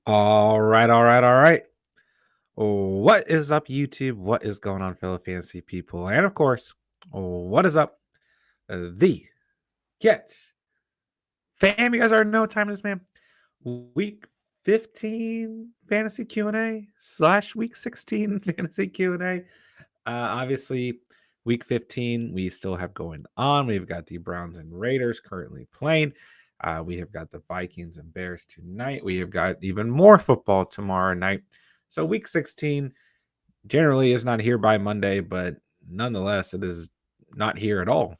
All right, all right, all right. What is up, YouTube? What is going on, fellow fantasy people? And of course, what is up, the Get fam? You guys already know what time it is, man. Week 15 fantasy Q&A / week 16 fantasy Q&A. Obviously, week 15 we still have going on. We've got the Browns and Raiders currently playing. We have got the Vikings and Bears tonight. We have got even more football tomorrow night. So week 16 generally is not here by Monday, but nonetheless, it is not here at all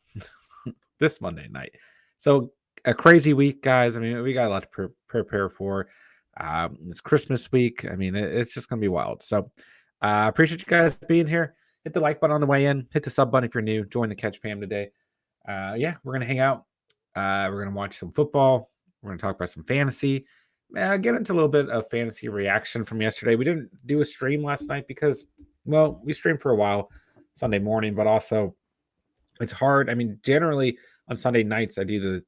this Monday night. So a crazy week, guys. I mean, we got a lot to prepare for. It's Christmas week. I mean, it's just going to be wild. So appreciate you guys being here. Hit the like button on the way in. Hit the sub button if you're new. Join the Catch fam today. Yeah, we're going to hang out. We're going to watch some football. We're going to talk about some fantasy. Get into a little bit of fantasy reaction from yesterday. We didn't do a stream last night because, well, we streamed for a while Sunday morning, but also it's hard. I mean, generally on Sunday nights, I do the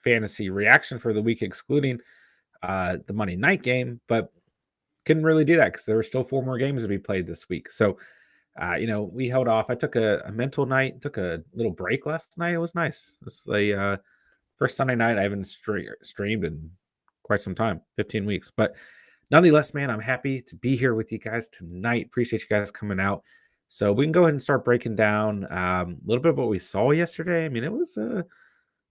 fantasy reaction for the week, excluding the Monday night game, but couldn't really do that because there were still 4 more games to be played this week. So, we held off. I took a mental night, took a little break last night. It was nice. It's the first Sunday night I haven't streamed in quite some time, 15 weeks. But nonetheless, man, I'm happy to be here with you guys tonight. Appreciate you guys coming out. So we can go ahead and start breaking down a little bit of what we saw yesterday. I mean, it was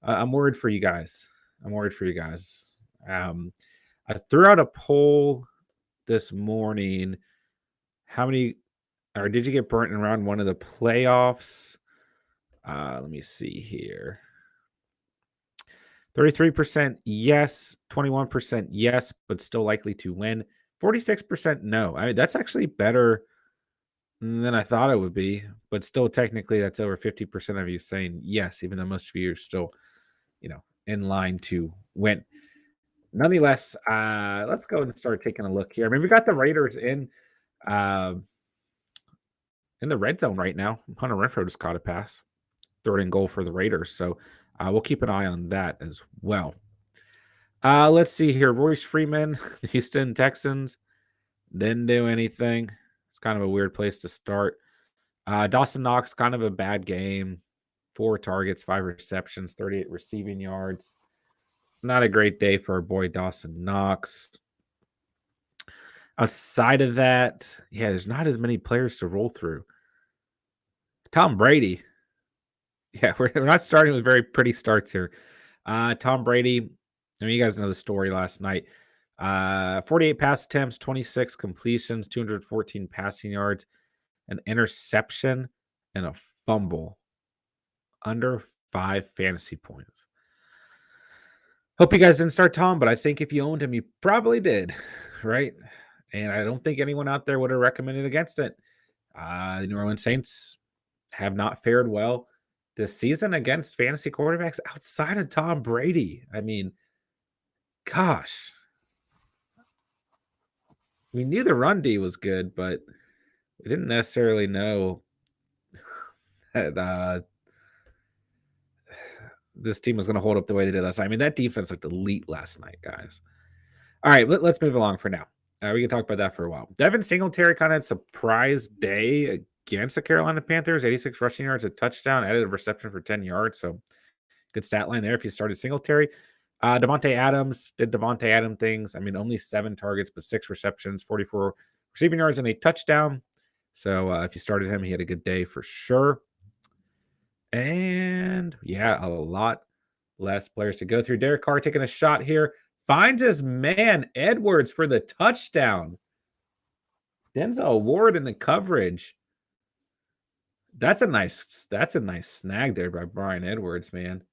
I'm worried for you guys. I'm worried for you guys. I threw out a poll this morning. How many, or did you get burnt in round 1 of the playoffs? Let me see here. 33% yes, 21% yes, but still likely to win. 46% no. I mean, that's actually better than I thought it would be, but still technically that's over 50% of you saying yes, even though most of you are still, in line to win. Nonetheless, let's go and start taking a look here. I mean, we got the Raiders in the red zone right now. Hunter Renfrow just caught a pass, third and goal for the Raiders. So we'll keep an eye on that as well. Let's see here. Royce Freeman, the Houston Texans, didn't do anything. It's kind of a weird place to start. Dawson Knox, kind of a bad game. 4 targets, 5 receptions, 38 receiving yards. Not a great day for our boy Dawson Knox. Outside of that, there's not as many players to roll through. Tom Brady. Yeah, we're not starting with very pretty starts here. Tom Brady, I mean, you guys know the story last night. 48 pass attempts, 26 completions, 214 passing yards, an interception, and a fumble. Under 5 fantasy points. Hope you guys didn't start Tom, but I think if you owned him, you probably did, right? And I don't think anyone out there would have recommended against it. The New Orleans Saints have not fared well this season against fantasy quarterbacks outside of Tom Brady. I mean, gosh. We knew the run D was good, but we didn't necessarily know that this team was going to hold up the way they did last night. I mean, that defense looked elite last night, guys. All right, let's move along for now. We can talk about that for a while. Devin Singletary kind of had a surprise day against the Carolina Panthers. 86 rushing yards, a touchdown, added a reception for 10 yards. So good stat line there if you started Singletary. Devonta Adams did Devonta Adams things. I mean, only 7 targets, but 6 receptions, 44 receiving yards, and a touchdown. So if you started him, he had a good day for sure. And a lot less players to go through. Derek Carr taking a shot here. Finds his man Edwards for the touchdown. Denzel Ward in the coverage. That's a nice snag there by Brian Edwards, man.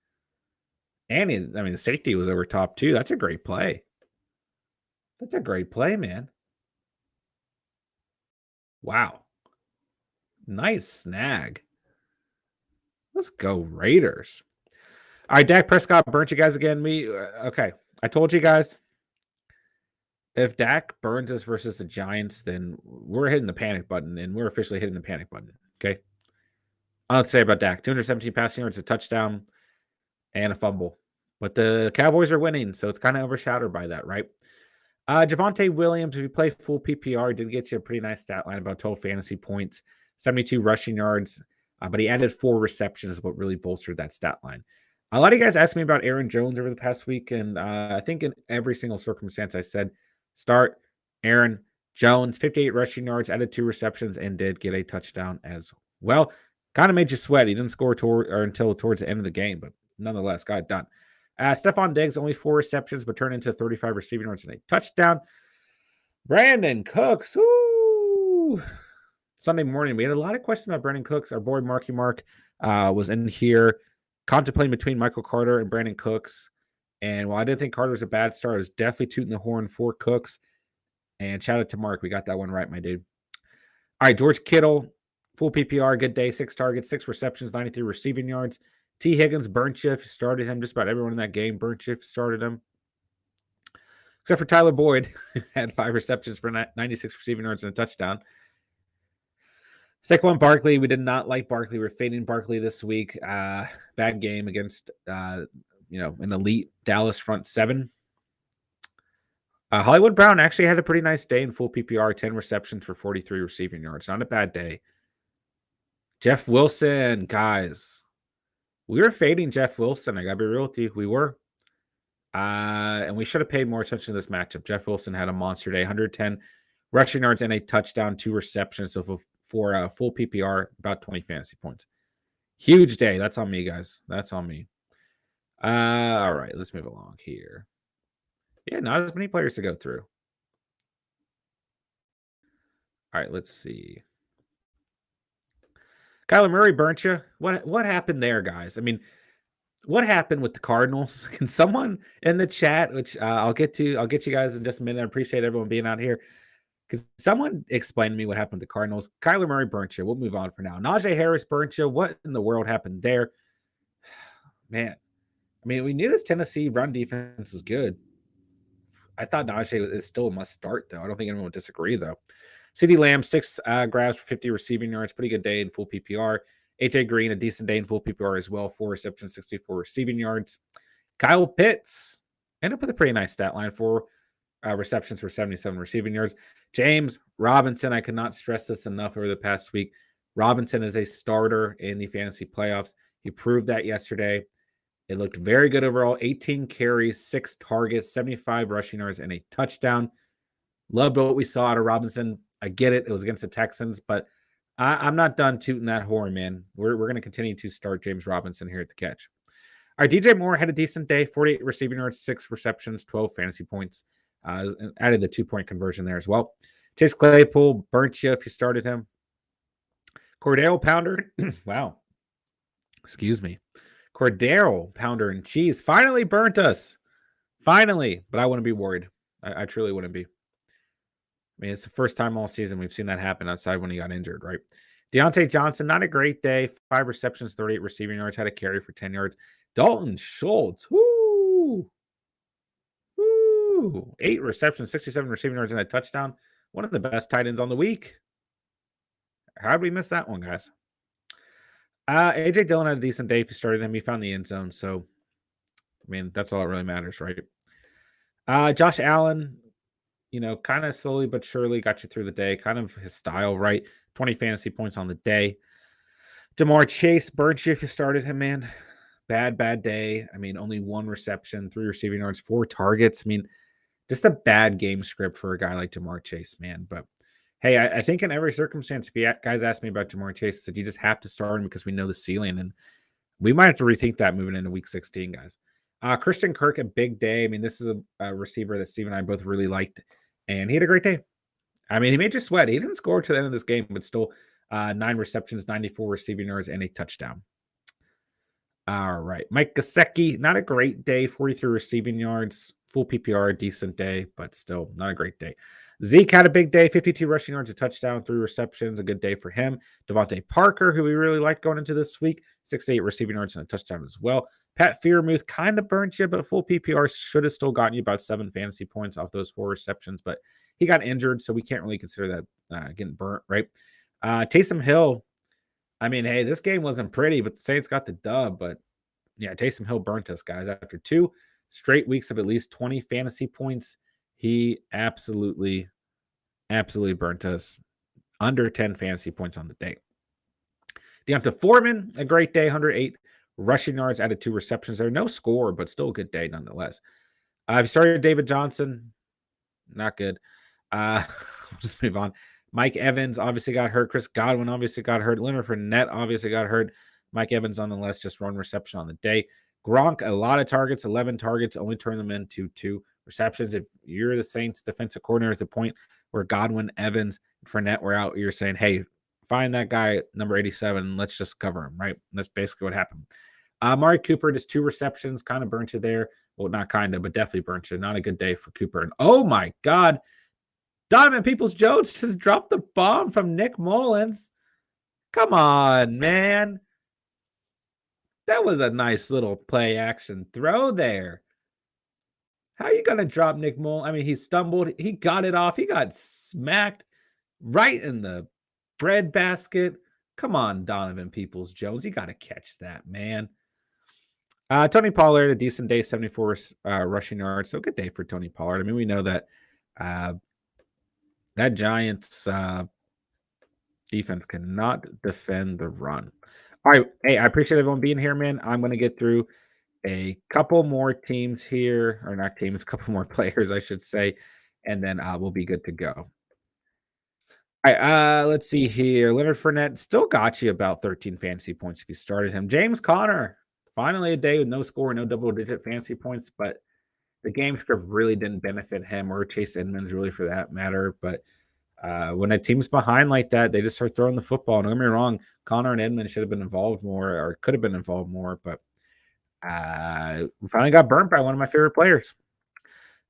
And the safety was over top too. That's a great play. That's a great play, man. Wow. Nice snag. Let's go Raiders. All right, Dak Prescott burnt you guys again. Okay. I told you guys, if Dak burns us versus the Giants, then we're hitting the panic button, and we're officially hitting the panic button. Okay. I don't have to say about Dak. 217 passing yards, a touchdown, and a fumble. But the Cowboys are winning, so it's kind of overshadowed by that, right? Devontae Williams, if you play full PPR, did get you a pretty nice stat line about total fantasy points, 72 rushing yards, but he added 4 receptions, what really bolstered that stat line. A lot of you guys asked me about Aaron Jones over the past week, and I think in every single circumstance I said, start Aaron Jones, 58 rushing yards, added 2 receptions, and did get a touchdown as well. Kind of made you sweat. He didn't score until towards the end of the game, but nonetheless, got it done. Stephon Diggs, only 4 receptions, but turned into 35 receiving yards and a touchdown. Brandon Cooks, woo! Sunday morning, we had a lot of questions about Brandon Cooks. Our boy Marky Mark was in here contemplating between Michael Carter and Brandon Cooks. And while I didn't think Carter was a bad start, I was definitely tooting the horn for Cooks. And shout out to Mark. We got that one right, my dude. All right, George Kittle, full PPR, good day, 6 targets, 6 receptions, 93 receiving yards. T. Higgins, burnt you if you started him. Just about everyone in that game burnt you if you started him. Except for Tyler Boyd, had 5 receptions for 96 receiving yards and a touchdown. Saquon Barkley, we did not like Barkley. We're fading Barkley this week. Bad game against, an elite Dallas front 7. Hollywood Brown actually had a pretty nice day in full PPR, 10 receptions for 43 receiving yards. Not a bad day. Jeff Wilson, guys. We were fading Jeff Wilson. I got to be real with you. We were. And we should have paid more attention to this matchup. Jeff Wilson had a monster day, 110 rushing yards and a touchdown, 2 receptions. So for full PPR, about 20 fantasy points. Huge day. That's on me, guys. That's on me. All right, let's move along here. Yeah, not as many players to go through. All right, let's see. Kyler Murray burnt you. What happened there, guys? I mean, what happened with the Cardinals? Can someone in the chat, which I'll get you guys in just a minute. I appreciate everyone being out here. Can someone explain to me what happened with the Cardinals? Kyler Murray burnt you. We'll move on for now. Najee Harris burnt you. What in the world happened there? Man, I mean, we knew this Tennessee run defense was good. I thought Najee is still a must start, though. I don't think anyone would disagree, though. CeeDee Lamb, 6 grabs for 50 receiving yards. Pretty good day in full PPR. AJ Green, a decent day in full PPR as well. 4 receptions, 64 receiving yards. Kyle Pitts ended up with a pretty nice stat line. 4 receptions for 77 receiving yards. James Robinson, I could not stress this enough over the past week. Robinson is a starter in the fantasy playoffs. He proved that yesterday. It looked very good overall. 18 carries, 6 targets, 75 rushing yards, and a touchdown. Loved what we saw out of Robinson. I get it. It was against the Texans, but I'm not done tooting that horn, man. We're going to continue to start James Robinson here at the catch. All right, DJ Moore had a decent day. 48 receiving yards, 6 receptions, 12 fantasy points. Added the 2-point conversion there as well. Chase Claypool burnt you if you started him. Cordero Pounder. Wow. Excuse me. Cordero Pounder and Cheese finally burnt us. Finally. But I wouldn't be worried. I truly wouldn't be. I mean, it's the first time all season we've seen that happen outside when he got injured, right? Deontay Johnson, not a great day. 5 receptions, 38 receiving yards, had a carry for 10 yards. Dalton Schultz, woo! 8 receptions, 67 receiving yards, and a touchdown. One of the best tight ends on the week. How did we miss that one, guys? AJ Dillon had a decent day. If you started him, he found the end zone. So, I mean, that's all that really matters, right? Josh Allen, kind of slowly but surely got you through the day. Kind of his style, right? 20 fantasy points on the day. Jamar Chase burnt you if you started him, man. Bad day. I mean, only 1 reception, 3 receiving yards, 4 targets. I mean, just a bad game script for a guy like Jamar Chase, man. But hey, I think in every circumstance, if you guys ask me about Jamar Chase, I said you just have to start him because we know the ceiling, and we might have to rethink that moving into Week 16, guys. Christian Kirk, a big day. I mean, this is a receiver that Steve and I both really liked, and he had a great day. I mean, he made you sweat. He didn't score to the end of this game, but still 9 receptions, 94 receiving yards, and a touchdown. All right. Mike Gesicki, not a great day, 43 receiving yards, full PPR, decent day, but still not a great day. Zeke had a big day, 52 rushing yards, a touchdown, 3 receptions, a good day for him. Devante Parker, who we really liked going into this week, 6 to 8 receiving yards and a touchdown as well. Pat Freiermuth kind of burnt you, but full PPR should have still gotten you about 7 fantasy points off those 4 receptions, but he got injured, so we can't really consider that getting burnt, right? Taysom Hill, I mean, hey, this game wasn't pretty, but the Saints got the dub. But yeah, Taysom Hill burnt us, guys. After 2 straight weeks of at least 20 fantasy points, He absolutely burnt us. Under 10 fantasy points on the day. Devonta Foreman, a great day, 108 rushing yards, added 2 receptions there. No score, but still a good day nonetheless. If you started David Johnson, not good. We'll just move on. Mike Evans obviously got hurt. Chris Godwin obviously got hurt. Leonard Fournette obviously got hurt. Mike Evans, nonetheless, just 1 reception on the day. Gronk, a lot of targets, 11 targets, only turned them into 2 receptions. If you're the Saints defensive coordinator at the point where Godwin, Evans, and Fournette were out, you're saying, hey, find that guy, number 87, let's just cover him, right? And that's basically what happened. Amari Cooper, just 2 receptions, kind of burnt you there. Well, not kind of, but definitely burnt you. Not a good day for Cooper. And oh my God, Donovan Peoples-Jones just dropped the bomb from Nick Mullens. Come on, man. That was a nice little play action throw there. How are you going to drop Nick Mullens? I mean, he stumbled. He got it off. He got smacked right in the bread basket. Come on, Donovan Peoples-Jones. You got to catch that, man. Tony Pollard, a decent day, 74 rushing yards. So good day for Tony Pollard. I mean, we know that that Giants defense cannot defend the run. All right. Hey, I appreciate everyone being here, man. I'm going to get through a couple more teams here, or not teams, a couple more players, I should say, and then we'll be good to go. All right, let's see here. Leonard Fournette still got you about 13 fantasy points if you started him. James Conner, finally a day with no score, no double-digit fantasy points, but the game script really didn't benefit him or Chase Edmonds, really, for that matter. But when a team's behind like that, they just start throwing the football. Don't get me wrong, Conner and Edmonds should have been involved more, or could have been involved more, but we finally got burnt by one of my favorite players.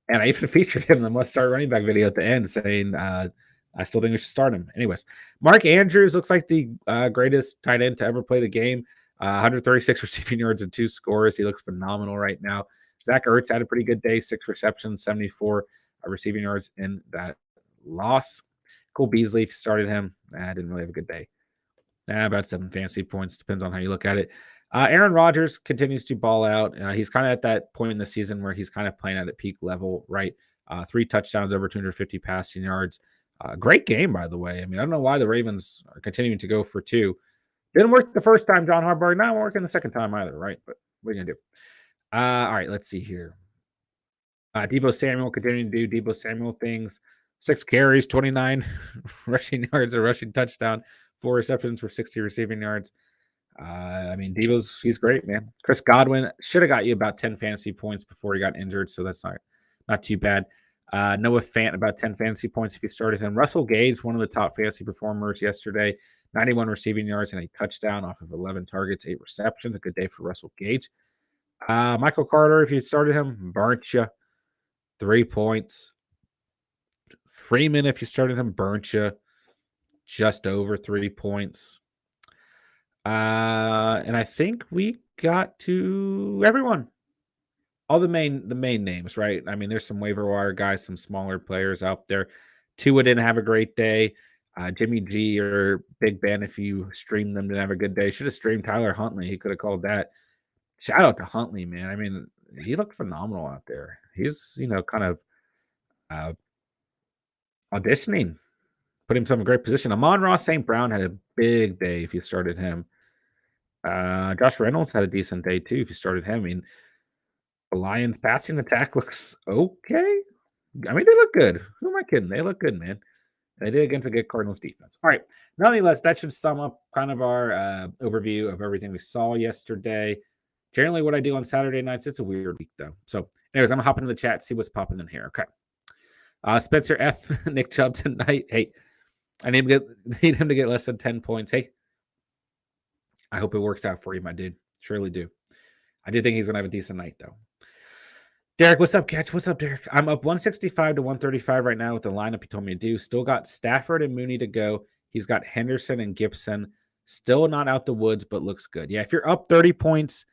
And I even featured him in the must start running back video at the end saying, I still think we should start him. Anyways, Mark Andrews looks like the greatest tight end to ever play the game. 136 receiving yards and 2 scores. He looks phenomenal right now. Zach Ertz had a pretty good day, 6 receptions, 74 receiving yards in that loss. Cole Beasley, if you started him, didn't really have a good day. About 7 fantasy points, depends on how you look at it. Aaron Rodgers continues to ball out. He's kind of at that point in the season where he's kind of playing at a peak level, right? 3 touchdowns, over 250 passing yards. Great game, by the way. I mean, I don't know why the Ravens are continuing to go for 2. Didn't work the first time, John Harbaugh. Not working the second time either, right? But what are you going to do? All right, let's see here. Deebo Samuel continuing to do Deebo Samuel things. 6 carries, 29 rushing yards, a rushing touchdown, 4 receptions for 60 receiving yards. I mean, he's great, man. Chris Godwin should have got you about 10 fantasy points before he got injured, so that's not too bad. Noah Fant, about 10 fantasy points if you started him. Russell Gage, one of the top fantasy performers yesterday, 91 receiving yards and a touchdown off of 11 targets, 8 receptions. A good day for Russell Gage. Michael Carter, if you started him, burnt you. 3 points. Freeman, if you started him, burnt you. Just over 3 points. And I think we got to everyone. All the main names, right? I mean, there's some waiver wire guys, some smaller players out there. Tua didn't have a great day. Jimmy G or Big Ben, if you streamed them, didn't have a good day. Should have streamed Tyler Huntley. He could have called that. Shout out to Huntley, man. I mean, he looked phenomenal out there. He's, kind of auditioning, put himself in a great position. Amon-Ra St. Brown had a big day if you started him. Josh Reynolds had a decent day too if you started him. I mean, the Lions passing attack looks okay. I mean, they look good. Who am I kidding? They look good, man. They did against a good Cardinals defense. All right. Nonetheless, that should sum up kind of our overview of everything we saw yesterday. Generally, what I do on Saturday nights, it's a weird week, though. So, anyways, I'm going to hop into the chat, see what's popping in here. Okay. Spencer F. Nick Chubb tonight. Hey, I need him to get less than 10 points. Hey, I hope it works out for you, my dude. Surely do. I do think he's going to have a decent night, though. Derek, what's up, Catch? What's up, Derek? I'm up 165 to 135 right now with the lineup he told me to do. Still got Stafford and Mooney to go. He's got Henderson and Gibson. Still not out the woods, but looks good. Yeah, if you're up 30 points,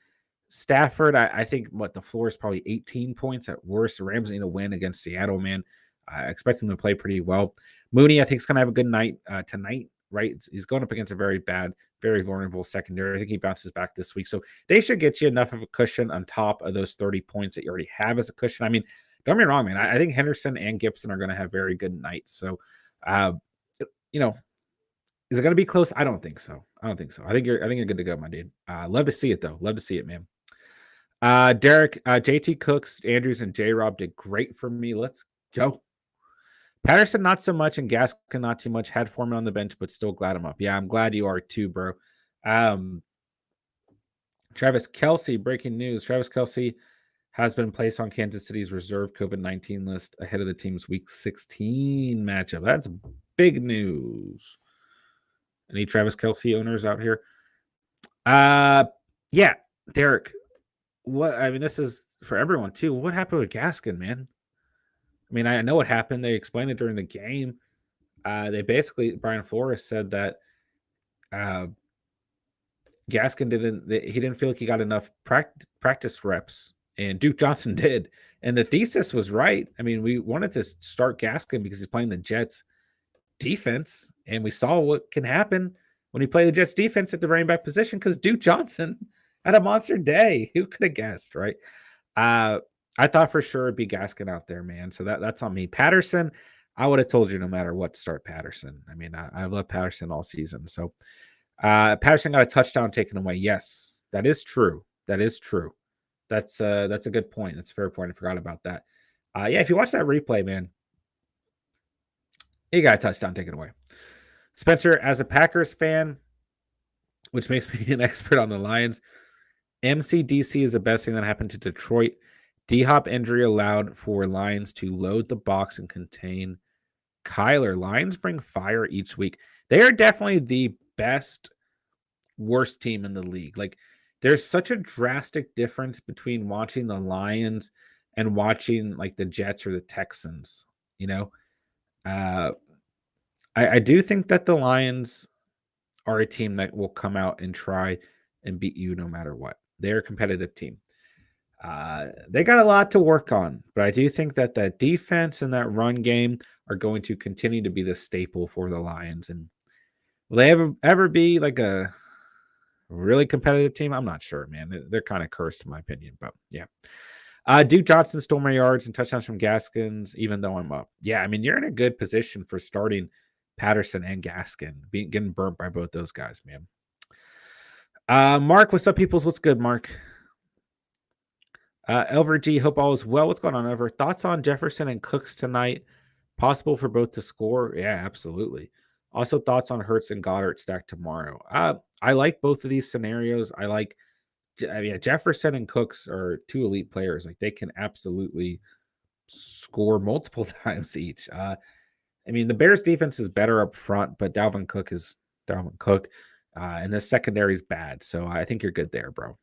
Stafford, I think the floor is probably 18 points at worst. The Rams need to win against Seattle, man. I expect him to play pretty well. Mooney, I think, is going to have a good night tonight, right? He's going up against a very bad, very vulnerable secondary. I think he bounces back this week. So they should get you enough of a cushion on top of those 30 points that you already have as a cushion. I mean, don't get me wrong, man. I think Henderson and Gibson are going to have very good nights. So, you know, is it going to be close? I don't think so. I think you're good to go, my dude. Love to see it though. Love to see it, man. Derek, JT Cooks, Andrews, and J Rob did great for me. Let's go. Patterson, not so much, and Gaskin, not too much. Had Foreman on the bench, but still glad I'm up. Yeah, I'm glad you are too, bro. Travis Kelce, breaking news. Travis Kelce has been placed on Kansas City's reserve COVID-19 list ahead of the team's Week 16 matchup. That's big news. Any Travis Kelce owners out here? Yeah, Derek. What I mean, this is for everyone too. What happened with Gaskin, man? I mean, I know what happened. They explained it during the game. They basically, Brian Flores said that Gaskin didn't feel like he got enough practice reps, and Duke Johnson did. And the thesis was right. I mean, we wanted to start Gaskin because he's playing the Jets defense, and we saw what can happen when you play the Jets defense at the running back position because Duke Johnson had a monster day. Who could have guessed, right? I thought for sure it'd be Gaskin out there, man. So that's on me. Patterson, I would have told you no matter what to start Patterson. I mean, I've loved Patterson all season. So Patterson got a touchdown taken away. Yes, that is true. That is true. That's a good point. That's a fair point. I forgot about that. Yeah, if you watch that replay, man, he got a touchdown taken away. Spencer, as a Packers fan, which makes me an expert on the Lions, MCDC is the best thing that happened to Detroit. D-Hop injury allowed for Lions to load the box and contain Kyler. Lions bring fire each week. They are definitely the best, worst team in the league. Like, there's such a drastic difference between watching the Lions and watching like the Jets or the Texans, you know? I do think that the Lions are a team that will come out and try and beat you no matter what. They're a competitive team. They got a lot to work on, but I do think that that defense and that run game are going to continue to be the staple for the Lions. And will they ever be like a really competitive team? I'm not sure, man. They're kind of cursed in my opinion, but yeah. Duke Johnson stole more yards and touchdowns from Gaskins, even though I'm up. Yeah, I mean, you're in a good position for starting Patterson and Gaskin, getting burnt by both those guys, man. Mark, what's up, peoples? What's good, Mark? Elver G, hope all is well. What's going on, Elver? Thoughts on Jefferson and Cooks tonight? Possible for both to score? Yeah, absolutely. Also, thoughts on Hurts and Goddard stacked tomorrow. I like both of these scenarios. Jefferson and Cooks are two elite players. Like, they can absolutely score multiple times each. I mean, the Bears defense is better up front, but Dalvin Cook is Dalvin Cook, and the secondary is bad. So I think you're good there, bro.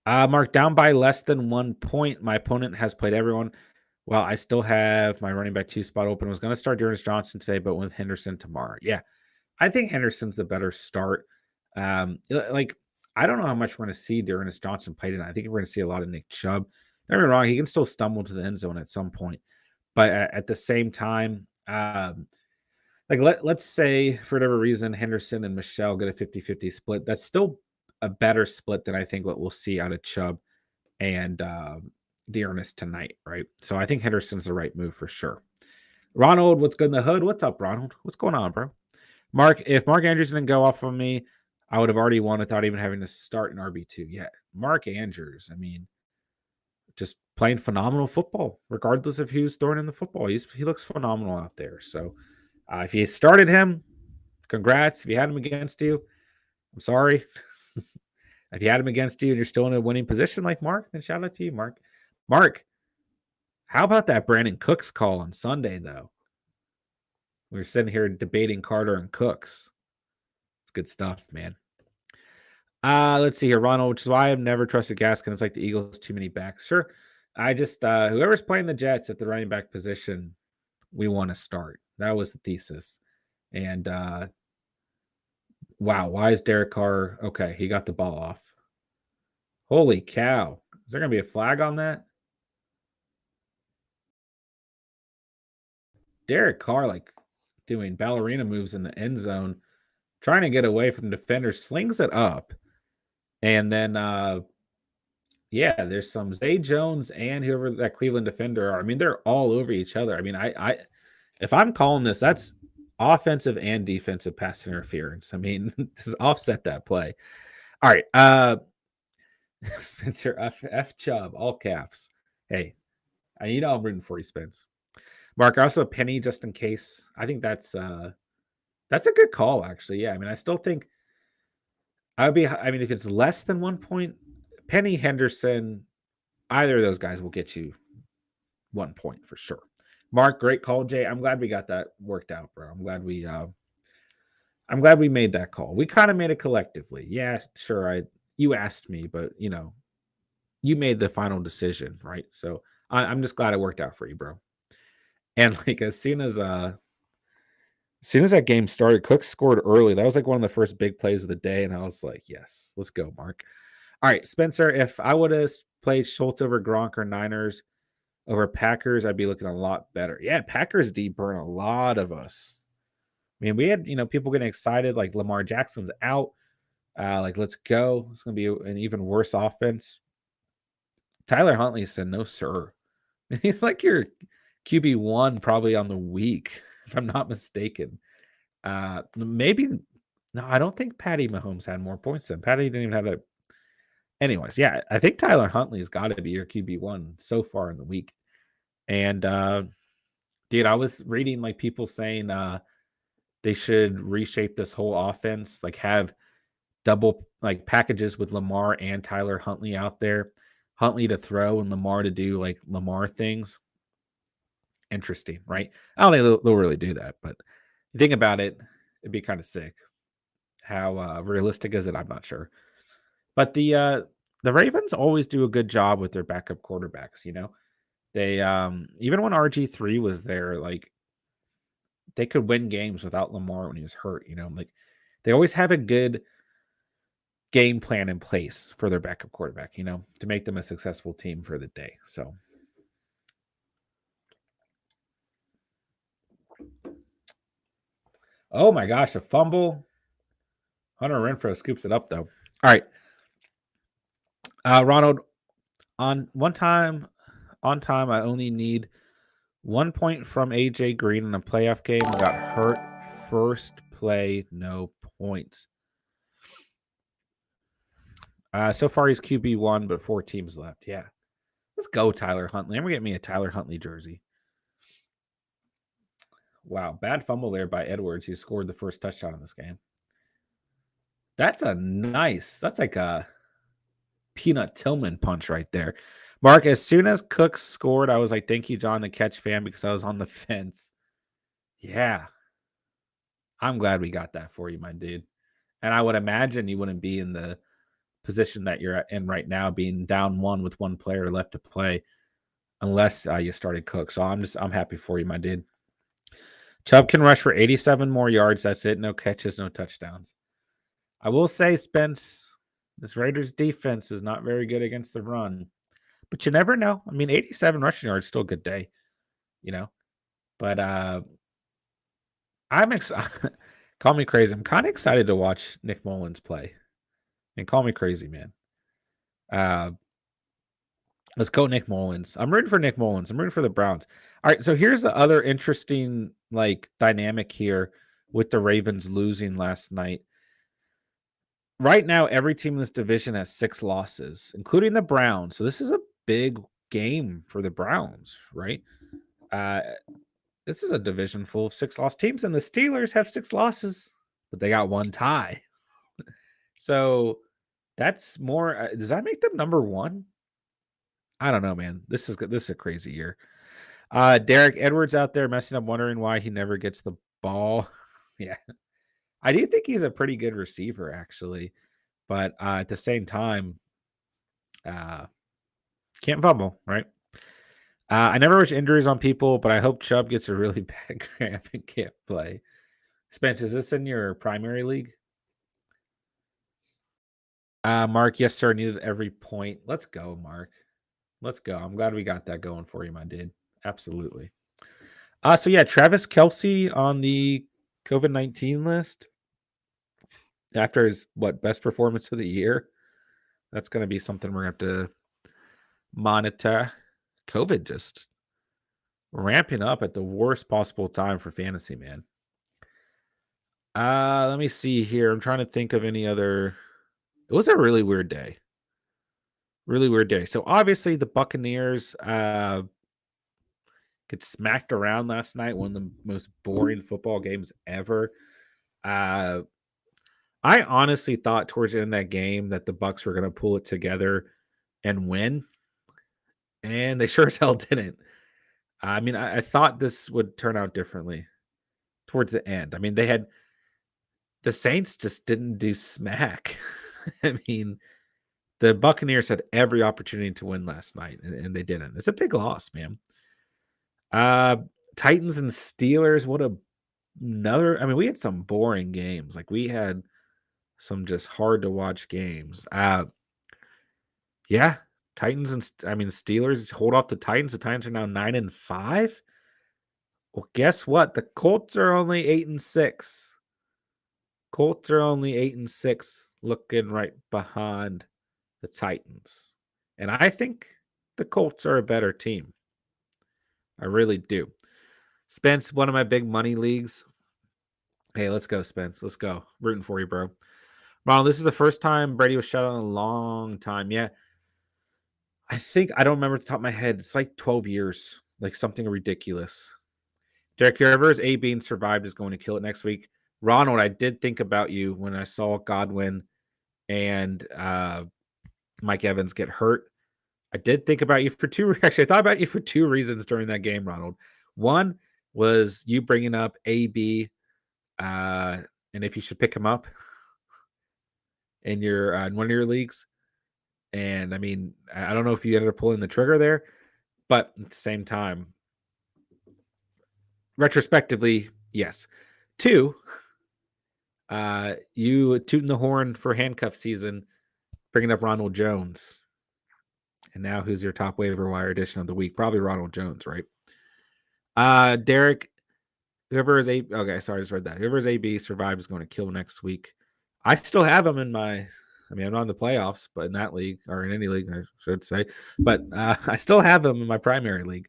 Mark, down by less than 1 point. My opponent has played everyone. Well, I still have my running back 2 spot open. I was going to start Dearness Johnson today, but with Henderson tomorrow. Yeah, I think Henderson's the better start. Like, I don't know how much we're going to see Dearness Johnson play tonight. I think we're going to see a lot of Nick Chubb. Don't get me wrong, he can still stumble to the end zone at some point. But at the same time, let's say for whatever reason, Henderson and Michelle get a 50-50 split. That's still a better split than I think what we'll see out of Chubb and Dearness tonight, right? So I think Henderson's the right move for sure. Ronald, what's good in the hood? What's up, Ronald? What's going on, bro? Mark, if Mark Andrews didn't go off on me, I would have already won without even having to start an RB2 yet. Mark Andrews, I mean, just playing phenomenal football, regardless of who's throwing in the football. He looks phenomenal out there. So if you started him, congrats. If you had him against you, I'm sorry. If you had him against you and you're still in a winning position like Mark, then shout out to you, Mark. Mark, how about that Brandon Cooks call on Sunday, though? We were sitting here debating Carter and Cooks. It's good stuff, man. Let's see here, Ronald, which is why I've never trusted Gaskin. It's like the Eagles, too many backs. Sure. I just, whoever's playing the Jets at the running back position, we want to start. That was the thesis. And, wow, why is Derek Carr? Okay, he got the ball off. Holy cow. Is there going to be a flag on that? Derek Carr, like, doing ballerina moves in the end zone, trying to get away from defenders, slings it up. And then Yeah, there's some Zay Jones and whoever that Cleveland defender are. I mean, they're all over each other. I mean, I if I'm calling this, that's offensive and defensive pass interference. I mean, just offset that play. All right. Spencer F Chubb, all caps. Hey, you know I'm rooting for you, Spence. Mark, also a penny just in case. I think that's a good call, actually. Yeah, I mean, I still think I mean, if it's less than 1 point, Penny Henderson, either of those guys will get you 1 point for sure. Mark, great call, Jay. I'm glad we got that worked out, bro. I'm glad we made that call. We kind of made it collectively. Yeah, sure. You asked me, but you made the final decision, right? So I'm just glad it worked out for you, bro. And like as soon as that game started, Cook scored early. That was like one of the first big plays of the day, and I was like, yes, let's go, Mark. All right, Spencer, if I would have played Schultz over Gronk or Niners over Packers, I'd be looking a lot better. Yeah, Packers D burn a lot of us. I mean, we had, people getting excited, like Lamar Jackson's out. Like, let's go. It's going to be an even worse offense. Tyler Huntley said, no, sir. He's like your QB1 probably on the week, if I'm not mistaken. Maybe, no, I don't think Patty Mahomes had more points than Patty didn't even have that. Anyways, yeah, I think Tyler Huntley's got to be your QB1 so far in the week. And, dude, I was reading like people saying they should reshape this whole offense, like have double like packages with Lamar and Tyler Huntley out there. Huntley to throw and Lamar to do like Lamar things. Interesting, right? I don't think they'll really do that, but you think about it, it'd be kind of sick. How realistic is it? I'm not sure. But the Ravens always do a good job with their backup quarterbacks, They even when RG3 was there, like they could win games without Lamar when he was hurt, like they always have a good game plan in place for their backup quarterback, to make them a successful team for the day. So oh my gosh, a fumble. Hunter Renfrow scoops it up though. All right. Ronald, on time, I only need 1 point from AJ Green in a playoff game. Got hurt first play, no points. So far he's QB1, but 4 teams left. Yeah. Let's go, Tyler Huntley. I'm going to get me a Tyler Huntley jersey. Wow. Bad fumble there by Edwards. He scored the first touchdown in this game. That's like a Peanut Tillman punch right there. Mark, as soon as Cook scored, I was like, thank you, John, the catch fan, because I was on the fence. Yeah. I'm glad we got that for you, my dude. And I would imagine you wouldn't be in the position that you're in right now, being down 1 with 1 player left to play, unless you started Cook. So I'm happy for you, my dude. Chubb can rush for 87 more yards. That's it. No catches, no touchdowns. I will say, Spence, this Raiders defense is not very good against the run, but you never know. I mean, 87 rushing yards, still a good day, But I'm excited. Call me crazy. I'm kind of excited to watch Nick Mullens play. And call me crazy, man. Let's go Nick Mullens. I'm rooting for Nick Mullens. I'm rooting for the Browns. All right, so here's the other interesting dynamic here with the Ravens losing last night. Right now, every team in this division has 6 losses, including the Browns. So this is a big game for the Browns, right? This is a division full of 6-loss teams, and the Steelers have 6 losses, but they got 1 tie. So that's more. Does that make them number 1? I don't know, man. This is a crazy year. Derek Edwards out there messing up, wondering why he never gets the ball. Yeah, I do think he's a pretty good receiver, actually, but at the same time, can't fumble, right? I never wish injuries on people, but I hope Chubb gets a really bad cramp and can't play. Spence, is this in your primary league? Mark, yes, sir. Needed every point. Let's go, Mark. Let's go. I'm glad we got that going for you, my dude. Absolutely. So yeah, Travis Kelce on the COVID-19 list after his best performance of the year. That's going to be something we're going to have to monitor. COVID just ramping up at the worst possible time for fantasy, man. Let me see here. I'm trying to think of any other. It was a really weird day. Really weird day. So obviously the Buccaneers get smacked around last night. One of the most boring football games ever. I honestly thought towards the end of that game that the Bucs were going to pull it together and win, and they sure as hell didn't. I mean, I thought this would turn out differently towards the end. I mean, the Saints just didn't do smack. I mean, the Buccaneers had every opportunity to win last night, and they didn't. It's a big loss, man. Titans and Steelers. I mean, we had some boring games. Like we had some just hard to watch games. Yeah, Titans and Steelers hold off the Titans. The Titans are now 9-5. Well, guess what? The Colts are only 8-6. Colts are only 8-6, looking right behind the Titans. And I think the Colts are a better team. I really do. Spence, one of my big money leagues. Hey, let's go, Spence. Let's go. Rooting for you, bro. Ronald, this is the first time Brady was shut out in a long time. Yeah. I think I don't remember at the top of my head. It's like 12 years, like something ridiculous. Derek, whoever's A being survived is going to kill it next week. Ronald, I did think about you when I saw Godwin and Mike Evans get hurt. I did think about you for I thought about you for two reasons during that game, Ronald. One was you bringing up AB and if you should pick him up in your in one of your leagues. And I mean, I don't know if you ended up pulling the trigger there, but at the same time, retrospectively, yes. Two, you tooting the horn for handcuff season, bringing up Ronald Jones. And now who's your top waiver wire addition of the week? Probably Ronald Jones, right? Derek, whoever is A. Okay, sorry, I just read that. Whoever is AB survived is going to kill next week. I still have him in my. I mean, I'm not in the playoffs, but in that league or in any league, I should say. But I still have him in my primary league.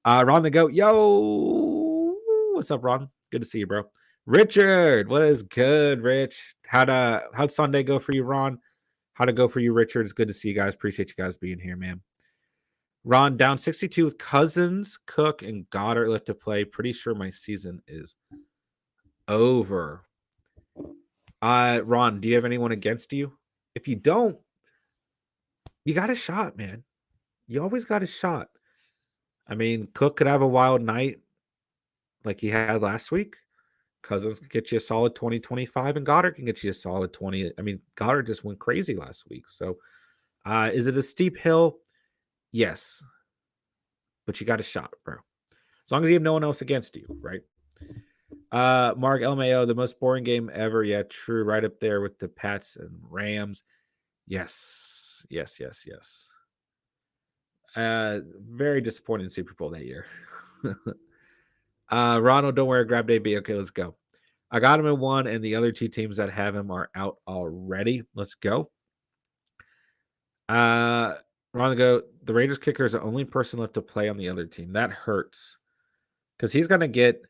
Ron the Goat, yo, what's up, Ron? Good to see you, bro. Richard, what is good, Rich? How'd Sunday go for you, Ron? How'd it go for you, Richard? It's good to see you guys. Appreciate you guys being here, man. Ron down 62 with Cousins, Cook, and Goddard left to play. Pretty sure my season is over. Ron, do you have anyone against you? If you don't, you got a shot, man. You always got a shot. I mean, Cook could have a wild night like he had last week. Cousins can get you a solid 20-25, and Goddard can get you a solid 20. I mean, Goddard just went crazy last week. So is it a steep hill? Yes. But you got a shot, bro. As long as you have no one else against you, right? Mark LMAO, the most boring game ever. Yeah, true. Right up there with the Pats and Rams. Yes. Very disappointing Super Bowl that year. Ronald, don't worry, grabbed AB. Okay, let's go. I got him in one, and the other two teams that have him are out already. Let's go. Ronald, the Raiders kicker is the only person left to play on the other team. That hurts. Because he's going to get,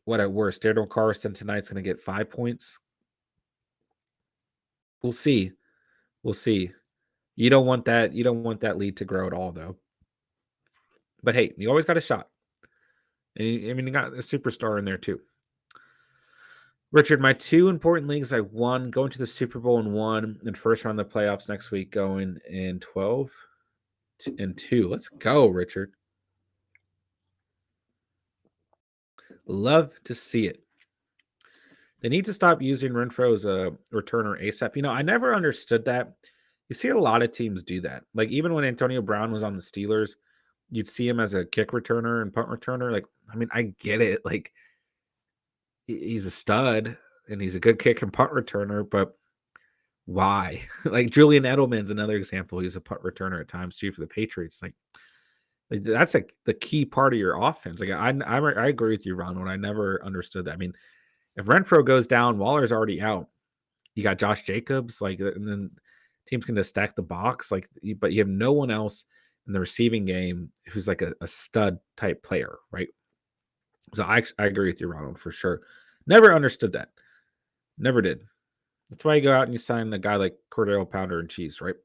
what at worst, Daryl Carson tonight's going to get 5 points. We'll see. You don't want that. You don't want that lead to grow at all, though. But hey, you always got a shot. And you got a superstar in there too. Richard, my two important leagues, I won going to the Super Bowl and won, and first round of the playoffs next week, going in 12-2. Let's go, Richard. Love to see it. They need to stop using Renfro as a returner ASAP. I never understood that. You see a lot of teams do that. Like even when Antonio Brown was on the Steelers, you'd see him as a kick returner and punt returner. Like, I mean, I get it. Like he's a stud and he's a good kick and punt returner, but why? Like Julian Edelman's another example. He's a punt returner at times too for the Patriots. Like that's like the key part of your offense. Like I agree with you, Ronald. I never understood that. I mean, if Renfro goes down, Waller's already out. You got Josh Jacobs, and then teams can just stack the box, but you have no one else in the receiving game who's like a stud type player, right? So I agree with you, Ronald, for sure. Never understood that. Never did. That's why you go out and you sign a guy like Cordell Pounder and Cheese, right?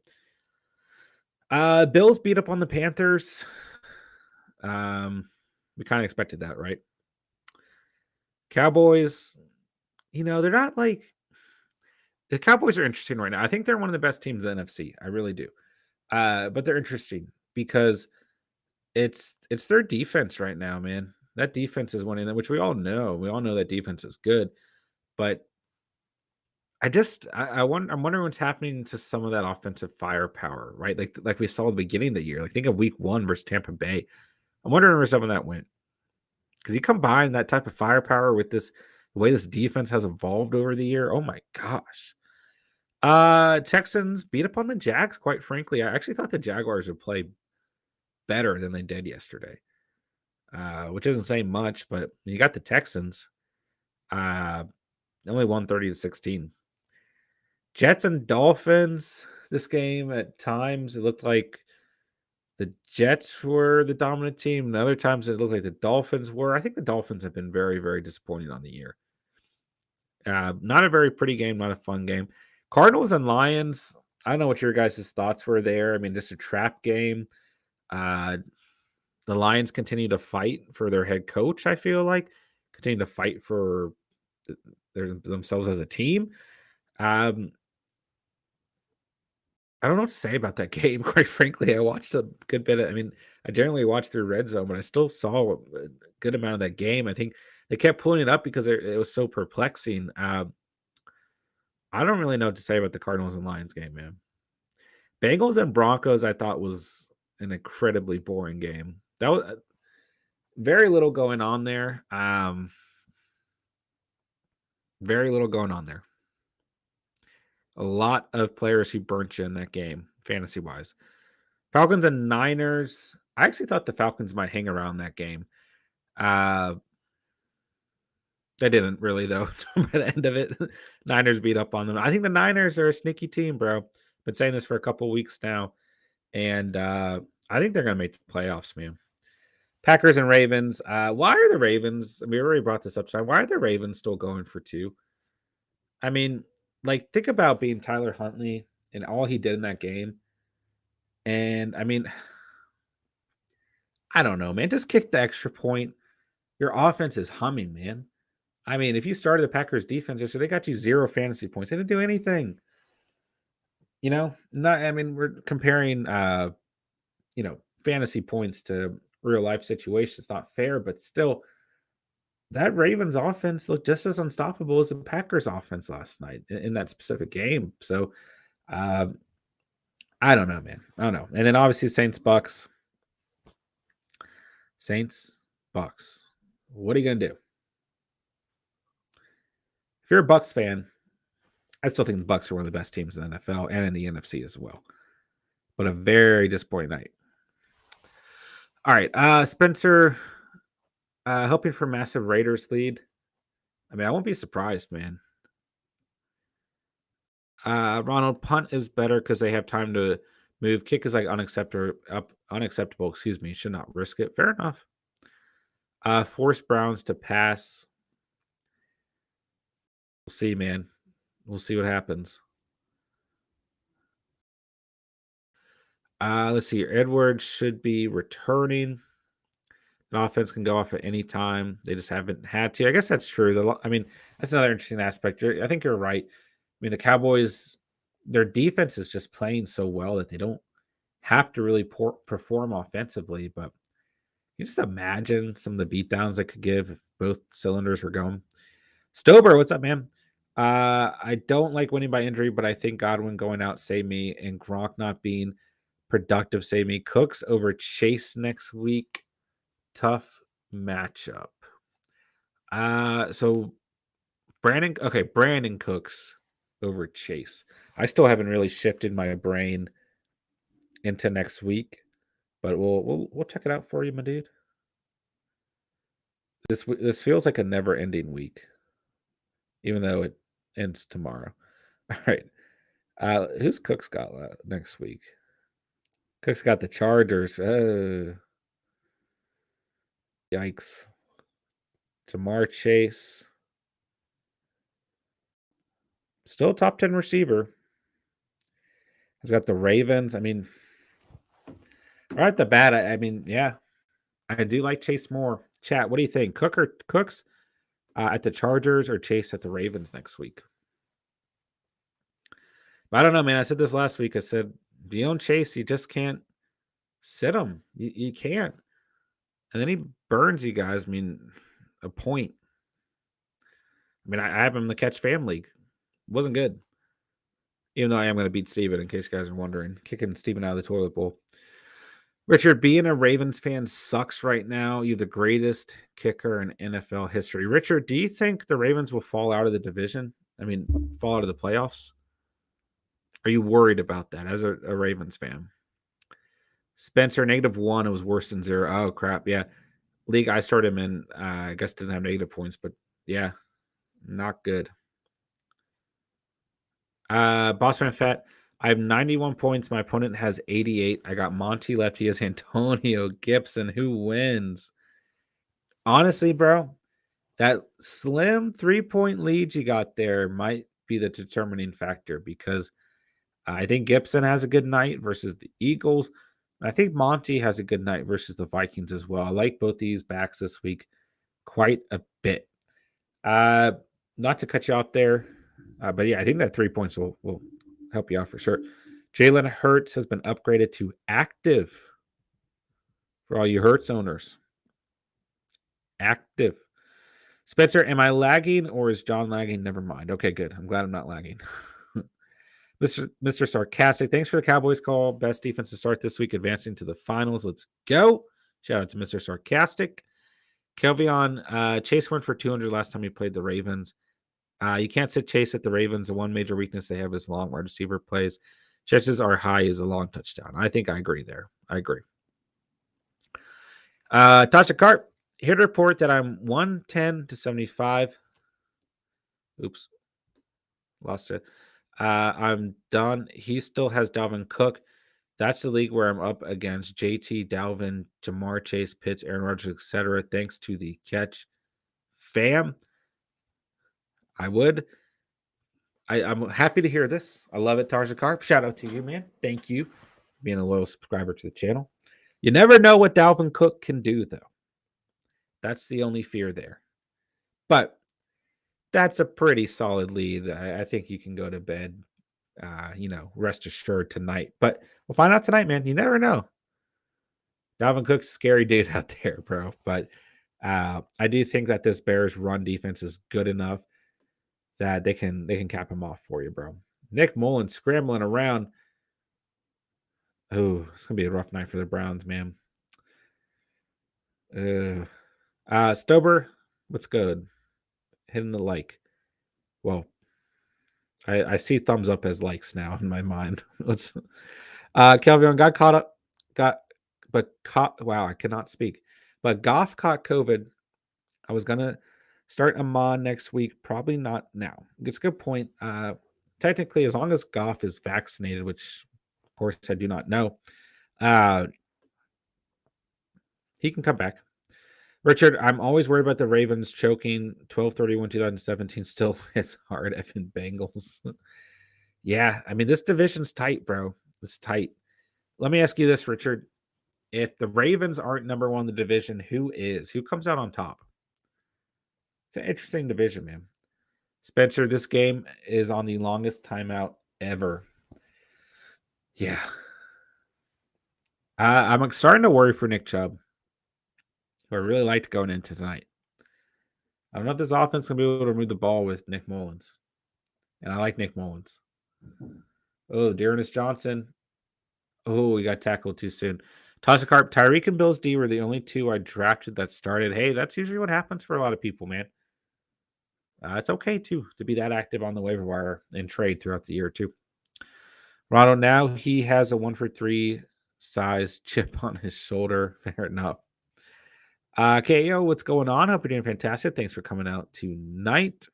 Bills beat up on the Panthers. We kind of expected that, right? Cowboys, they're not like the Cowboys are interesting right now. I think they're one of the best teams in the NFC. I really do. But they're interesting because it's their defense right now, man. That defense is winning, which we all know. We all know that defense is good, but I'm wondering what's happening to some of that offensive firepower, right? Like we saw at the beginning of the year. Like think of Week 1 versus Tampa Bay. I'm wondering where some of that went because you combine that type of firepower with the way this defense has evolved over the year. Oh my gosh. Texans beat up on the Jags. Quite frankly, I actually thought the Jaguars would play better than they did yesterday, which isn't saying much. But you got the Texans. Only won 30-16. Jets and Dolphins. This game at times it looked like the Jets were the dominant team, and other times it looked like the Dolphins were. I think the Dolphins have been very, very disappointing on the year. Not a very pretty game, not a fun game. Cardinals and Lions. I don't know what your guys' thoughts were there. I mean, just a trap game. The Lions continue to fight for their head coach, I feel like. Continue to fight for themselves as a team. I don't know what to say about that game, quite frankly. I watched a good bit I generally watch through Red Zone, but I still saw a good amount of that game. I think they kept pulling it up because it was so perplexing. I don't really know what to say about the Cardinals and Lions game, man. Bengals and Broncos, I thought was an incredibly boring game. That was very little going on there. Very little going on there. A lot of players who burnt you in that game, fantasy-wise. Falcons and Niners. I actually thought the Falcons might hang around that game. They didn't really, though, by the end of it. Niners beat up on them. I think the Niners are a sneaky team, bro. Been saying this for a couple weeks now. And I think they're going to make the playoffs, man. Packers and Ravens. Why are the Ravens? We already brought this up tonight. Why are the Ravens still going for 2? I mean, think about being Tyler Huntley and all he did in that game. And, I don't know, man. Just kick the extra point. Your offense is humming, man. If you started the Packers defense, they got you 0 fantasy points. They didn't do anything. We're comparing, fantasy points to real life situations. It's not fair, but still, that Ravens offense looked just as unstoppable as the Packers offense last night in that specific game. So, I don't know, man. I don't know. And then obviously Saints Bucks. What are you gonna do? If you're a Bucks fan, I still think the Bucks are one of the best teams in the NFL and in the NFC as well. But a very disappointing night. All right, Spencer, hoping for massive Raiders lead. I won't be surprised, man. Ronald, punt is better because they have time to move. Kick is like unacceptable. Excuse me. Should not risk it. Fair enough. Force Browns to pass. We'll see, man. We'll see what happens. Let's see. Edwards should be returning. The offense can go off at any time. They just haven't had to. I guess that's true. That's another interesting aspect. I think you're right. The Cowboys, their defense is just playing so well that they don't have to really perform offensively. But you just imagine some of the beatdowns they could give if both cylinders were going. Stober, what's up, man? I don't like winning by injury, but I think Godwin going out saved me, and Gronk not being productive saved me. Cooks over Chase next week. Tough matchup. So Brandon Cooks over Chase. I still haven't really shifted my brain into next week, but we'll check it out for you, my dude. This feels like a never-ending week, even though it ends tomorrow. All right. Who's Cook's got next week? Cook's got the Chargers. Oh, yikes. Jamar Chase. Still top 10 receiver. He's got the Ravens. I mean, right at the bat, I mean, yeah, I do like Chase more. Chat, what do you think? Cooks at the Chargers or Chase at the Ravens next week? But I don't know, man. I said this last week. I said, if you own Chase, you just can't sit him. You can't. And then he burns you guys. I mean, a point. I mean, I have him in the catch fam league. Wasn't good. Even though I am going to beat Steven, in case you guys are wondering. Kicking Steven out of the toilet bowl. Richard, being a Ravens fan sucks right now. You're the greatest kicker in NFL history. Richard, do you think the Ravens will fall out of the division? I mean, fall out of the playoffs? Are you worried about that as a Ravens fan? Spencer, -1. It was worse than 0. Oh, crap. Yeah. League I started him in, I guess didn't have negative points, but yeah, not good. Bossman Fat, I have 91 points. My opponent has 88. I got Monty left. He has Antonio Gibson. Who wins? Honestly, bro, that slim 3-point lead you got there might be the determining factor because I think Gibson has a good night versus the Eagles. I think Monty has a good night versus the Vikings as well. I like both these backs this week quite a bit. Not to cut you off there, but yeah, I think that 3 points will help you out for sure. Jalen Hurts has been upgraded to active for all you Hurts owners. Active. Spencer, am I lagging or is John lagging? Never mind. Okay, good. I'm glad I'm not lagging. Mr. Sarcastic, thanks for the Cowboys call. Best defense to start this week, advancing to the finals. Let's go. Shout out to Mr. Sarcastic. Kelvion, Chase went for 200 last time he played the Ravens. You can't sit Chase at the Ravens. The one major weakness they have is long wide receiver plays. Chances are high is a long touchdown. I think I agree there. I agree. Tasha Carp, here to report that I'm 110 to 75. Oops. Lost it. I'm done. He still has Dalvin Cook. That's the league where I'm up against JT, Dalvin, Jamar Chase, Pitts, Aaron Rodgers, etc. Thanks to the catch fam. I'm happy to hear this. I love it, Tarja Carp. Shout out to you, man. Thank you for being a loyal subscriber to the channel. You never know what Dalvin Cook can do, though. That's the only fear there. But that's a pretty solid lead. I think you can go to bed, rest assured tonight. But we'll find out tonight, man. You never know. Dalvin Cook's a scary dude out there, bro. But I do think that this Bears run defense is good enough that they can cap him off for you, bro. Nick Mullens scrambling around. Oh, it's gonna be a rough night for the Browns, man. Stober, what's good? Hitting the like. Well, I see thumbs up as likes now in my mind. Let's Kelvin got caught up, wow, I cannot speak. But Goff caught COVID. I was gonna start Amon next week, probably not now. It's a good point. Technically, as long as Goff is vaccinated, which of course I do not know, he can come back. Richard, I'm always worried about the Ravens choking 12-31-2017. Still, it's hard. Effing Bengals. Yeah, I mean, this division's tight, bro. It's tight. Let me ask you this, Richard. If the Ravens aren't number one in the division, who is? Who comes out on top? It's an interesting division, man. Spencer, this game is on the longest timeout ever. Yeah. I'm starting to worry for Nick Chubb, who I really liked going into tonight. I don't know if this offense can be able to move the ball with Nick Mullens. And I like Nick Mullens. Oh, Dearness Johnson. Oh, we got tackled too soon. Tasha Carp, Tyreek and Bills D were the only two I drafted that started. Hey, that's usually what happens for a lot of people, man. It's okay, too, to be that active on the waiver wire and trade throughout the year, too. Ronald, now he has a 1-for-3 size chip on his shoulder. Fair enough. KO, what's going on? Hope you're doing fantastic. Thanks for coming out tonight.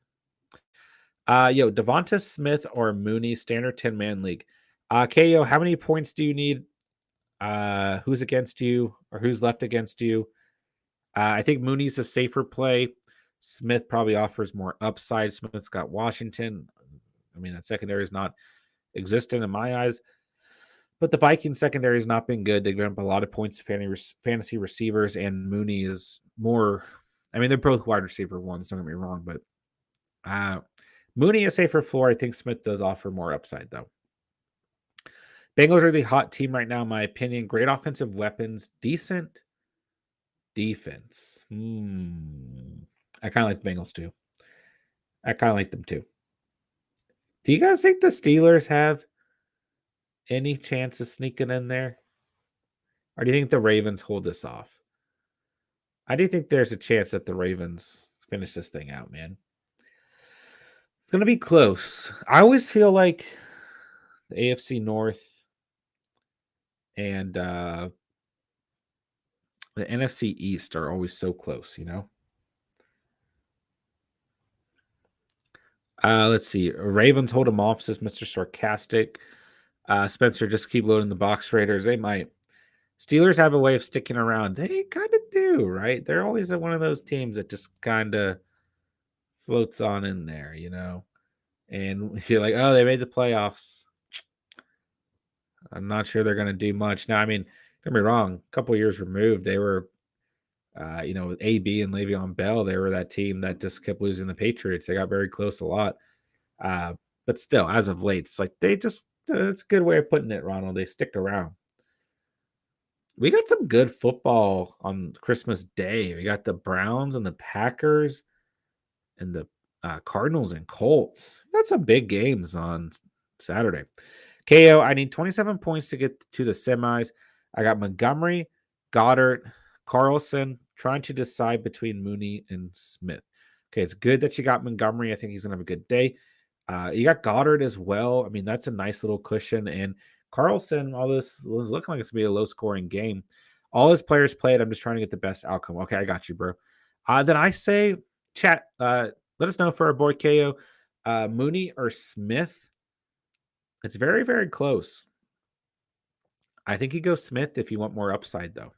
Devonta Smith or Mooney, standard 10-man league. KO, how many points do you need? Who's against you or who's left against you? I think Mooney's a safer play. Smith probably offers more upside. Smith's got Washington. I mean, that secondary is not existent in my eyes. But the Vikings secondary has not been good. They give up a lot of points to fantasy receivers, and Mooney is more. I mean, they're both wide receiver ones. Don't get me wrong, but Mooney is safer floor. I think Smith does offer more upside, though. Bengals are the hot team right now, in my opinion. Great offensive weapons, decent defense. I kind of like the Bengals too. I kind of like them too. Do you guys think the Steelers have any chance of sneaking in there? Or do you think the Ravens hold this off? I do think there's a chance that the Ravens finish this thing out, man. It's going to be close. I always feel like the AFC North and the NFC East are always so close, you know? Let's see. Ravens hold them off, says Mr. Sarcastic. Spencer, just keep loading the box Raiders. They might. Steelers have a way of sticking around. They kind of do, right? They're always one of those teams that just kind of floats on in there, you know? And you're like, oh, they made the playoffs. I'm not sure they're going to do much. Now, I mean, don't get me wrong. A couple years removed, they were, with AB and Le'Veon Bell, they were that team that just kept losing the Patriots. They got very close a lot. But still, as of late, it's like they just, it's a good way of putting it, Ronald. They stick around. We got some good football on Christmas Day. We got the Browns and the Packers and the Cardinals and Colts. We got some big games on Saturday. KO, I need 27 points to get to the semis. I got Montgomery, Goddard, Carlson, trying to decide between Mooney and Smith. Okay, it's good that you got Montgomery. I think he's going to have a good day. You got Goddard as well. I mean, that's a nice little cushion. And Carlson, all this was looking like it's going to be a low-scoring game. All his players played. I'm just trying to get the best outcome. Okay, I got you, bro. Then I say, chat, let us know for our boy KO. Mooney or Smith? It's very, very close. I think you go Smith if you want more upside, though.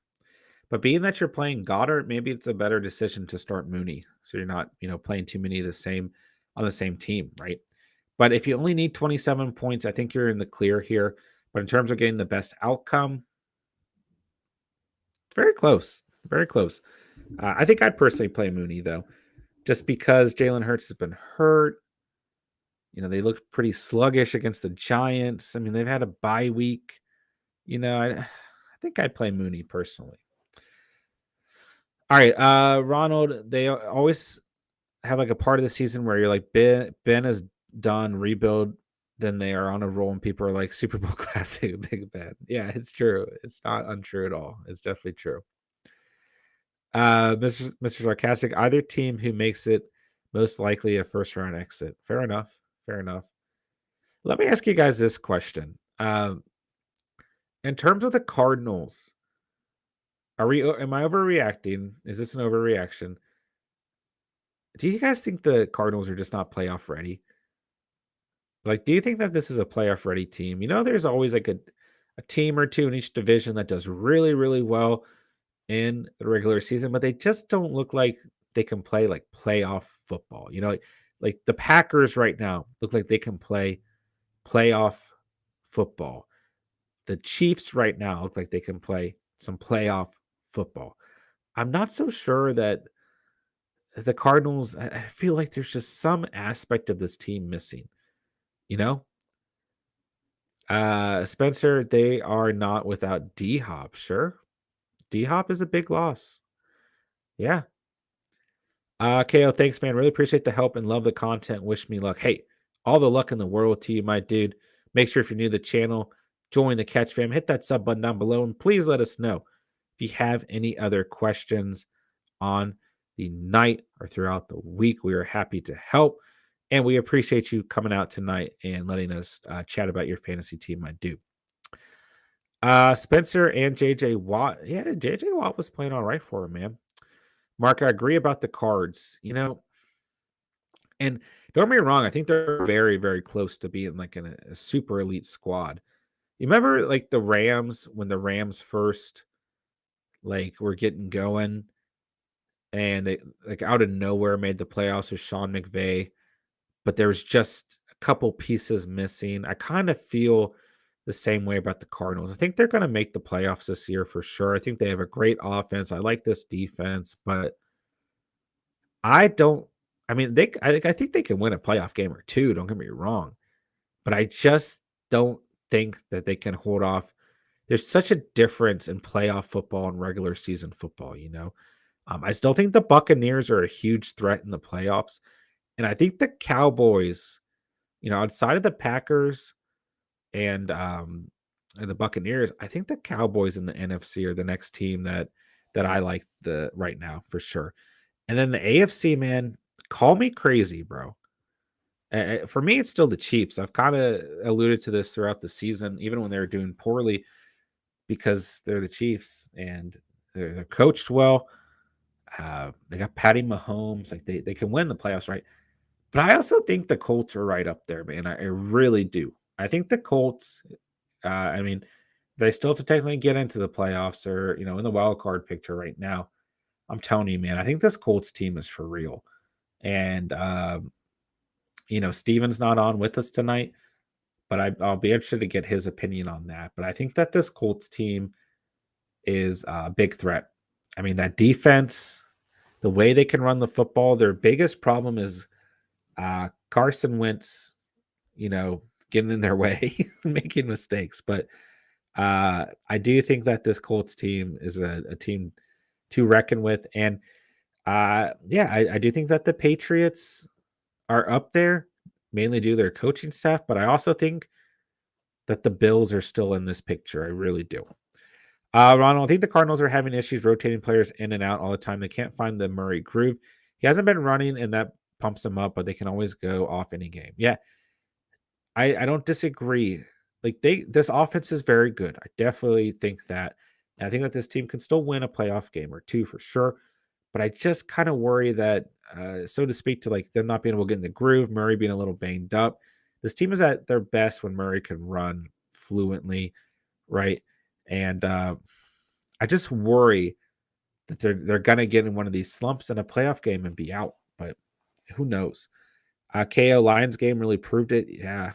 But being that you're playing Goddard, maybe it's a better decision to start Mooney. So you're not, playing too many of the same on the same team, right? But if you only need 27 points, I think you're in the clear here. But in terms of getting the best outcome, it's very close. Very close. I think I'd personally play Mooney, though, just because Jalen Hurts has been hurt. They look pretty sluggish against the Giants. I mean, they've had a bye week. I think I'd play Mooney personally. All right, Ronald, they always have like a part of the season where you're like, Ben is done, rebuild, then they are on a roll and people are like, Super Bowl classic, Big Ben. Yeah, it's true. It's not untrue at all. It's definitely true. Mr. Sarcastic, either team who makes it most likely a first round exit. Fair enough. Fair enough. Let me ask you guys this question. In terms of the Cardinals, am I overreacting? Is this an overreaction? Do you guys think the Cardinals are just not playoff ready? Like, do you think that this is a playoff ready team? There's always like a team or two in each division that does really, really well in the regular season, but they just don't look like they can play like playoff football. Like the Packers right now look like they can play playoff football. The Chiefs right now look like they can play some playoff football. I'm not so sure that the Cardinals, I feel like there's just some aspect of this team missing, you know? Spencer, they are not without D-Hop, sure. D-Hop is a big loss. Yeah. KO, thanks, man. Really appreciate the help and love the content. Wish me luck. Hey, all the luck in the world to you, my dude. Make sure if you're new to the channel, join the Catch Fam. Hit that sub button down below, and please let us know if you have any other questions on the night or throughout the week. We are happy to help, and we appreciate you coming out tonight and letting us chat about your fantasy team, my dude. Spencer and JJ Watt. Yeah, JJ Watt was playing all right for him, man. Mark, I agree about the Cards. And don't get me wrong, I think they're very, very close to being like in a super elite squad. You remember like the Rams when the Rams first like were getting going and they like out of nowhere made the playoffs with Sean McVay, but there was just a couple pieces missing. I kind of feel the same way about the Cardinals. I think they're going to make the playoffs this year for sure. I think they have a great offense. I like this defense, but I don't. I mean, I think they can win a playoff game or two. Don't get me wrong, but I just don't think that they can hold off. There's such a difference in playoff football and regular season football. I still think the Buccaneers are a huge threat in the playoffs, and I think the Cowboys, outside of the Packers and the Buccaneers, I think the Cowboys in the NFC are the next team that I like the right now for sure. And then the AFC, man, call me crazy, bro. For me, it's still the Chiefs. I've kind of alluded to this throughout the season, even when they were doing poorly, because they're the Chiefs and they're coached well. They got Patty Mahomes. Like they can win the playoffs, right? But I also think the Colts are right up there, man. I really do. I think the Colts, I mean, they still have to technically get into the playoffs or, in the wild card picture right now. I'm telling you, man, I think this Colts team is for real. And, Steven's not on with us tonight, but I'll be interested to get his opinion on that. But I think that this Colts team is a big threat. I mean, that defense, the way they can run the football, their biggest problem is Carson Wentz, getting in their way, making mistakes. But I do think that this Colts team is a team to reckon with. And I do think that the Patriots are up there, mainly due to their coaching staff. But I also think that the Bills are still in this picture. I really do. Ronald, I think the Cardinals are having issues rotating players in and out all the time. They can't find the Murray groove. He hasn't been running, and that pumps them up, but they can always go off any game. Yeah, I don't disagree. Like this offense is very good. I definitely think that. And I think that this team can still win a playoff game or two for sure. But I just kind of worry that, so to speak, to like them not being able to get in the groove, Murray being a little banged up. This team is at their best when Murray can run fluently, right? And I just worry that they're gonna get in one of these slumps in a playoff game and be out. But who knows? KO Lions game really proved it. Yeah.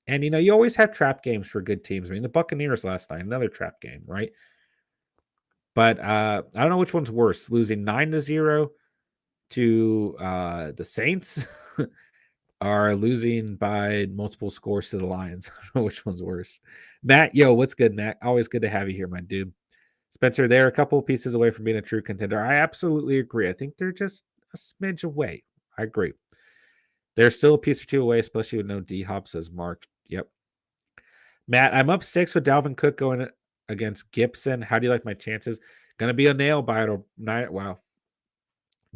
And you always have trap games for good teams. I mean, the Buccaneers last night, another trap game, right? But I don't know which one's worse, losing 9-0 to the Saints or losing by multiple scores to the Lions. I don't know which one's worse. Matt, yo, what's good, Matt? Always good to have you here, my dude. Spencer, they're a couple of pieces away from being a true contender. I absolutely agree. I think they're just a smidge away. I agree. They're still a piece or two away, especially with no D-Hop, says Mark. Yep. Matt, I'm up 6 with Dalvin Cook going against Gibson. How do you like my chances? Gonna be a nail biter. Wow.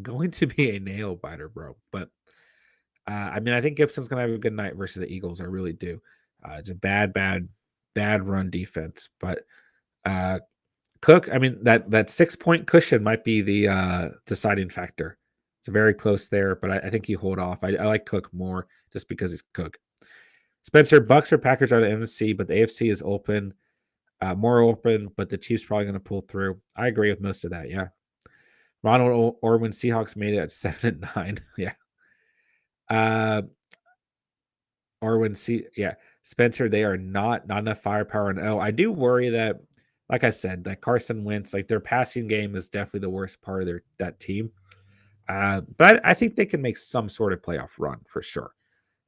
Going to be a nail biter, bro. But I mean, I think Gibson's gonna have a good night versus the Eagles. I really do. It's a bad run defense. But Cook, I mean, that 6-point cushion might be the deciding factor. It's very close there, but I think you hold off. I like Cook more just because he's Cook. Spencer, Bucks or Packers are the NFC, but the AFC is open, more open, but the Chiefs probably going to pull through. I agree with most of that. Yeah. Ronald or when Seahawks made it at 7-9. Yeah. Or when Spencer, they are not enough firepower. And I do worry that, like I said, that Carson Wentz, like their passing game is definitely the worst part of that team. But I think they can make some sort of playoff run for sure.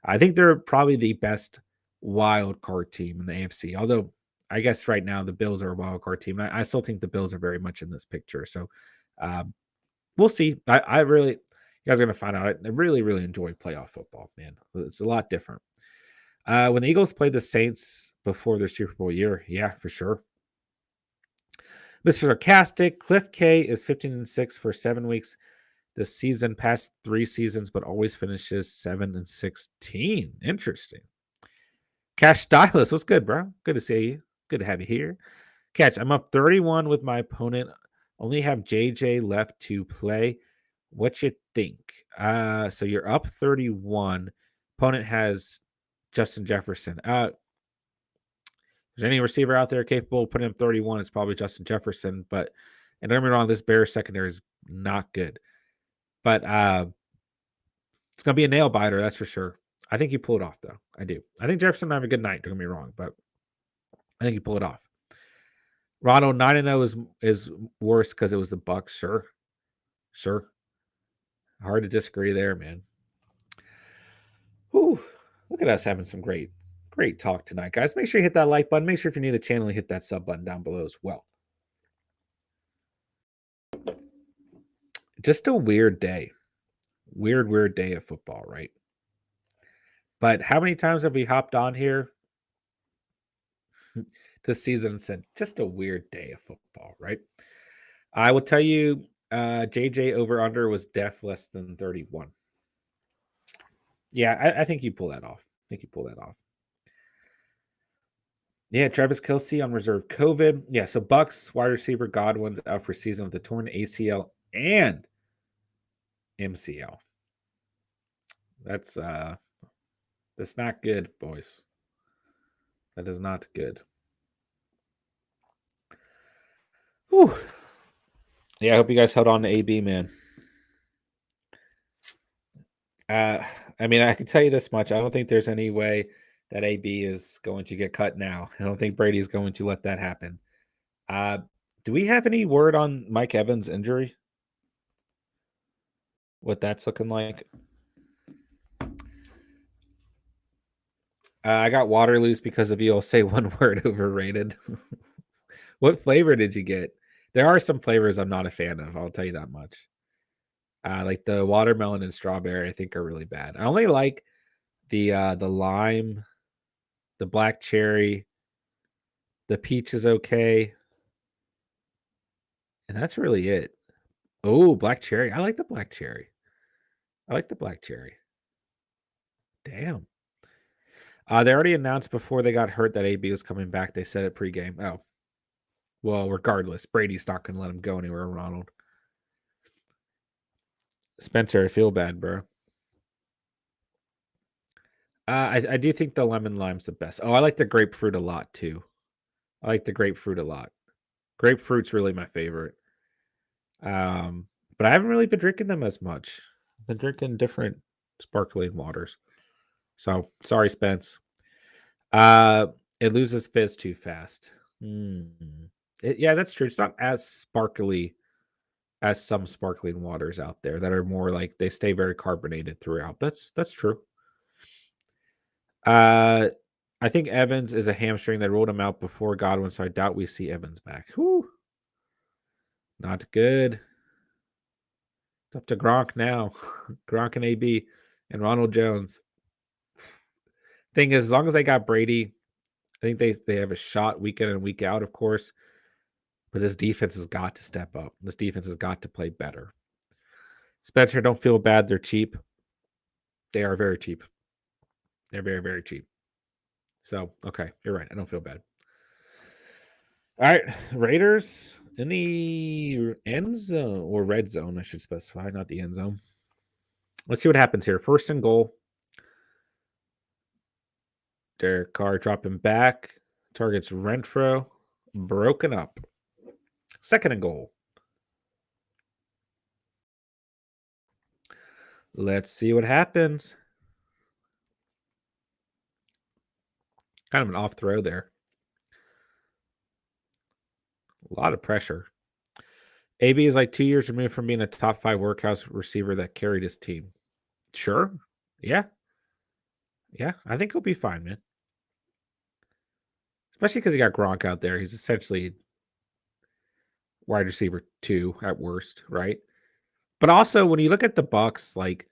I think they're probably the best wild card team in the AFC. Although I guess right now the Bills are a wild card team. I still think the Bills are very much in this picture. So we'll see. I really, you guys are going to find out. I really, really enjoy playoff football, man. It's a lot different. When the Eagles played the Saints before their Super Bowl year, yeah, for sure. Mr. Sarcastic, Cliff K is 15-6 for 7 weeks this season, past 3 seasons, but always finishes 7-16. Interesting. Cash Stylus, what's good, bro? Good to see you. Good to have you here. Catch, I'm up 31 with my opponent. Only have JJ left to play. What you think? So you're up 31. Opponent has Justin Jefferson. There's any receiver out there capable of putting him 31, it's probably Justin Jefferson. But and don't get me wrong, this Bears secondary is not good. But it's gonna be a nail biter, that's for sure. I think you pull it off, though. I do. I think Jefferson might have a good night. Don't get me wrong, but I think you pull it off. Ronald 9-0 is worse because it was the Bucks. Sure. Hard to disagree there, man. Whew. Look at us having some great talk tonight, guys. Make sure you hit that like button. Make sure if you're new to the channel, you hit that sub button down below as well. Just a weird day. Weird day of football, right? But how many times have we hopped on here this season and said, just a weird day of football, right? I will tell you, JJ over under was def less than 31. Yeah, I think you pull that off. Yeah, Travis Kelce on reserve COVID. Yeah, so Bucks wide receiver Godwin's out for season with a torn ACL and MCL. That's not good, boys. That is not good. Whew. Yeah, I hope you guys held on to AB, man. I mean, I can tell you this much. I don't think there's any way that AB is going to get cut now. I don't think Brady is going to let that happen. Do we have any word on Mike Evans' injury? What that's looking like? I got Waterloos because of you. I'll say one word: overrated. What flavor did you get? There are some flavors I'm not a fan of. I'll tell you that much. Like the watermelon and strawberry, I think are really bad. I only like the lime, the black cherry, the peach is okay, and that's really it. Oh, black cherry. I like the black cherry. Damn. They already announced before they got hurt that AB was coming back. They said it pregame. Oh, well, regardless, Brady's not going to let him go anywhere, Ronald. Spencer, I feel bad, bro. I do think the lemon lime's the best. Oh, I like the grapefruit a lot, too. Grapefruit's really my favorite. But I haven't really been drinking them as much. I've been drinking different sparkling waters. So, sorry, Spence. It loses fizz too fast. Yeah, that's true. It's not as sparkly as some sparkling waters out there that are more like they stay very carbonated throughout. That's true. I think Evans is a hamstring. They ruled him out before Godwin, so I doubt we see Evans back. Whew. Not good. It's up to Gronk now. Gronk and AB and Ronald Jones. Thing is, as long as they got Brady, I think they have a shot week in and week out, of course. But this defense has got to step up. This defense has got to play better. Spencer, don't feel bad. They're cheap. They are very cheap. They're very, very cheap. So, okay, you're right. I don't feel bad. All right, Raiders in the end zone or red zone, I should specify, not the end zone. Let's see what happens here. First and goal. Derek Carr dropping back. Targets Renfro. Broken up. Second and goal. Let's see what happens. Kind of an off throw there. A lot of pressure. AB is like 2 years removed from being a top 5 workhouse receiver that carried his team. Sure. Yeah. Yeah. I think he'll be fine, man. Especially because he got Gronk out there. He's essentially wide receiver 2 at worst, right? But also when you look at the Bucks, like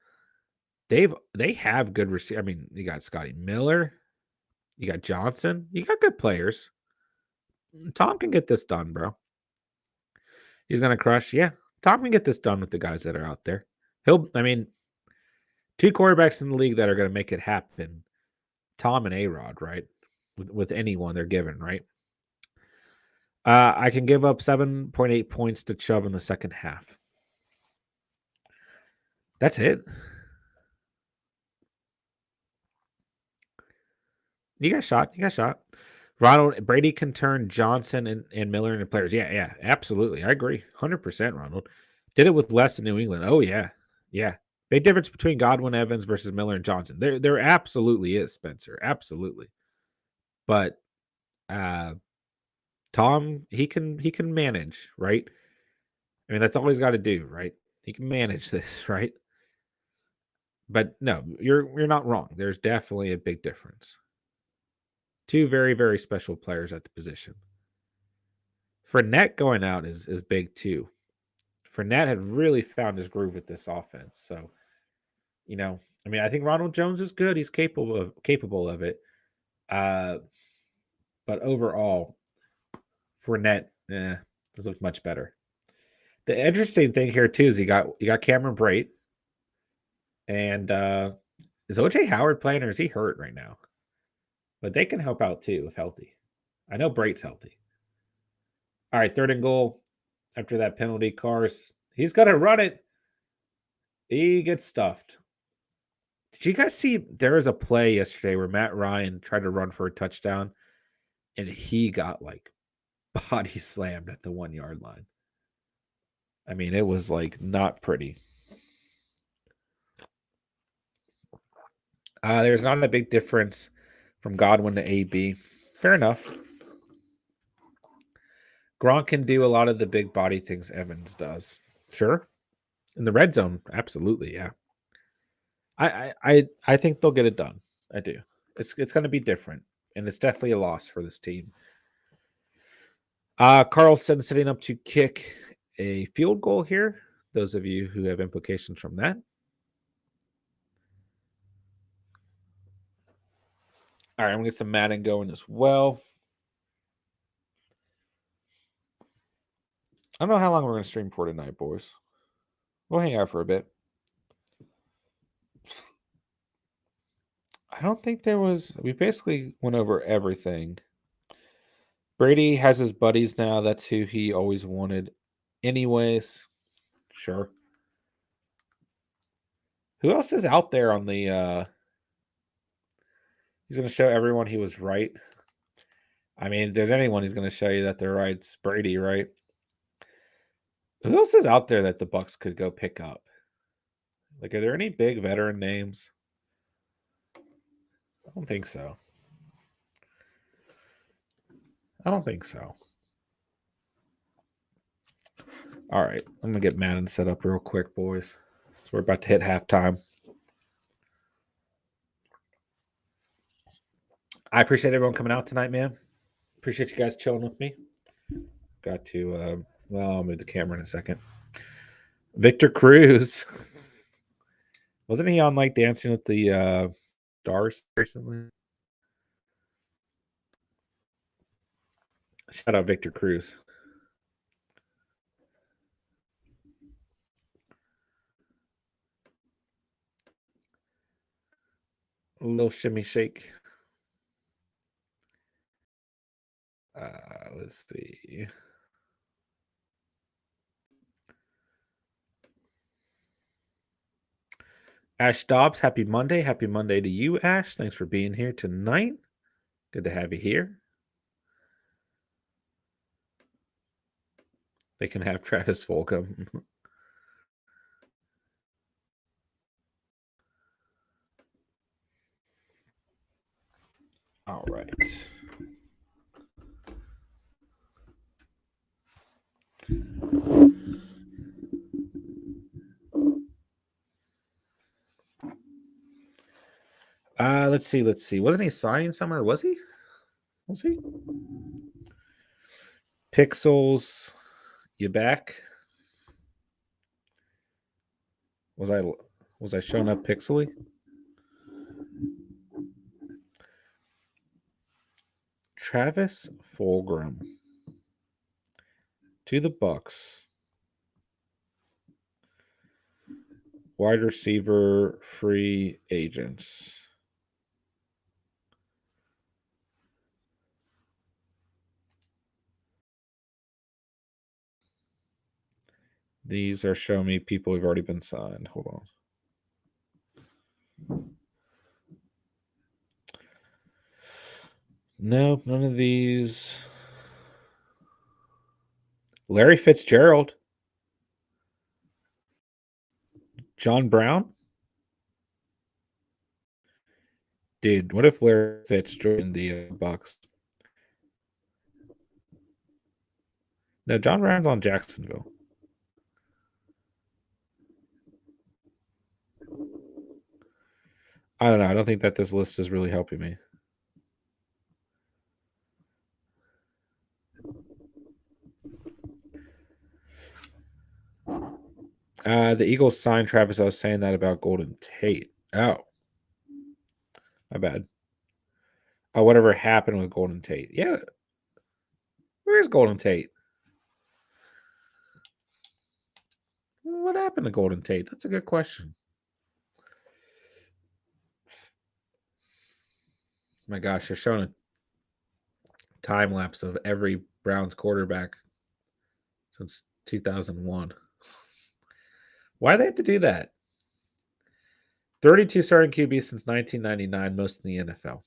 they have good receiver. I mean, you got Scotty Miller, you got Johnson, you got good players. Tom can get this done, bro. He's gonna crush. Yeah, Tom can get this done with the guys that are out there. I mean, 2 quarterbacks in the league that are gonna make it happen. Tom and A-Rod, right? With anyone they're given, right? I can give up 7.8 points to Chubb in the second half. That's it. You got shot. You got shot. Ronald Brady can turn Johnson and Miller into players. Yeah, yeah, absolutely. I agree. 100%, Ronald. Did it with less in New England. Oh, yeah. Yeah. Big difference between Godwin Evans versus Miller and Johnson. There absolutely is, Spencer. Absolutely. But Tom, he can manage, right? I mean, that's all he's got to do, right? He can manage this, right? But no, you're not wrong. There's definitely a big difference. Two very, very special players at the position. Fournette going out is big too. Fournette had really found his groove with this offense. So, I mean, I think Ronald Jones is good. He's capable of it. Uh, but overall, Fournette does look much better. The interesting thing here too is you got Cameron Brate, and is OJ Howard playing or is he hurt right now? But they can help out too if healthy. I know Brate's healthy. All right, third and goal after that penalty. Cars, he's got to run it. He gets stuffed. Did you guys see there was a play yesterday where Matt Ryan tried to run for a touchdown and he got like body slammed at the 1 yard line? I mean, it was like not pretty. There's not a big difference from Godwin to AB. Fair enough. Gronk can do a lot of the big body things Evans does. Sure. In the red zone, absolutely, yeah. I think they'll get it done. I do. It's going to be different, and it's definitely a loss for this team. Carlson setting up to kick a field goal here. Those of you who have implications from that. All right, I'm gonna get some Madden going as well. I don't know how long we're gonna stream for tonight, boys. We'll hang out for a bit. I don't think there was. We basically went over everything. Brady has his buddies now. That's who he always wanted, anyways. Sure. Who else is out there on the? He's gonna show everyone he was right. I mean, if there's anyone he's gonna show you that they're right, it's Brady, right? Who else is out there that the Bucks could go pick up? Like, are there any big veteran names? I don't think so. I don't think so. All right, I'm gonna get Madden set up real quick, boys. So we're about to hit halftime. I appreciate everyone coming out tonight, man. Appreciate you guys chilling with me. Got to, I'll move the camera in a second. Victor Cruz. Wasn't he on like Dancing with the Stars recently? Shout out Victor Cruz. A little shimmy shake. Let's see. Ash Dobbs, happy Monday. Happy Monday to you, Ash. Thanks for being here tonight. Good to have you here. They can have Travis Fulgham. All right. Let's see. Wasn't he signing somewhere? Was he? Pixels, you back? Was I showing up pixely? Travis Fulgham to the Bucks. Wide receiver free agents. These are showing me people who've already been signed. Hold on. No, none of these. Larry Fitzgerald. John Brown? Dude, what if Larry Fitz joined the Bucks? No, John Brown's on Jacksonville. I don't know. I don't think that this list is really helping me. The Eagles signed Travis. I was saying that about Golden Tate. Oh, my bad. Oh, whatever happened with Golden Tate. Yeah. Where's Golden Tate? What happened to Golden Tate? That's a good question. My gosh, they're showing a time lapse of every Browns quarterback since 2001. Why do they have to do that? 32 starting QB since 1999, most in the NFL.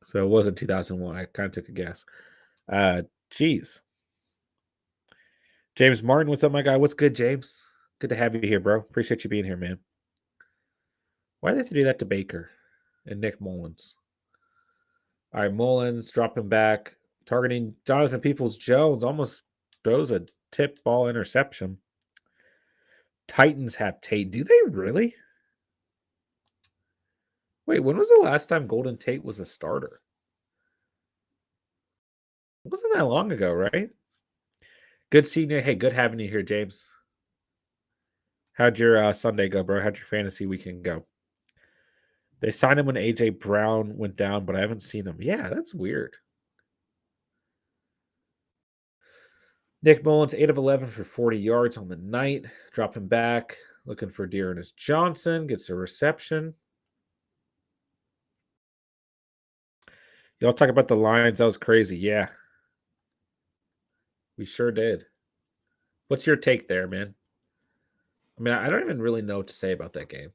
So it wasn't 2001. I kind of took a guess. Jeez. James Martin, what's up, my guy? What's good, James? Good to have you here, bro. Appreciate you being here, man. Why do they have to do that to Baker and Nick Mullens? All right, Mullens dropping back, targeting Jonathan Peoples-Jones. Almost throws a tip ball interception. Titans have Tate. Do they really? Wait, when was the last time Golden Tate was a starter? It wasn't that long ago, right? Good seeing you. Hey, good having you here, James. How'd your Sunday go, bro? How'd your fantasy weekend go? They signed him when A.J. Brown went down, but I haven't seen him. Yeah, that's weird. Nick Mullens, 8 of 11 for 40 yards on the night. Dropping back, looking for Dearness Johnson. Gets a reception. Y'all talk about the Lions. That was crazy. Yeah. We sure did. What's your take there, man? I mean, I don't even really know what to say about that game.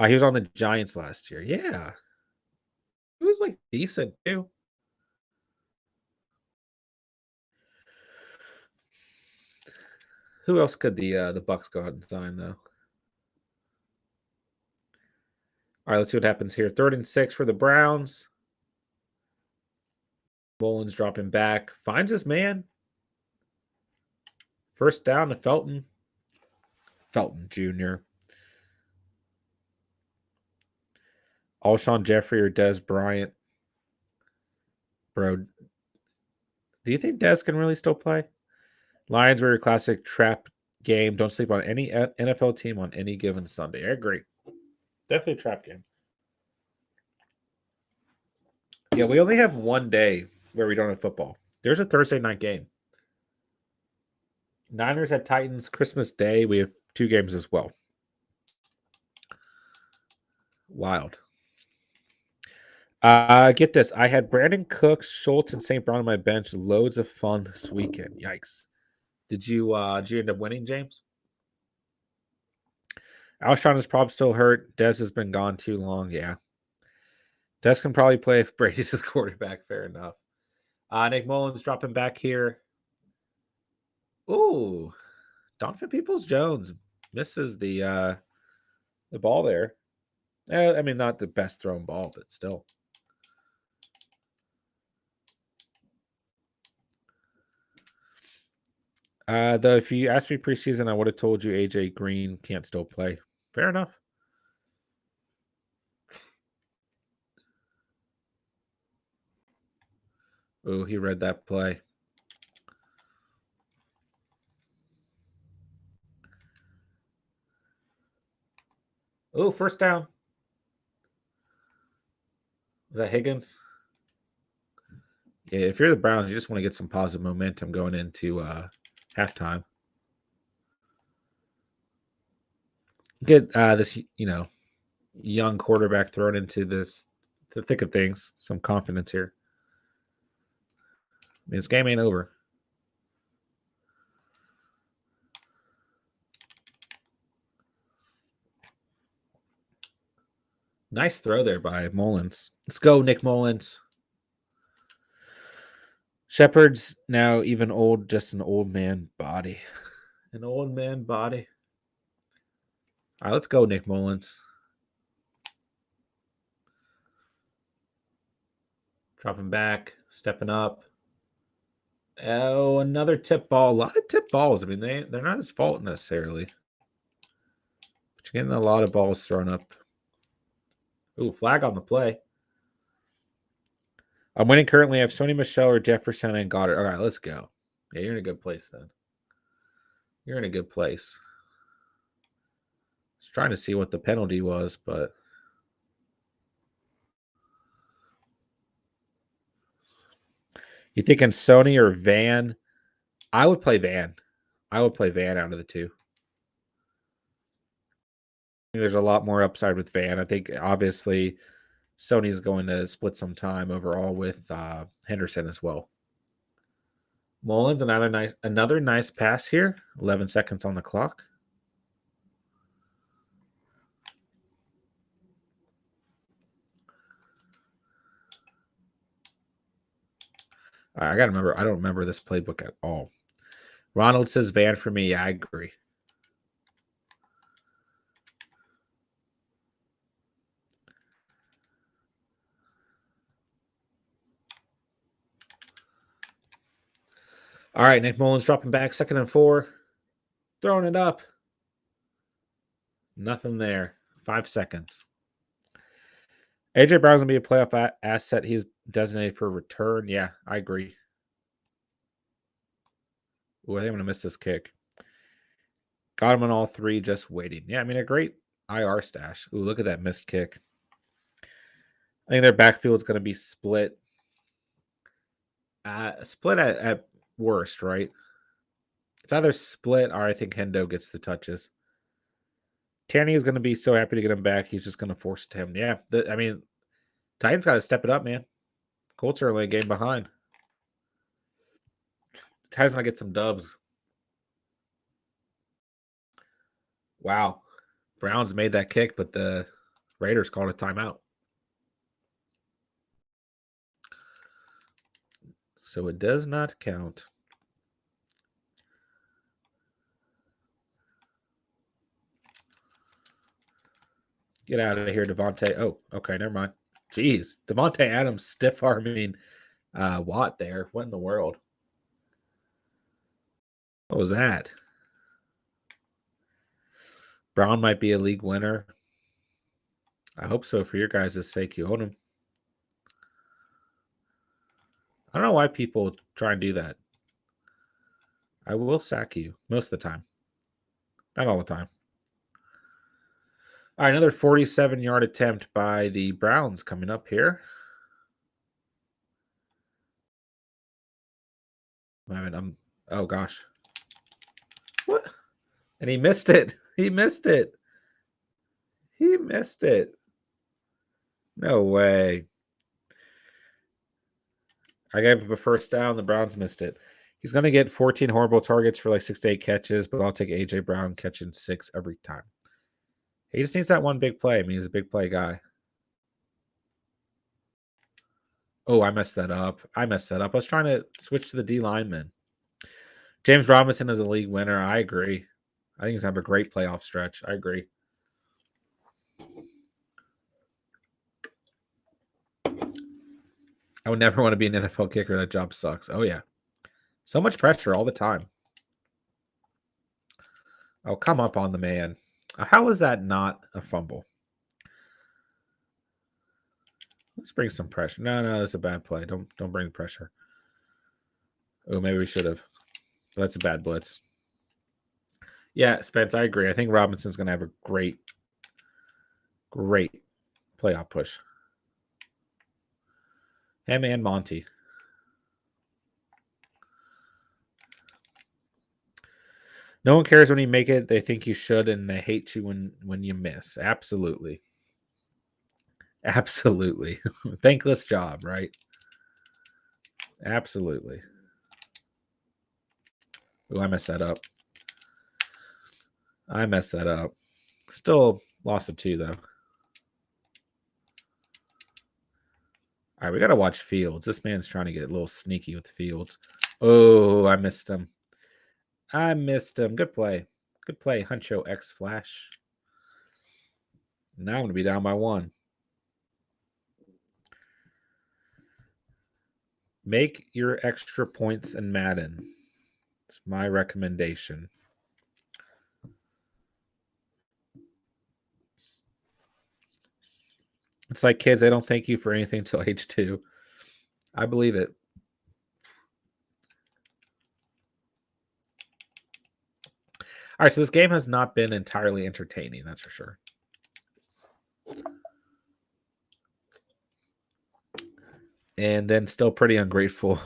He was on the Giants last year. Yeah. He was like decent too. Who else could the Bucks go out and sign though? All right, let's see what happens here. 3rd and 6 for the Browns. Mullens dropping back. Finds his man. First down to Felton. Felton Jr. Alshon Jeffrey or Des Bryant. Bro, do you think Des can really still play? Lions were your classic trap game. Don't sleep on any NFL team on any given Sunday. I agree. Definitely a trap game. Yeah, we only have one day where we don't have football. There's a Thursday night game. Niners at Titans Christmas Day. We have 2 games as well. Wild. Get this. I had Brandon Cooks, Schultz, and St. Brown on my bench. Loads of fun this weekend. Yikes. Did you end up winning, James? Alshon is probably still hurt. Dez has been gone too long. Yeah. Dez can probably play if Brady's his quarterback. Fair enough. Nick Mullens dropping back here. Ooh. Donovan Peoples-Jones misses the ball there. I mean, not the best thrown ball, but still. Though, if you asked me preseason, I would have told you AJ Green can't still play. Fair enough. Oh, he read that play. Oh, first down. Was that Higgins? Yeah, if you're the Browns, you just want to get some positive momentum going into halftime. Get this, young quarterback thrown into the thick of things. Some confidence here. I mean, this game ain't over. Nice throw there by Mullens. Let's go, Nick Mullens. Shepard's now even old, just an old man body. An old man body. All right, let's go, Nick Mullens. Dropping back, stepping up. Oh, another tip ball. A lot of tip balls. I mean, they're not his fault necessarily. But you're getting a lot of balls thrown up. Ooh, flag on the play. I'm winning currently. I have Sony Michel or Jefferson and Goddard. All right, let's go. Yeah, you're in a good place then. You're in a good place. I was trying to see what the penalty was, but you thinking Sony or Van? I would play Van. I would play Van out of the two. There's a lot more upside with Van. I think obviously Sony's going to split some time overall with Henderson as well. Mullens, another nice pass here. 11 seconds on the clock. I got to remember. I don't remember this playbook at all. Ronald says Van for me. Yeah, I agree. All right, Nick Mullens dropping back. 2nd and 4. Throwing it up. Nothing there. 5 seconds. AJ Brown's going to be a playoff asset. He's designated for return. Yeah, I agree. Ooh, I think I'm going to miss this kick. Got him on all 3, just waiting. Yeah, I mean, a great IR stash. Ooh, look at that missed kick. I think their backfield is going to be split. Split at worst, right? It's either split or I think Hendo gets the touches. Tanny is going to be so happy to get him back. He's just going to force it to him. Yeah, I mean, Titans got to step it up, man. Colts are only a game behind. Titans going to get some dubs. Wow. Browns made that kick, but the Raiders called a timeout. So it does not count. Get out of here, Devonta. Oh, okay, never mind. Jeez, Devonta Adams stiff arming Watt there. What in the world? What was that? Brown might be a league winner. I hope so for your guys' sake. You own him. I don't know why people try and do that. I will sack you most of the time. Not all the time. All right, another 47-yard attempt by the Browns coming up here. Oh, gosh. What? And he missed it. He missed it. He missed it. No way. I gave him a first down. The Browns missed it. He's going to get 14 horrible targets for like 6 to 8 catches, but I'll take A.J. Brown catching 6 every time. He just needs that one big play. I mean, he's a big play guy. Oh, I messed that up. I was trying to switch to the D lineman. James Robinson is a league winner. I agree. I think he's going to have a great playoff stretch. I agree. I would never want to be an NFL kicker. That job sucks. Oh, yeah. So much pressure all the time. Oh, come up on the man. How is that not a fumble? Let's bring some pressure. No, that's a bad play. Don't bring pressure. Oh, maybe we should have. That's a bad blitz. Yeah, Spence, I agree. I think Robinson's going to have a great playoff push. Him and Monty. No one cares when you make it. They think you should, and they hate you when you miss. Absolutely. Absolutely. Thankless job, right? Absolutely. Oh, I messed that up. Still lost it 2, though. All right, we got to watch Fields. This man's trying to get a little sneaky with Fields. Oh, I missed him. Good play. Good play, Huncho X Flash. Now I'm going to be down by 1. Make your extra points in Madden. It's my recommendation. It's like kids, they don't thank you for anything until age 2. I believe it. All right, so this game has not been entirely entertaining, that's for sure. And then still pretty ungrateful.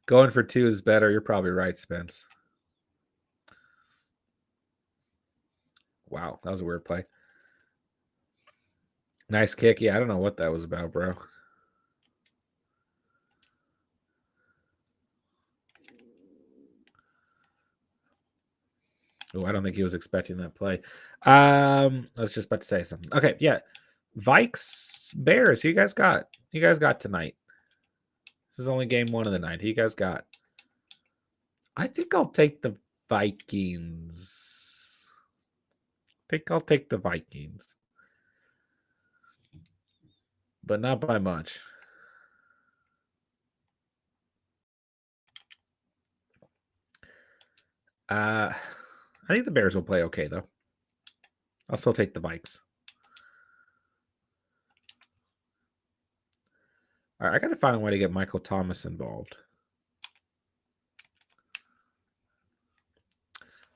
Going for 2 is better. You're probably right, Spence. Wow, that was a weird play. Nice kick. Yeah, I don't know what that was about, bro. Oh, I don't think he was expecting that play. I was just about to say something. Okay, yeah. Vikes, Bears. Who you guys got? You guys got tonight? This is only game 1 of the night. Who you guys got? I think I'll take the Vikings. I'll take the Vikings. But not by much. I think the Bears will play okay, though. I'll still take the Vikes. All right, I got to find a way to get Michael Thomas involved.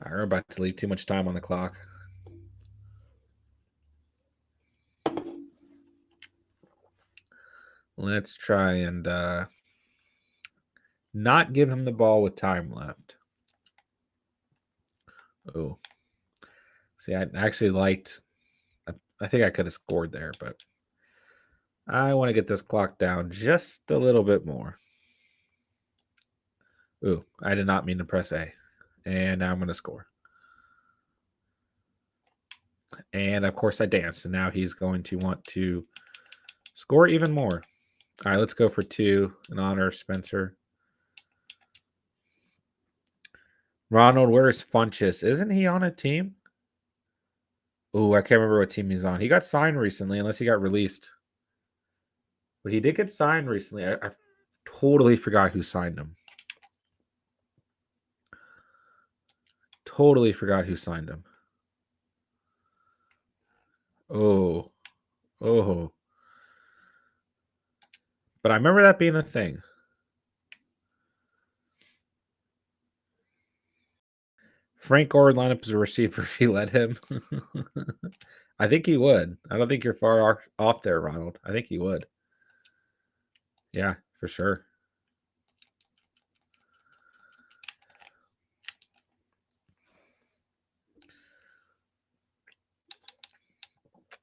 All right, we're about to leave too much time on the clock. Let's try and not give him the ball with time left. Oh. See, I actually liked... I think I could have scored there, but I want to get this clock down just a little bit more. Ooh, I did not mean to press A. And now I'm going to score. And, of course, I danced. And now he's going to want to score even more. All right, let's go for 2 in honor of Spencer. Ronald, where's Funchess? Isn't he on a team? Oh, I can't remember what team he's on. He got signed recently, unless he got released. But he did get signed recently. I totally forgot who signed him. Totally forgot who signed him. Oh. But I remember that being a thing. Frank Gore line up as a receiver if he let him. I think he would. I don't think you're far off there, Ronald. I think he would. Yeah, for sure.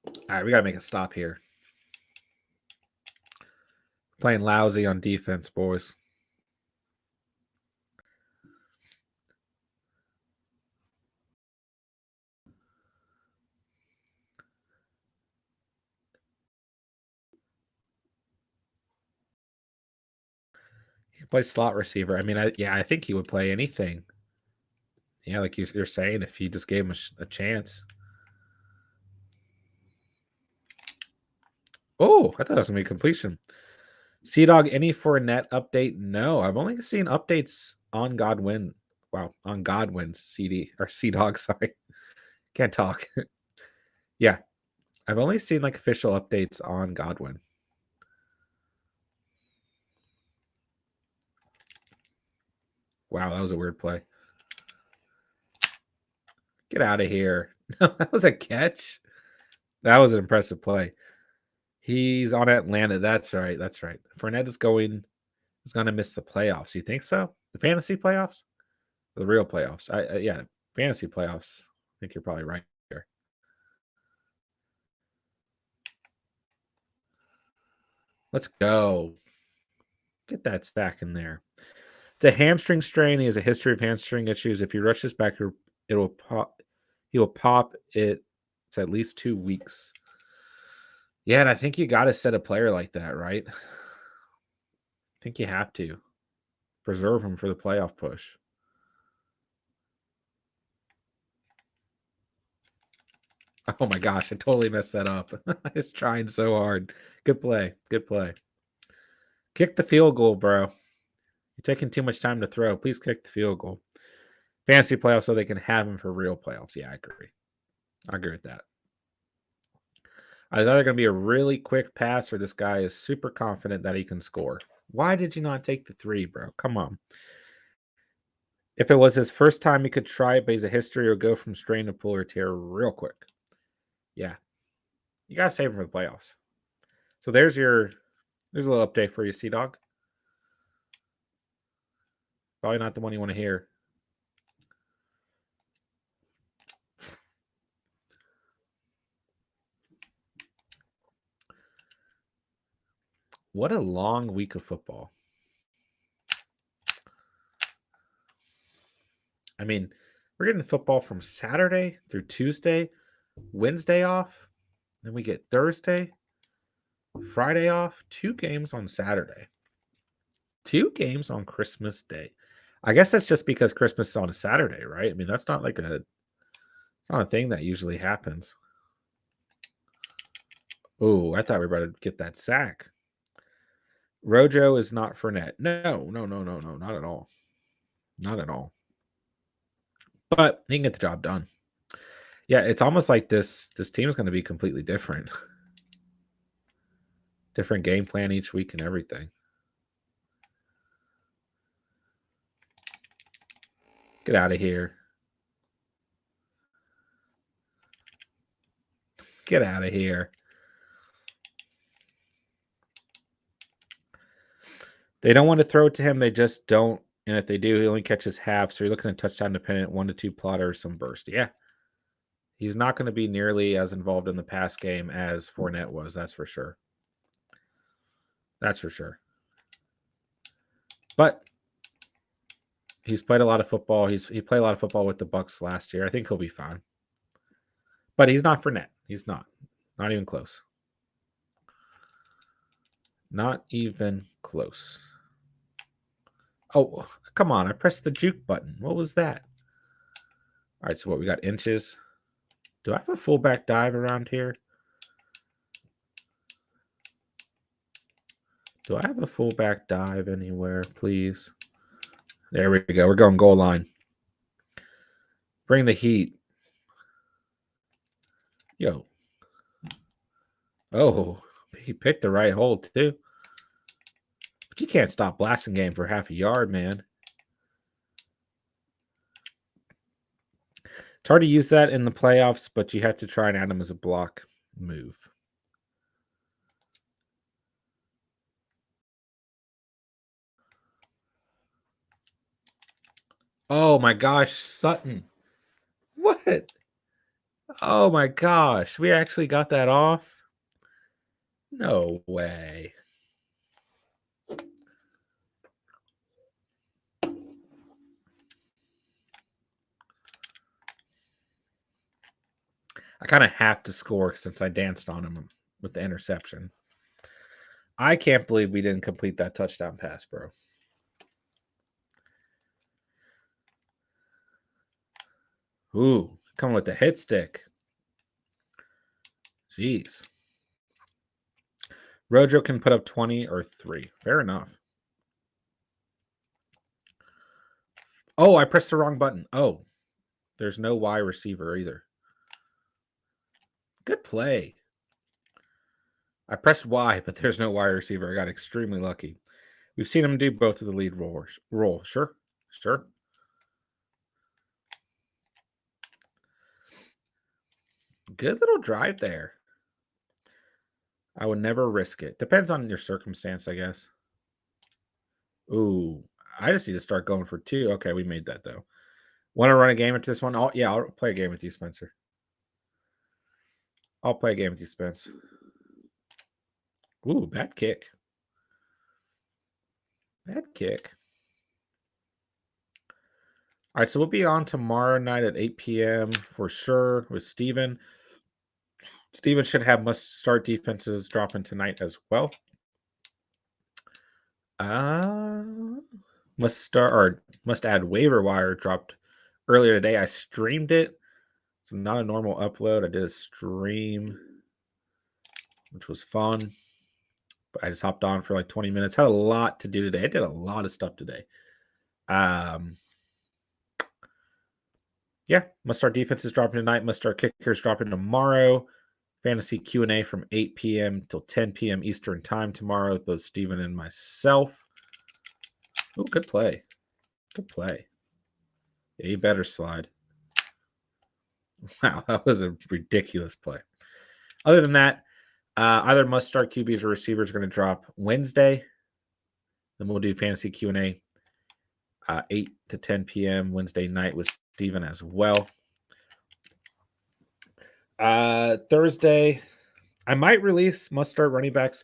All right, we got to make a stop here. Playing lousy on defense, boys. He could play slot receiver. I mean, I think he would play anything. Yeah, like you're saying, if you just gave him a chance. Oh, I thought that was going to be completion. C-Dog, any Fournette update? No, I've only seen updates on Godwin. Wow, on Godwin's CD or C-Dog, sorry. Can't talk. Yeah, I've only seen like official updates on Godwin. Wow, that was a weird play. Get out of here. No, that was a catch. That was an impressive play. He's on Atlanta. That's right. Fournette is going to miss the playoffs. You think so? The fantasy playoffs? The real playoffs. Yeah, fantasy playoffs. I think you're probably right here. Let's go. Get that stack in there. It's a hamstring strain. He has a history of hamstring issues. If he rushes back, it will pop. He will pop it. It's at least 2 weeks. Yeah, and I think you gotta set a player like that, right? I think you have to. Preserve him for the playoff push. Oh my gosh, I totally messed that up. It's trying so hard. Good play. Good play. Kick the field goal, bro. You're taking too much time to throw. Please kick the field goal. Fantasy playoffs so they can have him for real playoffs. Yeah, I agree. I agree with that. It's either going to be a really quick pass or this guy is super confident that he can score. Why did you not take the 3, bro? Come on. If it was his first time, he could try it, but he's a history or go from strain to pull or tear real quick. Yeah. You got to save him for the playoffs. So there's a little update for you, Sea-Dog. Probably not the one you want to hear. What a long week of football. I mean, we're getting football from Saturday through Tuesday, Wednesday off, then we get Thursday, Friday off, 2 games on Saturday, 2 games on Christmas Day. I guess that's just because Christmas is on a Saturday, right? I mean, that's not like it's not a thing that usually happens. Oh, I thought we were about to get that sack. Rojo is not Fournette. No, not at all. Not at all. But he can get the job done. Yeah, it's almost like this team is going to be completely different. Different game plan each week and everything. Get out of here. Get out of here. They don't want to throw it to him. They just don't. And if they do, he only catches half. So you're looking at touchdown dependent, 1 to 2 plotter, some burst. Yeah. He's not going to be nearly as involved in the pass game as Fournette was. That's for sure. That's for sure. But he's played a lot of football. He played a lot of football with the Bucs last year. I think he'll be fine. But he's not Fournette. He's not. Not even close. Not even close. Oh, come on. I pressed the juke button. What was that? All right, so what? We got inches. Do I have a fullback dive around here? Do I have a fullback dive anywhere, please? There we go. We're going goal line. Bring the heat. Yo. Oh, he picked the right hole, too. But you can't stop blasting game for half a yard, man. It's hard to use that in the playoffs, but you have to try and add him as a block move. Oh, my gosh, Sutton. What? Oh, my gosh. We actually got that off? No way. I kind of have to score since I danced on him with the interception. I can't believe we didn't complete that touchdown pass, bro. Ooh, coming with the hit stick. Jeez. Rojo can put up 20 or 3. Fair enough. Oh, I pressed the wrong button. Oh, there's no Y receiver either. Good play. I pressed Y, but there's no Y receiver. I got extremely lucky. We've seen him do both of the lead role. Sure. Good little drive there. I would never risk it. Depends on your circumstance, I guess. Ooh, I just need to start going for 2. Okay, we made that, though. Want to run a game into this one? Yeah, I'll play a game with you, Spencer. I'll play a game with you, Spence. Ooh, bad kick. Bad kick. All right, so we'll be on tomorrow night at 8 p.m. for sure with Steven. Steven should have must-start defenses dropping tonight as well. Must-add waiver wire dropped earlier today. I streamed it. So not a normal upload. I did a stream, which was fun. But I just hopped on for like 20 minutes. Had a lot to do today. I did a lot of stuff today. Yeah, must-start defenses dropping tonight. Must-start kickers dropping tomorrow. Fantasy Q&A from 8 p.m. till 10 p.m. Eastern time tomorrow with both Steven and myself. Oh, good play. Good play. Yeah, you better slide. Wow, that was a ridiculous play. Other than that, either must-start QBs or receivers are going to drop Wednesday. Then we'll do Fantasy Q&A 8 to 10 p.m. Wednesday night with Steven as well. Thursday, I might release must-start running backs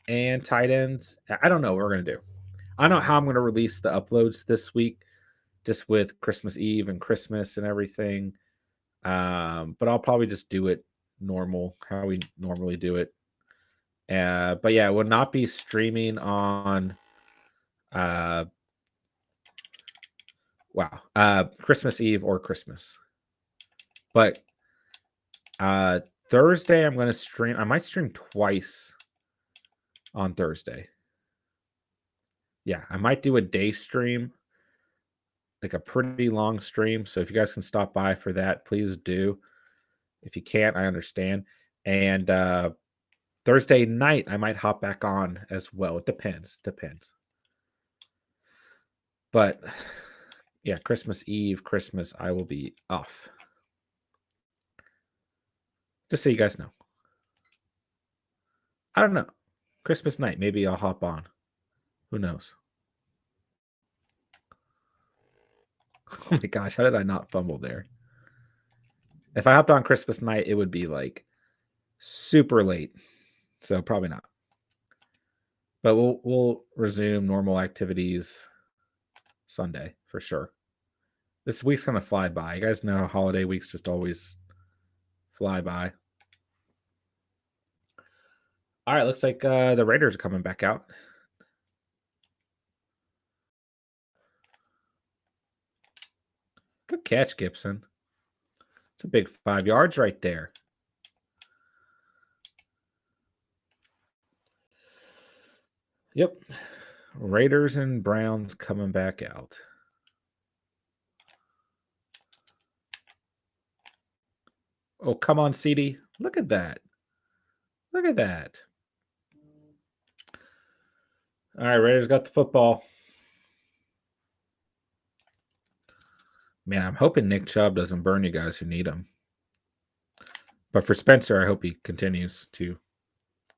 and tight ends. I don't know what we're going to do. I don't know how I'm going to release the uploads this week, just with Christmas Eve and Christmas and everything. But I'll probably just do it normal, how we normally do it. But yeah, it will not be streaming on Christmas Eve or Christmas. But Thursday I'm going to stream. I might stream twice on Thursday. Yeah, I might do a day stream, like a pretty long stream. So if you guys can stop by for that, please do. If you can't, I understand. And Thursday night, I might hop back on as well. It depends. But yeah, Christmas Eve, Christmas, I will be off. Just so you guys know. I don't know. Christmas night, maybe I'll hop on. Who knows? Oh my gosh, how did I not fumble there? If I hopped on Christmas night, it would be like super late. So probably not. But we'll resume normal activities Sunday for sure. This week's gonna fly by. You guys know how holiday weeks just always fly by. All right, looks like the Raiders are coming back out. Good catch, Gibson. It's a big 5 yards right there. Yep. Raiders and Browns coming back out. Oh, come on, CD. Look at that. Look at that. All right, Raiders got the football. Man, I'm hoping Nick Chubb doesn't burn you guys who need him. But for Spencer, I hope he continues to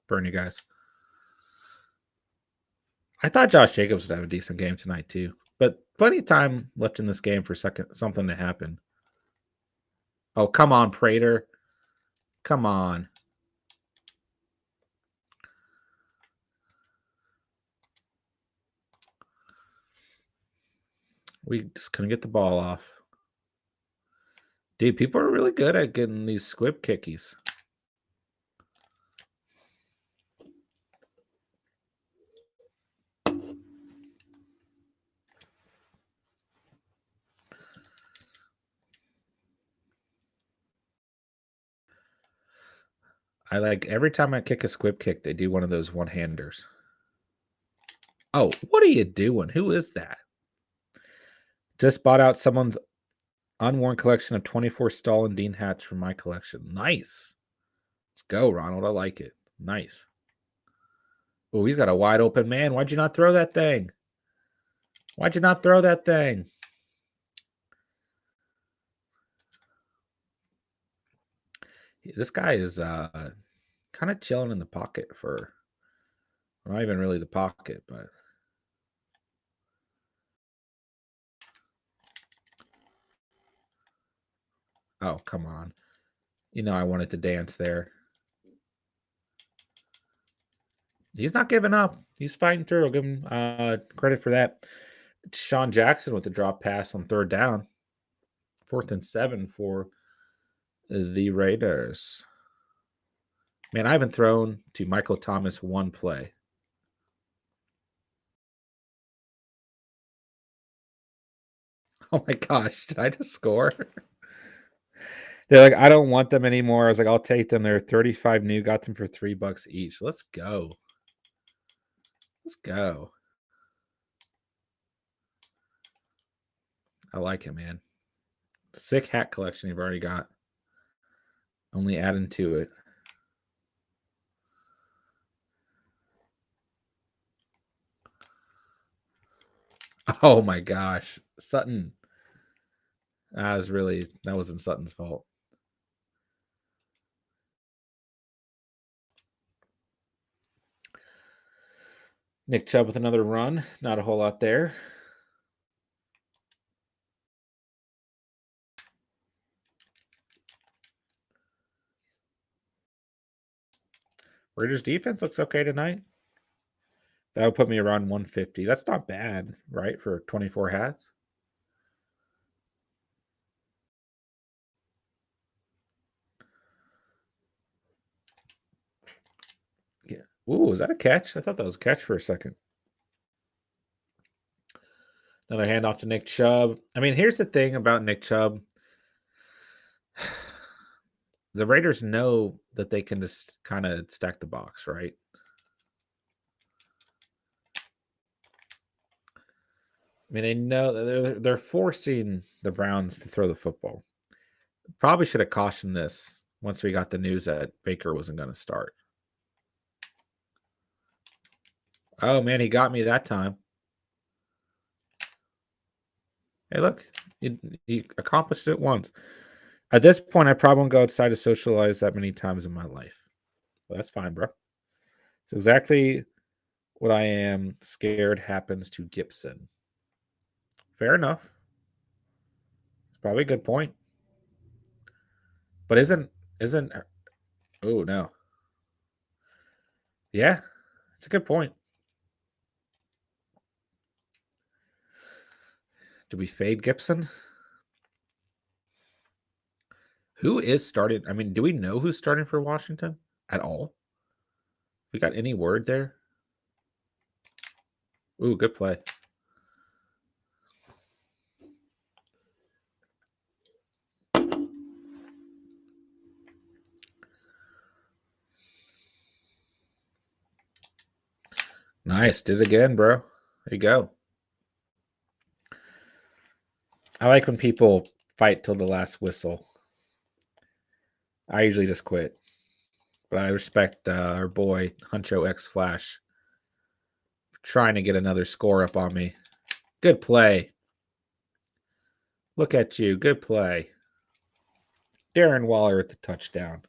burn you guys. I thought Josh Jacobs would have a decent game tonight too. But plenty of time left in this game for something to happen. Oh, come on, Prater. Come on. We just couldn't get the ball off. Dude, people are really good at getting these squib kickies. I like every time I kick a squib kick, they do one of those one-handers. Oh, what are you doing? Who is that? Just bought out someone's unworn collection of 24 Stall and Dean hats from my collection. Nice. Let's go, Ronald. I like it. Nice. Oh, he's got a wide open man. Why'd you not throw that thing? Why'd you not throw that thing? This guy is kind of chilling in the pocket for not even really the pocket, but oh, come on. You know I wanted to dance there. He's not giving up. He's fighting through. I'll give him credit for that. Sean Jackson with the drop pass on third down. 4th and 7 for the Raiders. Man, I haven't thrown to Michael Thomas one play. Oh my gosh, did I just score? They're like, I don't want them anymore. I was like, I'll take them. They're 35 new, got them for $3 each. Let's go. Let's go. I like it, man. Sick hat collection you've already got. Only adding to it. Oh my gosh. Sutton. That wasn't Sutton's fault. Nick Chubb with another run. Not a whole lot there. Raiders defense looks okay tonight. That would put me around 150. That's not bad, right, for 24 hats? Yeah. Ooh, was that a catch? I thought that was a catch for a second. Another handoff to Nick Chubb. I mean, here's the thing about Nick Chubb. The Raiders know that they can just kind of stack the box, right? I mean, they know they're forcing the Browns to throw the football. Probably should have cautioned this once we got the news that Baker wasn't going to start. Oh, man, he got me that time. Hey, look, he accomplished it once. At this point, I probably won't go outside to socialize that many times in my life. Well, that's fine, bro. It's exactly what I am scared happens to Gibson. Fair enough. It's probably a good point. But isn't oh no. Yeah, it's a good point. Do we fade Gibson? Who is starting? I mean, do we know who's starting for Washington at all? We got any word there? Ooh, good play. Nice. Did it again, bro. There you go. I like when people fight till the last whistle. I usually just quit. But I respect our boy, Huncho X Flash, trying to get another score up on me. Good play. Look at you. Good play. Darren Waller at the touchdown.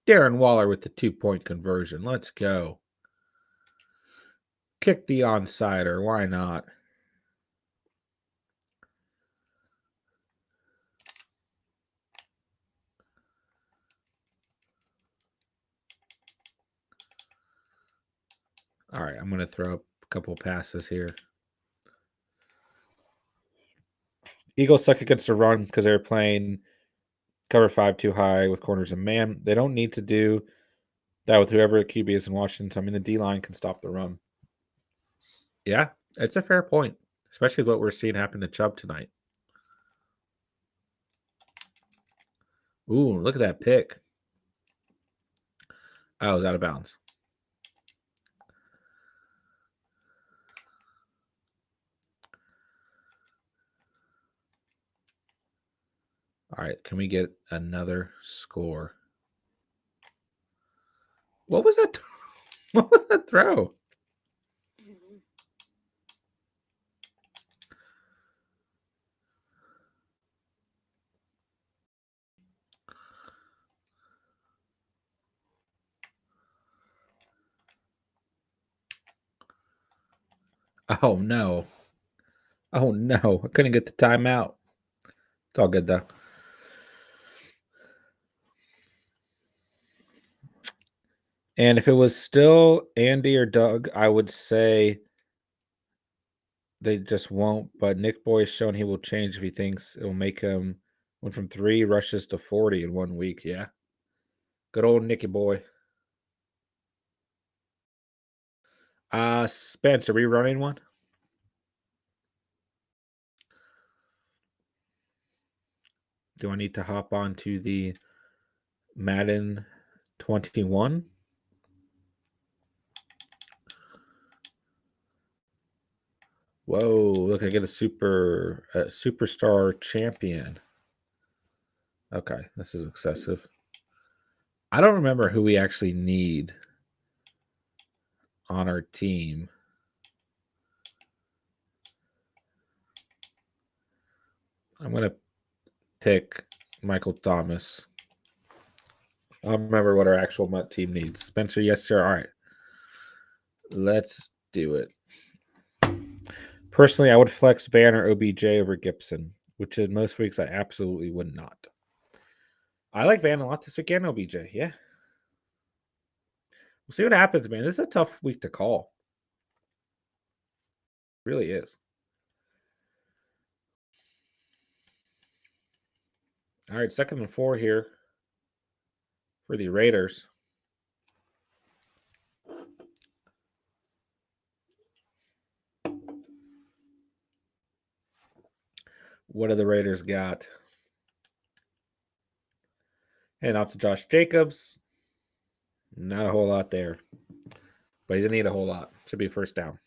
Darren Waller with the 2-point conversion. Let's go. Kick the onsider. Why not? All right, I'm going to throw up a couple passes here. Eagles suck against the run because they're playing cover 5 too high with corners and man. They don't need to do that with whoever QB is in Washington. I mean, the D-line can stop the run. Yeah, it's a fair point, especially what we're seeing happen to Chubb tonight. Ooh, look at that pick. Oh, it was out of bounds. All right, can we get another score? What was that? What was that throw? Oh no. Oh no. I couldn't get the timeout. It's all good though. And if it was still Andy or Doug, I would say They just won't. But Nick Boy has shown he will change if he thinks it will make him went from 3 rushes to 40 in 1 week. Yeah. Good old Nicky Boy. Spence, are we running one? Do I need to hop on to the Madden 21? Whoa, look, I get a superstar champion. Okay, this is excessive. I don't remember who we actually need on our team. I'm going to pick Michael Thomas. I'll remember what our actual team needs. Spencer, yes, sir. All right. Let's do it. Personally, I would flex Van or OBJ over Gibson, which in most weeks I absolutely would not. I like Van a lot this weekend, OBJ. Yeah. We'll see what happens, man. This is a tough week to call. It really is. All right, 2nd and 4 here for the Raiders. What do the Raiders got? Hand off to Josh Jacobs. Not a whole lot there. But he didn't need a whole lot. Should be a first down.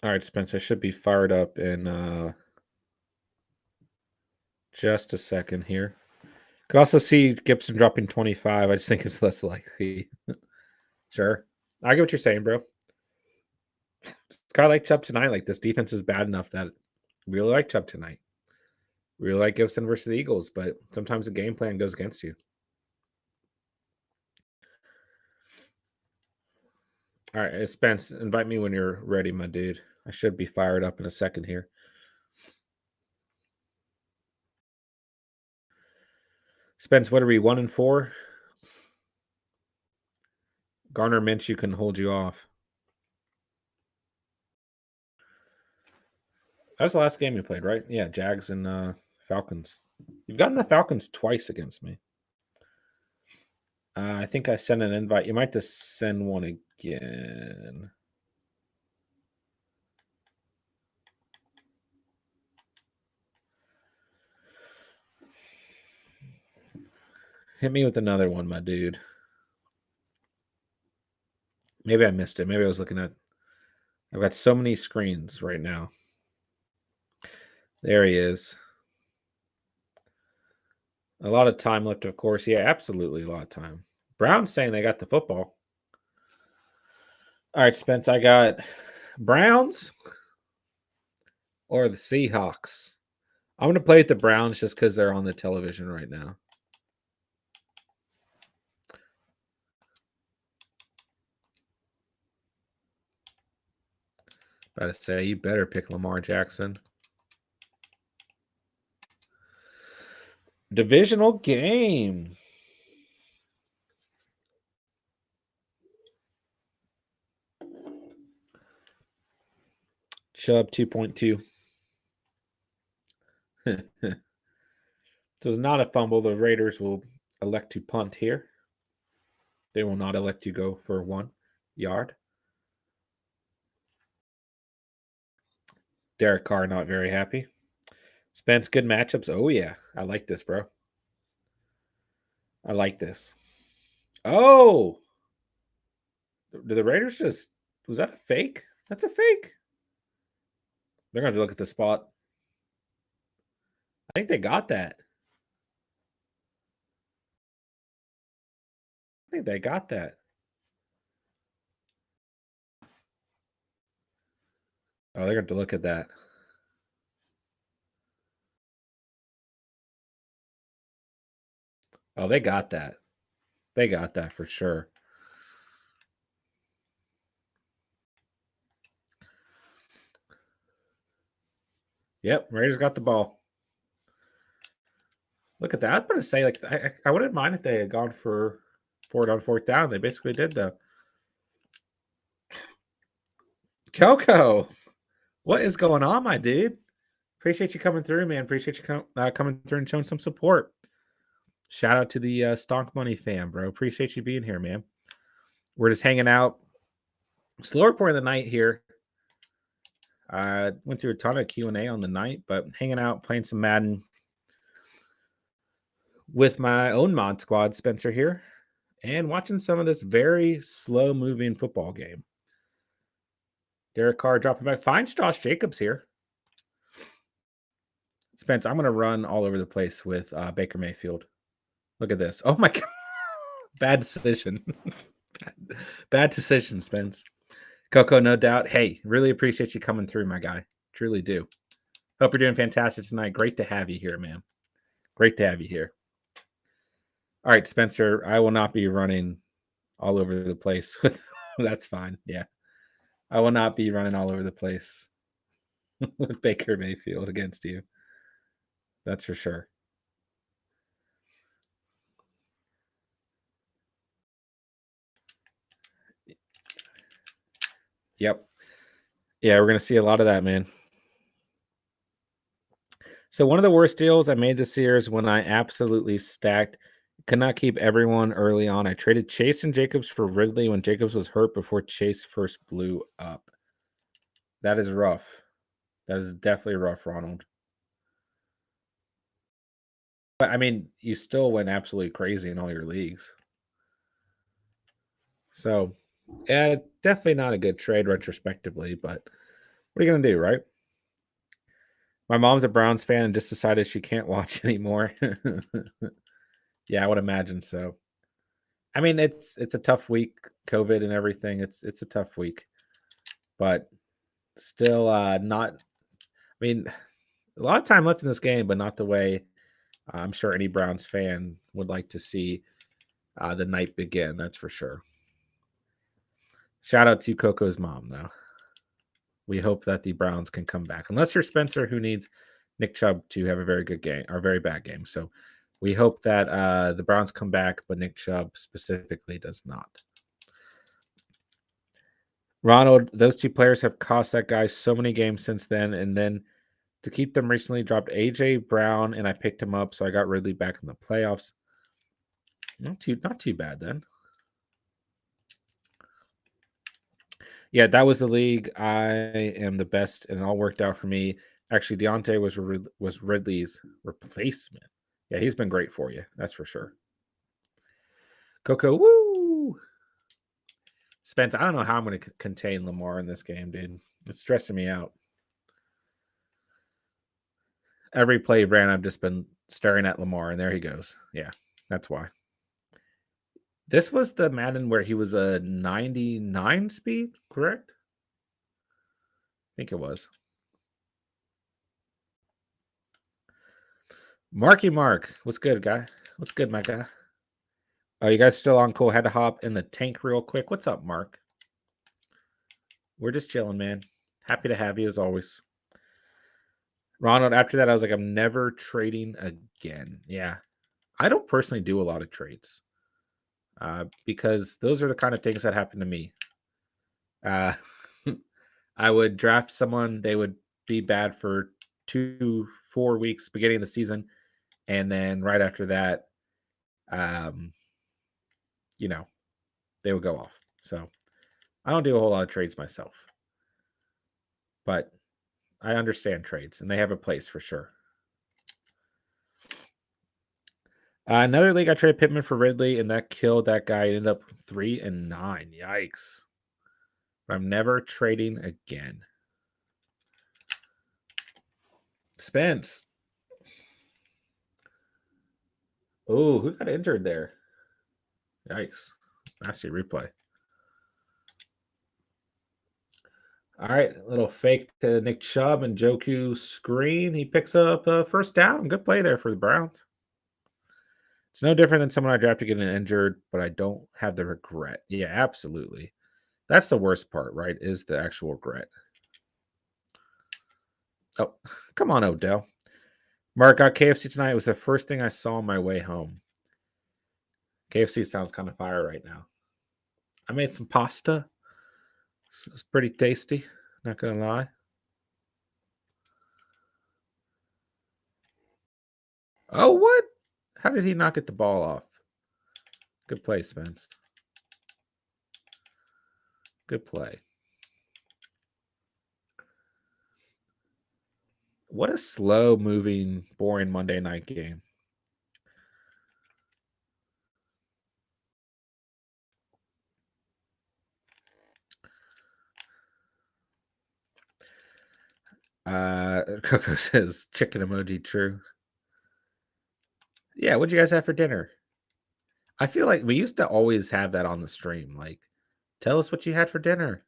All right, Spencer, should be fired up in just a second here. Could also see Gibson dropping 25. I just think it's less likely. Sure. I get what you're saying, bro. It's kind of like Chubb tonight. Like, this defense is bad enough that we really like Chubb tonight. We really like Gibson versus the Eagles, but sometimes the game plan goes against you. All right, Spence, invite me when you're ready, my dude. I should be fired up in a second here. Spence, what are we, 1 and 4? Garner Minshew can hold you off. That was the last game you played, right? Yeah, Jags and Falcons. You've gotten the Falcons twice against me. I think I sent an invite. You might just send one again. Hit me with another one, my dude. Maybe I missed it. Maybe I was looking at. I've got so many screens right now. There he is. A lot of time left, of course. Yeah, absolutely a lot of time. Brown's saying they got the football. All right, Spence, I got Browns or the Seahawks. I'm going to play with the Browns just because they're on the television right now. About to say, you better pick Lamar Jackson. Divisional game. Chubb 2.2. So it's not a fumble. The Raiders will elect to punt here. They will not elect to go for 1 yard. Derek Carr not very happy. Spence, good matchups. Oh, yeah. I like this, bro. I like this. Oh! Did the Raiders just... Was that a fake? That's a fake. They're going to have to look at the spot. I think they got that. I think they got that. Oh, they're going to look at that. Oh, they got that. They got that for sure. Yep, Raiders got the ball. Look at that. I was going to say, like, I wouldn't mind if they had gone for it on fourth down. They basically did, though. Coco, what is going on, my dude? Appreciate you coming through, man. Appreciate you coming through and showing some support. Shout out to the Stonk Money fam, bro. Appreciate you being here, man. We're just hanging out. Slower part of the night here. Went through a ton of Q&A on the night, but hanging out, playing some Madden with my own mod squad, Spencer here, and watching some of this very slow-moving football game. Derek Carr dropping back. Finds Josh Jacobs here. Spence, I'm going to run all over the place with Baker Mayfield. Look at this. Oh, my God. Bad decision. Bad decision, Spence. Coco, no doubt. Hey, really appreciate you coming through, my guy. Truly do. Hope you're doing fantastic tonight. Great to have you here, man. Great to have you here. All right, Spencer, I will not be running all over the place. That's fine. Yeah. I will not be running all over the place with Baker Mayfield against you. That's for sure. Yep. Yeah, we're going to see a lot of that, man. So one of the worst deals I made this year is when I absolutely stacked. Could not keep everyone early on. I traded Chase and Jacobs for Ridley when Jacobs was hurt before Chase first blew up. That is rough. That is definitely rough, Ronald. But I mean, you still went absolutely crazy in all your leagues. So, yeah, definitely not a good trade retrospectively, but what are you going to do, right? My mom's a Browns fan and just decided she can't watch anymore. Yeah, I would imagine so. I mean, it's a tough week, COVID and everything. It's a tough week, but still not. I mean, a lot of time left in this game, but not the way I'm sure any Browns fan would like to see the night begin. That's for sure. Shout out to Coco's mom, though. We hope that the Browns can come back, unless you're Spencer, who needs Nick Chubb to have a very good game or very bad game. So we hope that the Browns come back, but Nick Chubb specifically does not. Ronald, those two players have cost that guy so many games since then, and then to keep them recently dropped AJ Brown, and I picked him up, so I got Ridley back in the playoffs. Not too bad then. Yeah, that was the league. I am the best, and it all worked out for me. Actually, Deontay was Ridley's replacement. Yeah, he's been great for you. That's for sure. Coco, woo! Spence, I don't know how I'm going to contain Lamar in this game, dude. It's stressing me out. Every play ran, I've just been staring at Lamar, and there he goes. Yeah, that's why. This was the Madden where he was a 99 speed, correct? I think it was. Marky Mark, what's good, guy? What's good, my guy? Oh, you guys still on? Cool. Had to hop in the tank real quick. What's up, Mark? We're just chilling, man. Happy to have you as always. Ronald, after that, I was like, I'm never trading again. Yeah. I don't personally do a lot of trades because those are the kind of things that happen to me. I would draft someone, they would be bad for 2-4 weeks beginning of the season, and then right after that, they would go off. So I don't do a whole lot of trades myself, but I understand trades, and they have a place for sure. Another league, I traded Pittman for Ridley, and that killed that guy. It ended up 3-9. Yikes. I'm never trading again. Spence. Oh, who got injured there? Yikes. Nasty replay. All right, a little fake to Nick Chubb and Joku screen. He picks up a first down. Good play there for the Browns. It's no different than someone I drafted getting injured, but I don't have the regret. Yeah, absolutely. That's the worst part, right? Is the actual regret. Oh, come on, Odell. Mark got KFC tonight. It was the first thing I saw on my way home. KFC sounds kind of fire right now. I made some pasta. It was pretty tasty, not gonna lie. Oh, what? How did he not get the ball off? Good play, Spence. Good play. What a slow-moving, boring Monday night game. Coco says chicken emoji true. Yeah, what'd you guys have for dinner? I feel like we used to always have that on the stream. Like, tell us what you had for dinner.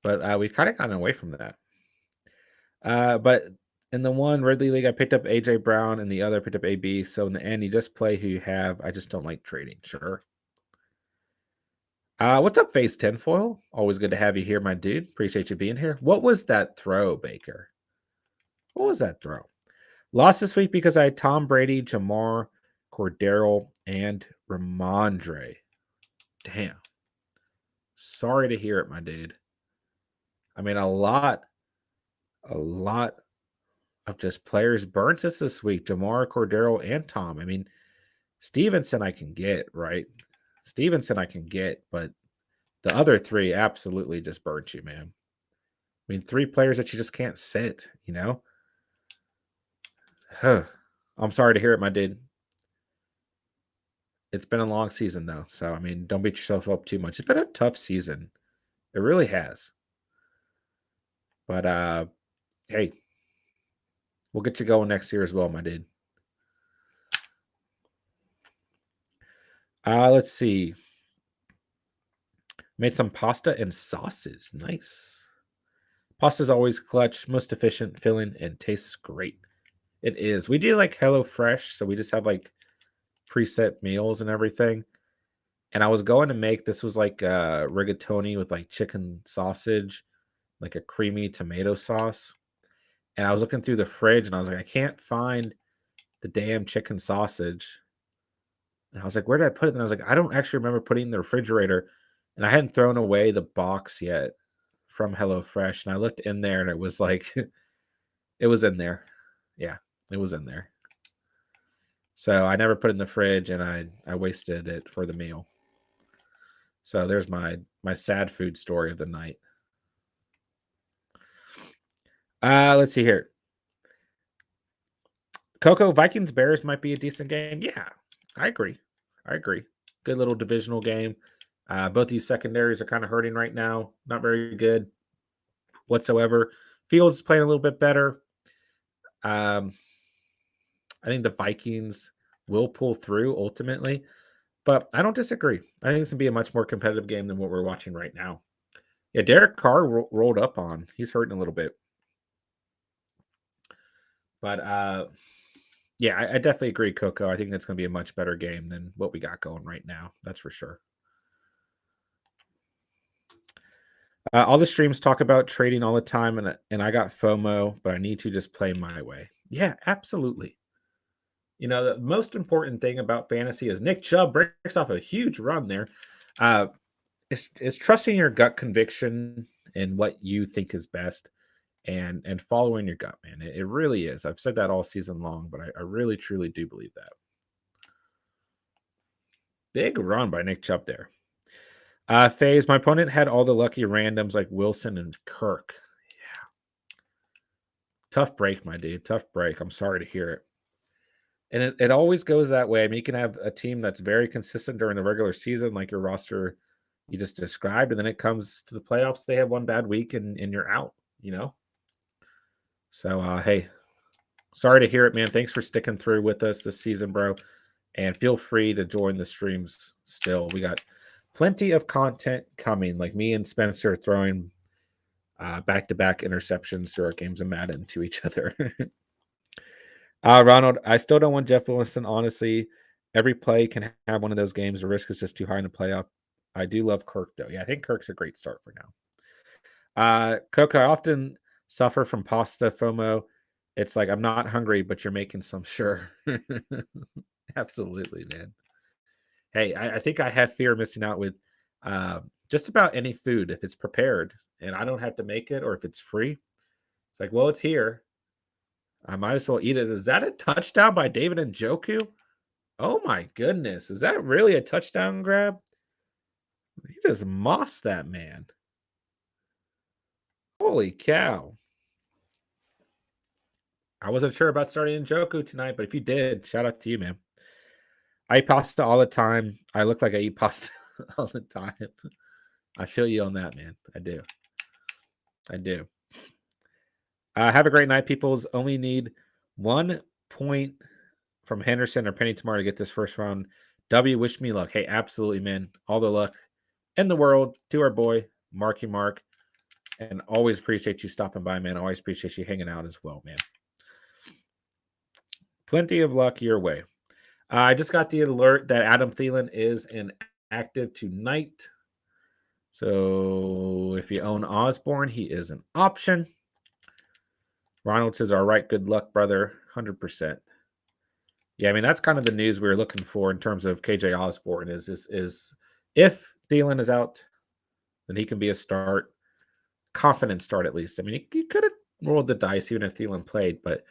But we've kind of gotten away from that. But in the one Ridley League, I picked up AJ Brown, and the other picked up AB. So in the end, you just play who you have. I just don't like trading. Sure. What's up, Face Tinfoil? Always good to have you here, my dude. Appreciate you being here. What was that throw, Baker? What was that throw? Lost this week because I had Tom Brady, Jamar, Cordero, and Ramondre. Damn. Sorry to hear it, my dude. I mean, a lot of just players burnt us this week. Jamar, Cordero, and Tom. I mean, Stevenson I can get, right? Stevenson I can get, but the other three absolutely just burnt you, man. I mean, 3 players that you just can't sit, you know? Huh. I'm sorry to hear it, my dude. It's been a long season, though. So, I mean, don't beat yourself up too much. It's been a tough season. It really has. But, hey, we'll get you going next year as well, my dude. Let's see. Made some pasta and sausage. Nice. Pasta's always clutch, most efficient, filling, and tastes great. It is. We do like HelloFresh, so we just have like preset meals and everything. And I was going to make this was like rigatoni with like chicken sausage, like a creamy tomato sauce. And I was looking through the fridge and I was like, I can't find the damn chicken sausage. And I was like, where did I put it? And I was like, I don't actually remember putting it in the refrigerator. And I hadn't thrown away the box yet from HelloFresh. And I looked in there and it was like, it was in there. Yeah, it was in there. So I never put it in the fridge and I wasted it for the meal. So there's my sad food story of the night. Let's see here. Coco, Vikings Bears might be a decent game. Yeah, I agree. Good little divisional game. Both these secondaries are kind of hurting right now. Not very good whatsoever. Fields is playing a little bit better. I think the Vikings will pull through ultimately, but I don't disagree. I think it's going to be a much more competitive game than what we're watching right now. Yeah, Derek Carr rolled up on. He's hurting a little bit. But yeah, I definitely agree, Coco. I think that's going to be a much better game than what we got going right now. That's for sure. All the streams talk about trading all the time, and I got FOMO, but I need to just play my way. Yeah, absolutely. You know, the most important thing about fantasy is Nick Chubb breaks off a huge run there. Is trusting your gut conviction and what you think is best, and following your gut, man. It really is. I've said that all season long, but I really truly do believe that. Big run by Nick Chubb there. FaZe, my opponent had all the lucky randoms like Wilson and Kirk. Yeah. Tough break, my dude. Tough break. I'm sorry to hear it. And it always goes that way. I mean, you can have a team that's very consistent during the regular season, like your roster you just described, and then it comes to the playoffs, they have one bad week and you're out, you know? So, hey, sorry to hear it, man. Thanks for sticking through with us this season, bro. And feel free to join the streams still. We got plenty of content coming, like me and Spencer throwing back-to-back interceptions through our games of Madden to each other. Ronald, I still don't want Jeff Wilson, honestly. Every play can have one of those games. The risk is just too high in the playoff. I do love Kirk, though. Yeah, I think Kirk's a great start for now. Coco, I often suffer from pasta FOMO. It's like, I'm not hungry, but you're making some. Sure. Absolutely, man. Hey, I think I have fear of missing out with just about any food if it's prepared and I don't have to make it or if it's free. It's like, well, it's here. I might as well eat it. Is that a touchdown by David Njoku? Oh my goodness. Is that really a touchdown grab? He just mossed that man. Holy cow. I wasn't sure about starting Njoku tonight, but if you did, shout out to you, man. I eat pasta all the time. I look like I eat pasta all the time. I feel you on that, man. I do. I do. Have a great night, peoples. Only need 1 point from Henderson or Penny tomorrow to get this first round. W, wish me luck. Hey, absolutely, man. All the luck in the world to our boy, Marky Mark. And always appreciate you stopping by, man. Always appreciate you hanging out as well, man. Plenty of luck your way. I just got the alert that Adam Thielen is inactive tonight. So if you own Osborne, he is an option. Ronald says, all right, good luck, brother. 100%. Yeah, I mean, that's kind of the news we were looking for in terms of KJ Osborne is if Thielen is out, then he can be a start. Confident start, at least. I mean, you could have rolled the dice even if Thielen played, but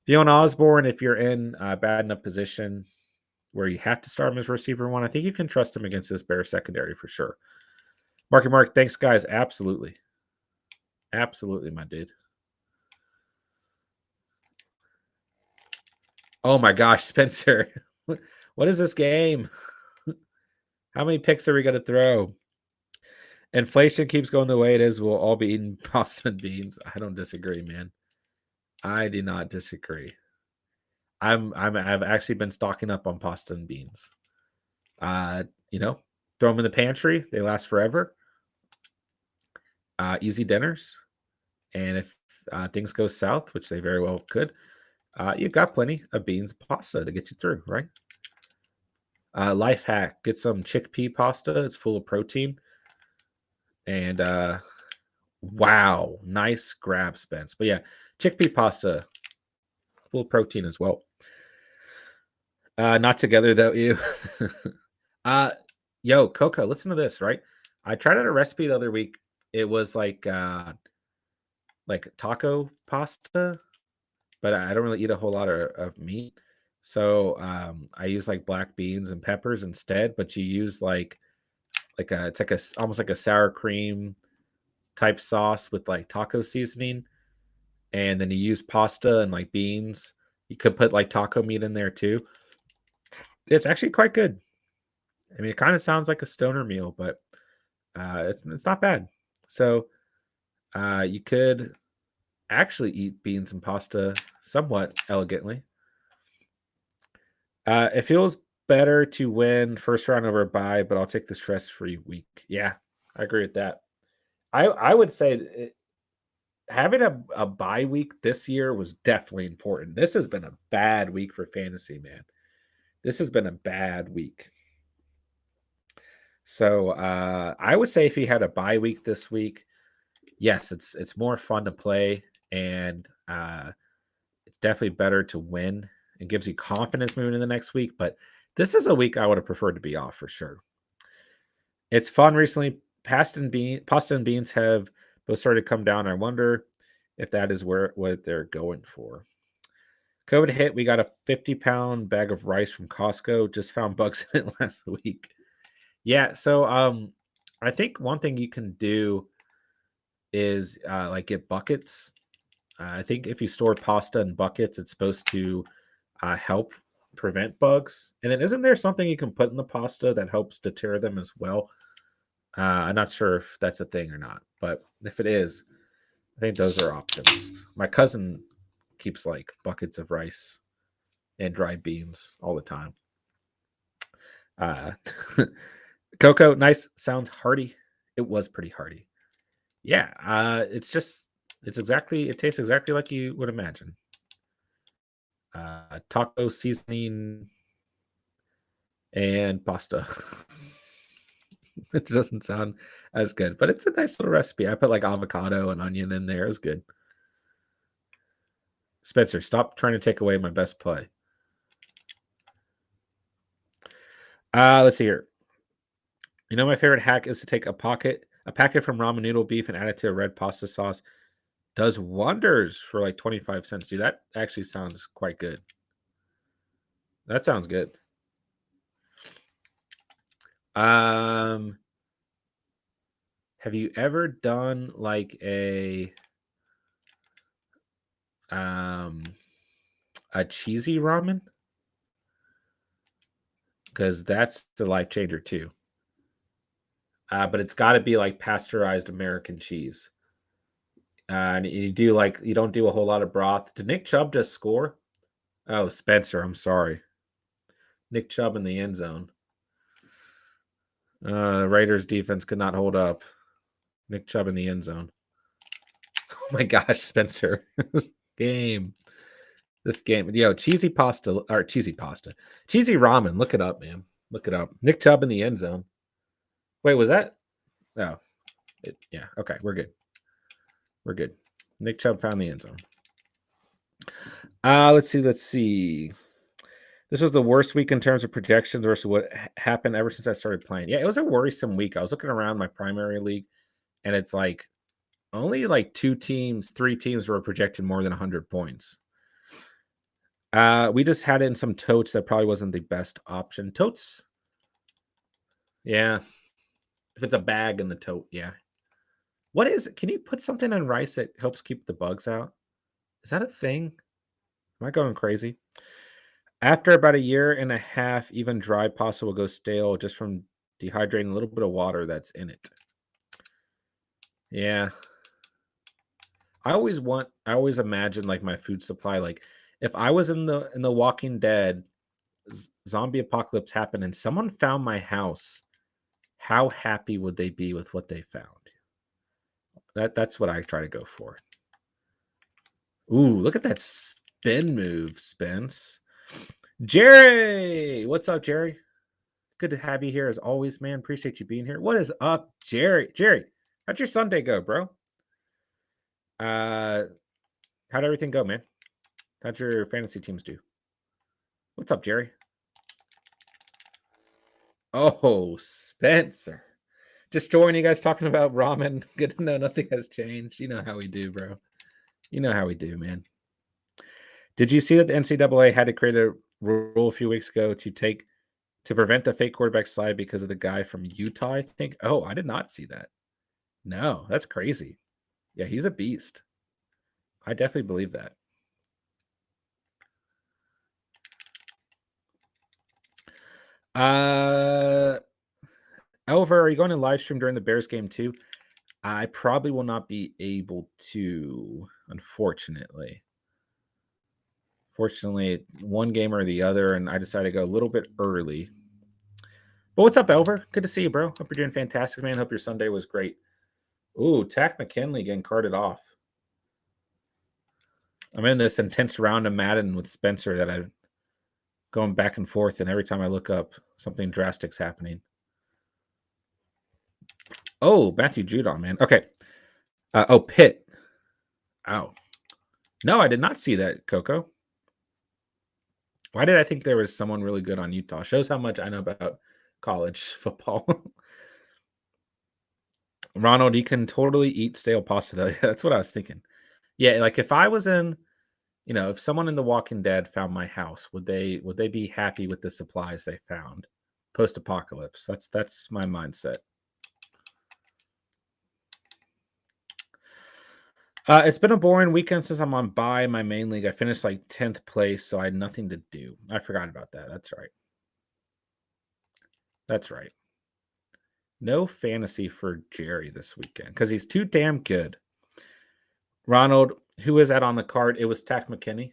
if you own Osborne, if you're in a bad enough position where you have to start him as receiver one, I think you can trust him against this Bears secondary for sure. Marky Mark, thanks, guys. Absolutely. Absolutely, my dude. Oh my gosh, Spencer. What is this game? How many picks are we going to throw? Inflation keeps going the way it is. We'll all be eating pasta and beans. I don't disagree, man. I do not disagree. I've actually been stocking up on pasta and beans. Throw them in the pantry. They last forever. Easy dinners. And if things go south, which they very well could, you've got plenty of beans pasta to get you through, right? Life hack, get some chickpea pasta. It's full of protein. And wow, nice grab, Spence. But yeah, chickpea pasta, full of protein as well. Not together though, you. Yo, Coco, listen to this, right? I tried out a recipe the other week. It was like taco pasta, but I don't really eat a whole lot of meat. So I use like black beans and peppers instead, but you use it's almost like a sour cream type sauce with like taco seasoning. And then you use pasta and like beans. You could put like taco meat in there too. It's actually quite good. I mean, it kind of sounds like a stoner meal, but it's not bad. So you could actually eat beans and pasta somewhat elegantly. It feels better to win first round over a bye, but I'll take the stress-free week. Yeah, I agree with that. I would say having a bye week this year was definitely important. This has been a bad week for fantasy, man. This has been a bad week. So I would say if he had a bye week this week, yes, it's more fun to play, and it's definitely better to win. It gives you confidence moving in the next week. But this is a week I would have preferred to be off for sure. It's fun recently. Pasta and beans have both started to come down. I wonder if that is what they're going for. COVID hit. We got a 50-pound bag of rice from Costco. Just found bugs in it last week. Yeah, so I think one thing you can do is get buckets. I think if you store pasta in buckets, it's supposed to help prevent bugs. And then isn't there something you can put in the pasta that helps deter them as well? I'm not sure if that's a thing or not, but if it is, I think those are options. My cousin keeps like buckets of rice and dried beans all the time. Coco, nice. Sounds hearty. It was pretty hearty. Yeah, it tastes exactly like you would imagine. Taco seasoning and pasta. It doesn't sound as good, but it's a nice little recipe. I put like avocado and onion in there. It was good. Spencer, stop trying to take away my best play. Let's see here. You know, my favorite hack is to take a packet from ramen noodle beef and add it to a red pasta sauce. Does wonders for like 25 cents. Dude, that actually sounds quite good. That sounds good. Have you ever done like a cheesy ramen? Because that's the life changer too. But it's got to be like pasteurized American cheese. And you don't do a whole lot of broth. Did Nick Chubb just score? Oh, Spencer, I'm sorry. Nick Chubb in the end zone. Raiders defense could not hold up. Nick Chubb in the end zone. Oh my gosh, Spencer. This game. Yo, cheesy ramen. Look it up, man. Look it up. Nick Chubb in the end zone. Wait, was that? No. Yeah. Okay, we're good. We're good. Nick Chubb found the end zone. Let's see. This was the worst week in terms of projections versus what happened ever since I started playing. Yeah, it was a worrisome week. I was looking around my primary league, and it's like only like 3 teams were projected more than 100 points. We just had in some totes that probably wasn't the best option. Totes? Yeah. If it's a bag in the tote, yeah. What is it? Can you put something on rice that helps keep the bugs out? Is that a thing? Am I going crazy? After about a year and a half, even dry pasta will go stale just from dehydrating a little bit of water that's in it. Yeah. I always imagine like my food supply. Like if I was in the Walking Dead, zombie apocalypse happened and someone found my house, how happy would they be with what they found? That's what I try to go for. Ooh, look at that spin move, Spence. Jerry, what's up, Jerry? Good to have you here as always, man. Appreciate you being here. What is up, Jerry? Jerry, how'd your Sunday go, bro? How'd everything go, man? How'd your fantasy teams do? What's up, Jerry? Oh, Spencer. Just joining you guys talking about ramen. Good to know nothing has changed. You know how we do, bro. You know how we do, man. Did you see that the NCAA had to create a rule a few weeks ago to prevent the fake quarterback slide because of the guy from Utah, I think? Oh, I did not see that. No, that's crazy. Yeah, he's a beast. I definitely believe that. Elver, are you going to live stream during the Bears game too? I probably will not be able to, unfortunately. Fortunately, one game or the other, and I decided to go a little bit early. But what's up, Elver? Good to see you, bro. Hope you're doing fantastic, man. Hope your Sunday was great. Ooh, Tack McKinley getting carted off. I'm in this intense round of Madden with Spencer that I'm going back and forth, and every time I look up, something drastic's happening. Oh, Matthew Judon, man. Okay. Pitt. Oh. No, I did not see that, Coco. Why did I think there was someone really good on Utah? Shows how much I know about college football. Ronald, you can totally eat stale pasta, though. Yeah, that's what I was thinking. Yeah, like if I was in, if someone in The Walking Dead found my house, would they be happy with the supplies they found post-apocalypse? That's my mindset. It's been a boring weekend since I'm on bye in my main league. I finished like 10th place, so I had nothing to do. I forgot about that. That's right. That's right. No fantasy for Jerry this weekend because he's too damn good. Ronald, who is that on the card? It was Tack McKinney.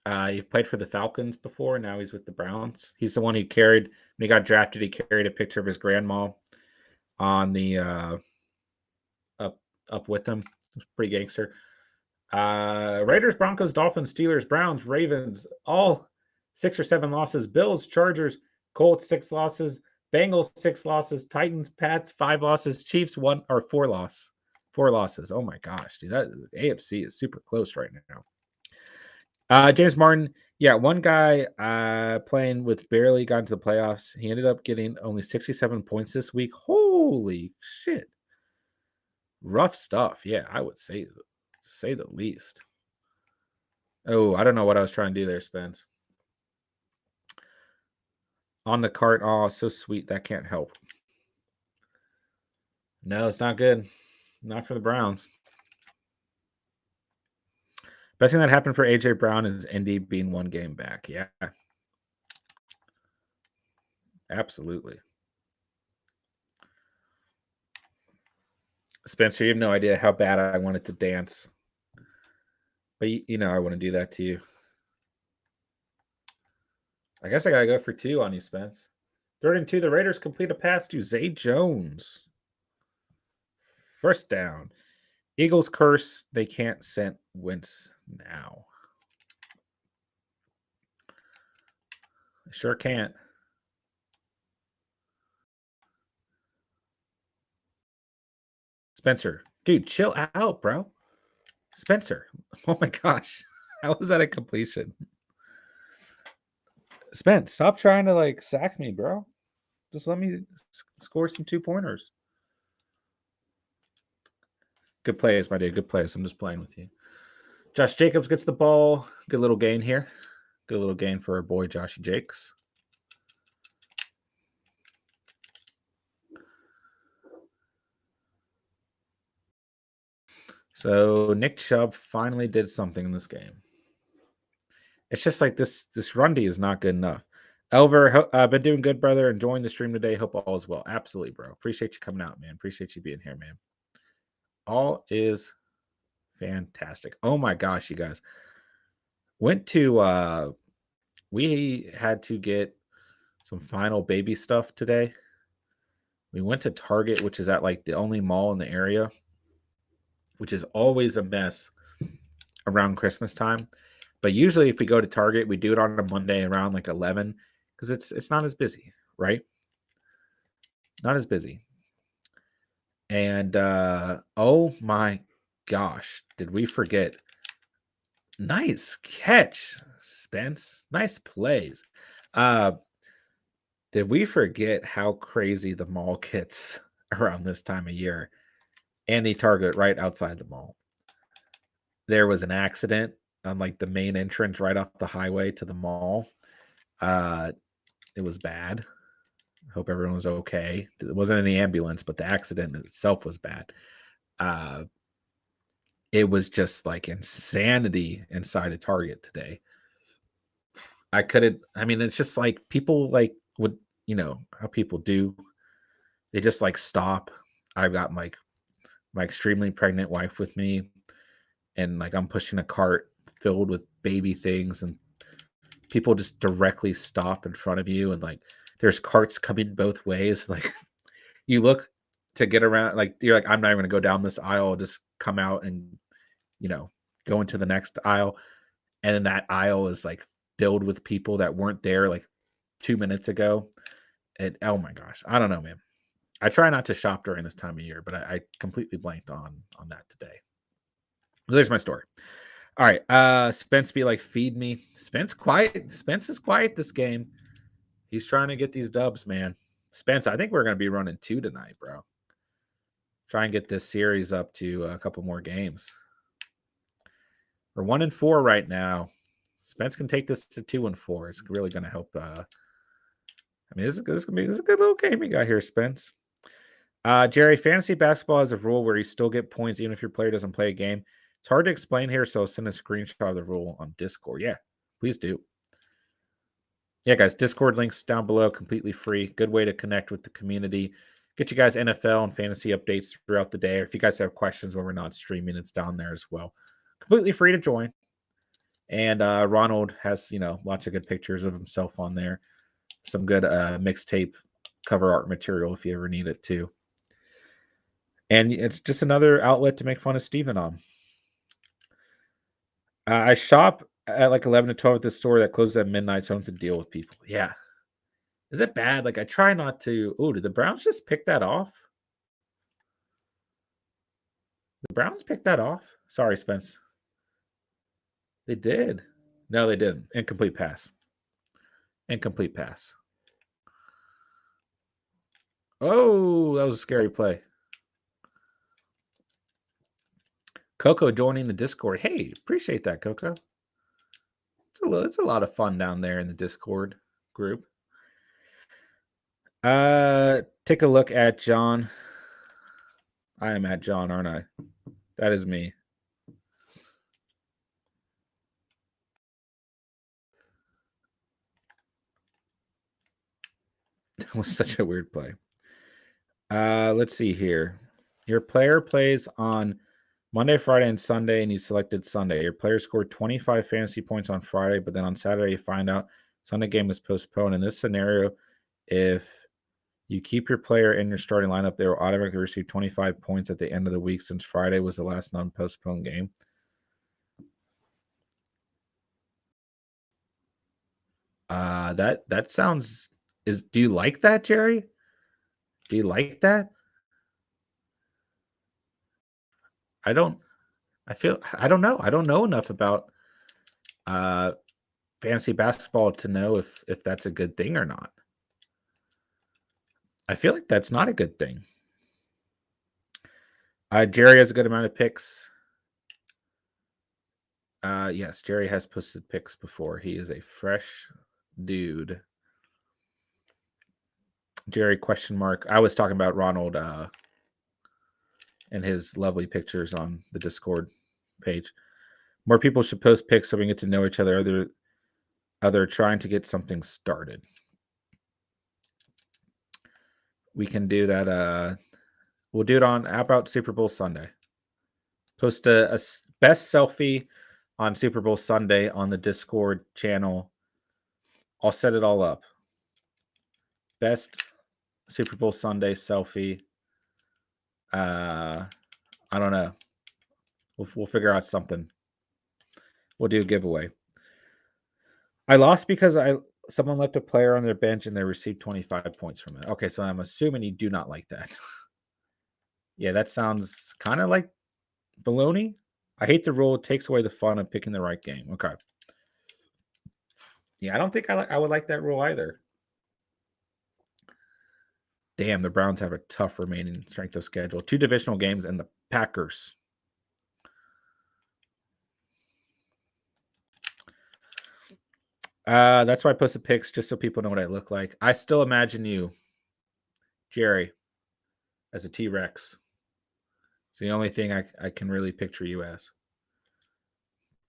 You've played for the Falcons before. Now he's with the Browns. He's the one who carried, when he got drafted, he carried a picture of his grandma on the up with him. It's pretty gangster. Raiders, Broncos, Dolphins, Steelers, Browns, Ravens, all 6 or 7 losses. Bills, Chargers, Colts, 6 losses. Bengals, 6 losses. Titans, Pats, 5 losses. Chiefs, 1 or 4 loss. 4 losses. Oh my gosh, dude. That AFC is super close right now. James Martin. Yeah, one guy playing with barely got into the playoffs. He ended up getting only 67 points this week. Holy shit. Rough stuff. Yeah, I would say the least. Oh, I don't know what I was trying to do there, Spence. On the cart. Oh, so sweet. That can't help. No, it's not good. Not for the Browns. Best thing that happened for AJ Brown is Indy being 1 game back. Yeah. Absolutely. Spencer, you have no idea how bad I wanted to dance. But you know I want to do that to you. I guess I gotta go for 2 on you, Spence. 3rd and 2, the Raiders complete a pass to Zay Jones. First down. Eagles curse. They can't send Wentz now. They sure can't. Spencer. Dude, chill out, bro. Spencer. Oh my gosh. How was that a completion? Spence, stop trying to sack me, bro. Just let me score some 2-pointers. Good plays, my dude. Good plays. I'm just playing with you. Josh Jacobs gets the ball. Good little gain here. Good little gain for our boy Joshy Jakes. So Nick Chubb finally did something in this game. It's just like this run D is not good enough. Elver, been doing good, brother. Enjoying the stream today. Hope all is well. Absolutely, bro. Appreciate you coming out, man. Appreciate you being here, man. All is fantastic. Oh my gosh, you guys. Went to we had to get some final baby stuff today. We went to Target, which is at the only mall in the area, which is always a mess around Christmas time. But usually if we go to Target, we do it on a Monday around 11 because it's not as busy, right? Not as busy. And oh my gosh, did we forget? Nice catch, Spence. Nice plays. Did we forget how crazy the mall gets around this time of year? And the Target right outside the mall. There was an accident on the main entrance right off the highway to the mall. It was bad. Hope everyone was okay. It wasn't any ambulance, but the accident itself was bad. It was just insanity inside a Target today. I couldn't. I mean, it's just people would how people do. They just stop. I've got my extremely pregnant wife with me, and I'm pushing a cart filled with baby things, and people just directly stop in front of you, and there's carts coming both ways. You look to get around, you're I'm not even gonna go down this aisle. I'll just come out and go into the next aisle, and then that aisle is filled with people that weren't there 2 minutes ago. And oh my gosh, I don't know, man. I try not to shop during this time of year, but I completely blanked on that today. There's my story. All right. Spence be feed me. Spence quiet. Spence is quiet this game. He's trying to get these dubs, man. Spence, I think we're going to be running 2 tonight, bro. Try and get this series up to a couple more games. We're 1-4 right now. Spence can take this to 2-4. It's really going to help. I mean, this is a good little game you got here, Spence. Jerry, fantasy basketball has a rule where you still get points even if your player doesn't play a game. It's hard to explain here, so I'll send a screenshot of the rule on Discord. Yeah, please do. Yeah, guys, Discord links down below, completely free. Good way to connect with the community. Get you guys NFL and fantasy updates throughout the day. Or if you guys have questions when we're not streaming, it's down there as well. Completely free to join. And Ronald has, lots of good pictures of himself on there. Some good mixtape cover art material if you ever need it too. And it's just another outlet to make fun of Steven on. I shop at 11 to 12 at this store that closes at midnight, so I don't have to deal with people. Yeah. Is it bad? I try not to. Oh, did the Browns just pick that off? Browns pick that off? Sorry, Spence. They did. No, they didn't. Incomplete pass. Incomplete pass. Oh, that was a scary play. Coco joining the Discord. Hey, appreciate that, Coco. It's a lot of fun down there in the Discord group. Take a look at John. I am at John, aren't I? That is me. That was such a weird play. Let's see here. Your player plays on Monday, Friday, and Sunday, and you selected Sunday. Your player scored 25 fantasy points on Friday, but then on Saturday you find out Sunday game was postponed. In this scenario, if you keep your player in your starting lineup, they will automatically receive 25 points at the end of the week since Friday was the last non-postponed game. That sounds do you like that, Jerry? Do you like that? I don't know. I don't know enough about fantasy basketball to know if that's a good thing or not. I feel like that's not a good thing. Jerry has a good amount of picks. Yes, Jerry has posted picks before. He is a fresh dude. Jerry ? I was talking about Ronald and his lovely pictures on the Discord page. More people should post pics so we can get to know each other. Other trying to get something started. We can do that. We'll do it on about Super Bowl Sunday. Post a best selfie on Super Bowl Sunday on the Discord channel. I'll set it all up. Best Super Bowl Sunday selfie. I don't know. We'll figure out something. We'll do a giveaway. I lost because someone left a player on their bench and they received 25 points from it. Okay, so I'm assuming you do not like that. Yeah, that sounds kind of like baloney. I hate the rule. It takes away the fun of picking the right game. Okay. Yeah, I don't think I would like that rule either. Damn, the Browns have a tough remaining strength of schedule. 2 divisional games and the Packers. That's why I posted pics just so people know what I look like. I still imagine you, Jerry, as a T-Rex. It's the only thing I can really picture you as.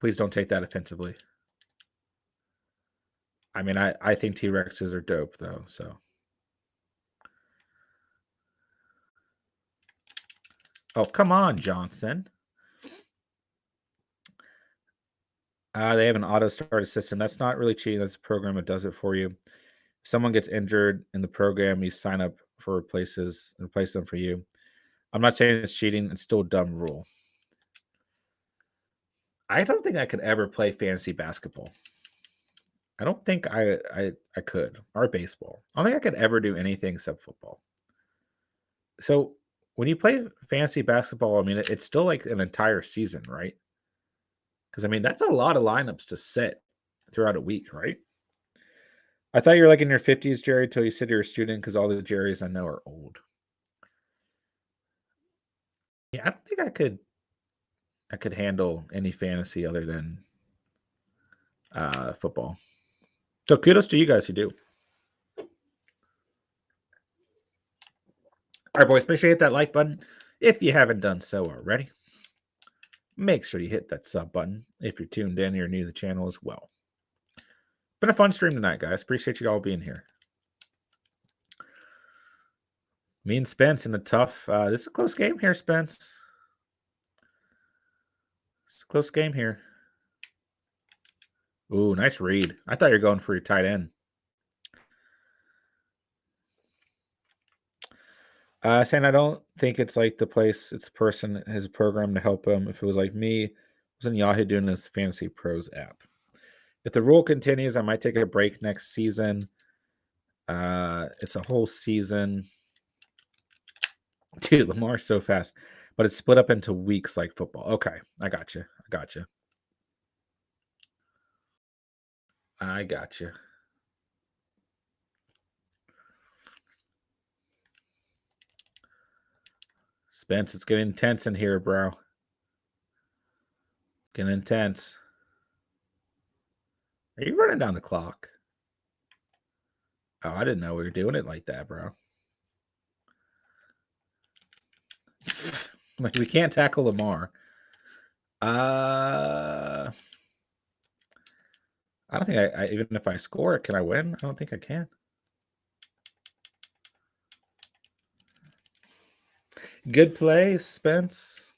Please don't take that offensively. I mean, I think T-Rexes are dope, though, so. Oh, come on, Johnson. They have an auto start assistant. That's not really cheating. That's a program that does it for you. If someone gets injured in the program, you sign up for replace them for you. I'm not saying it's cheating. It's still a dumb rule. I don't think I could ever play fantasy basketball. I don't think I could, or baseball. I don't think I could ever do anything except football. So when you play fantasy basketball, I mean, it's still like an entire season, right? Because I mean, that's a lot of lineups to set throughout a week, right? I thought you were like in your 50s, Jerry, till you said you're a student, because all the Jerrys I know are old. Yeah, I don't think I could handle any fantasy other than football. So kudos to you guys who do. All right, boys, make sure you hit that like button if you haven't done so already. Make sure you hit that sub button if you're tuned in or you're new to the channel as well. Been a fun stream tonight, guys. Appreciate you all being here. Me and Spence in a tough. This is a close game here, Spence. It's a close game here. Ooh, nice read. I thought you were going for your tight end. Saying I don't think it's like the place. It's the person has a program to help him. If it was like me, I was in Yahoo doing this Fantasy Pros app. If the rule continues, I might take a break next season. It's a whole season. Dude, Lamar's so fast, but it's split up into weeks like football. Okay, I got you. I got you. I got you. Spence, it's getting intense in here, bro. Getting intense. Are you running down the clock? Oh, I didn't know we were doing it like that, bro. Like, we can't tackle Lamar. I don't think I even if I score it, can I win? I don't think I can. Good plays, Spence.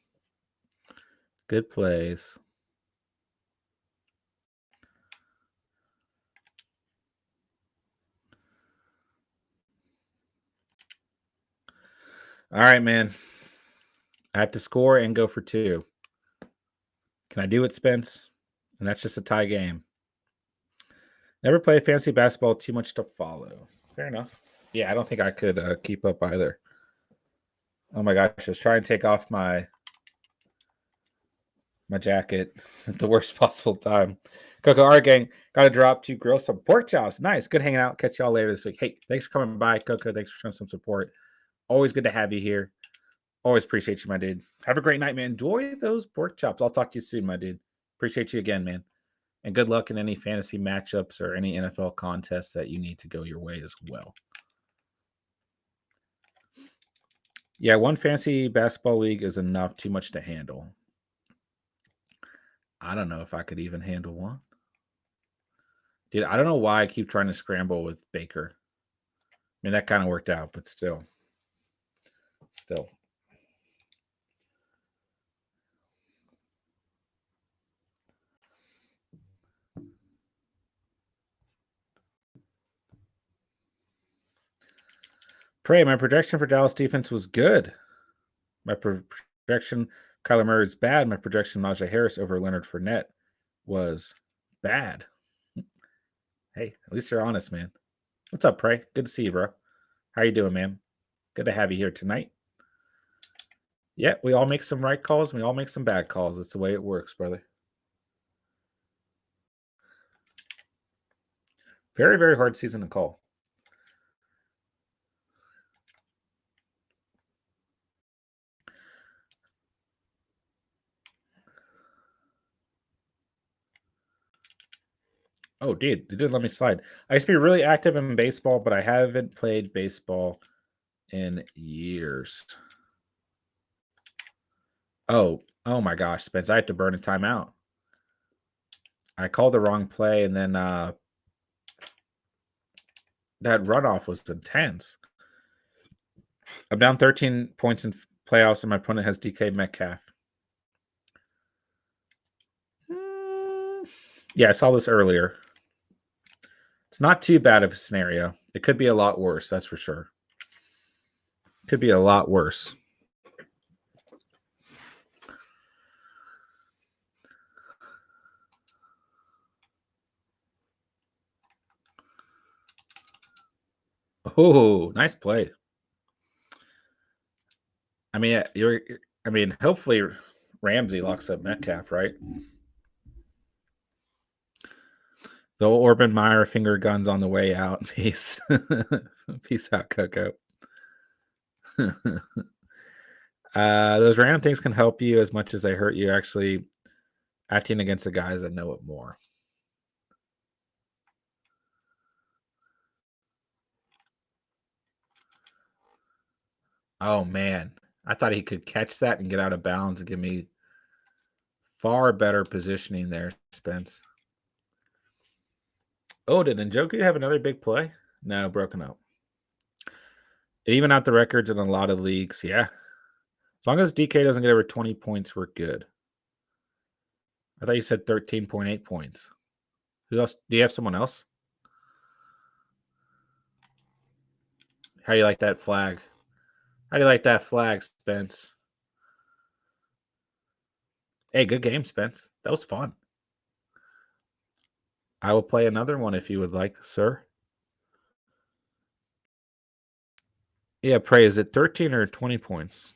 Good plays. All right, man. I have to score and go for 2. Can I do it, Spence? And that's just a tie game. Never play fantasy basketball, too much to follow. Fair enough. Yeah, I don't think I could keep up either. Oh my gosh, just try and take off my jacket at the worst possible time. Coco Art Gang, got to drop to grill some pork chops. Nice. Good hanging out. Catch y'all later this week. Hey, thanks for coming by, Coco. Thanks for showing some support. Always good to have you here. Always appreciate you, my dude. Have a great night, man. Enjoy those pork chops. I'll talk to you soon, my dude. Appreciate you again, man. And good luck in any fantasy matchups or any NFL contests that you need to go your way as well. Yeah, one fantasy basketball league is enough. Too much to handle. I don't know if I could even handle one. Dude, I don't know why I keep trying to scramble with Baker. I mean, that kind of worked out, but still. Pray, my projection for Dallas defense was good. My projection, Kyler Murray is bad. My projection, Najee Harris over Leonard Fournette was bad. Hey, at least you're honest, man. What's up, Pray? Good to see you, bro. How you doing, man? Good to have you here tonight. Yeah, we all make some right calls. We all make some bad calls. That's the way it works, brother. Very, very hard season to call. Oh, dude, they didn't let me slide. I used to be really active in baseball, but I haven't played baseball in years. Oh my gosh, Spence, I had to burn a timeout. I called the wrong play, and then that runoff was intense. I'm down 13 points in playoffs, and my opponent has DK Metcalf. Yeah, I saw this earlier. It's not too bad of a scenario. It could be a lot worse, that's for sure. Could be a lot worse. Oh, nice play. I mean, hopefully Ramsey locks up Metcalf, right? The Urban Meyer finger guns on the way out. Peace. Peace out, Coco. Those random things can help you as much as they hurt you. Actually, acting against the guys that know it more. Oh man, I thought he could catch that and get out of bounds and give me far better positioning there, Spence. Oh, did Njoku have another big play? No, broken up. It even out the records in a lot of leagues. Yeah. As long as DK doesn't get over 20 points, we're good. I thought you said 13.8 points. Who else? Do you have someone else? How do you like that flag? How do you like that flag, Spence? Hey, good game, Spence. That was fun. I will play another one if you would like, sir. Yeah, Prey, is it 13 or 20 points?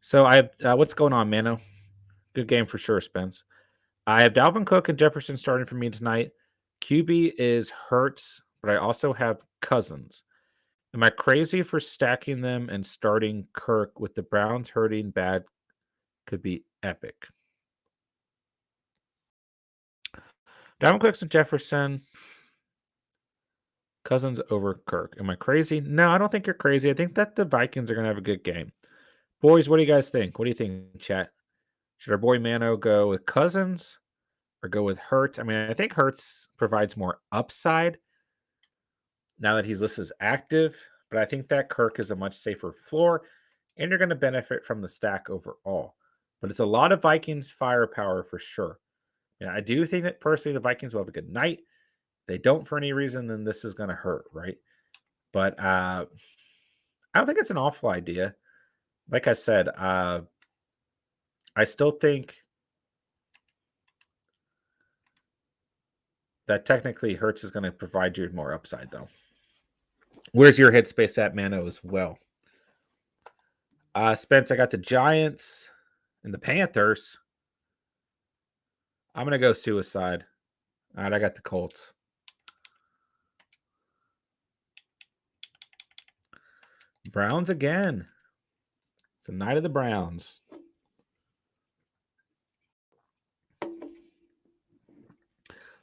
So I have what's going on, Mano? Good game for sure, Spence. I have Dalvin Cook and Jefferson starting for me tonight. QB is Hurts, but I also have Cousins. Am I crazy for stacking them and starting Kirk with the Browns hurting bad? Could be epic. Dalvin Cook's and Jefferson. Cousins over Kirk. Am I crazy? No, I don't think you're crazy. I think that the Vikings are going to have a good game. Boys, what do you guys think? What do you think, chat? Should our boy Mano go with Cousins or go with Hurts? I mean, I think Hurts provides more upside now that he's listed as active, but I think that Kirk is a much safer floor, and you're going to benefit from the stack overall. But it's a lot of Vikings firepower for sure. And I do think that personally the Vikings will have a good night. If they don't for any reason, then this is going to hurt, right? But I don't think it's an awful idea. Like I said, I still think that technically Hurts is going to provide you more upside, though. Where's your headspace at, Mano, as well? Spence, I got the Giants and the Panthers. I'm going to go suicide. All right, I got the Colts. Browns again. It's the night of the Browns.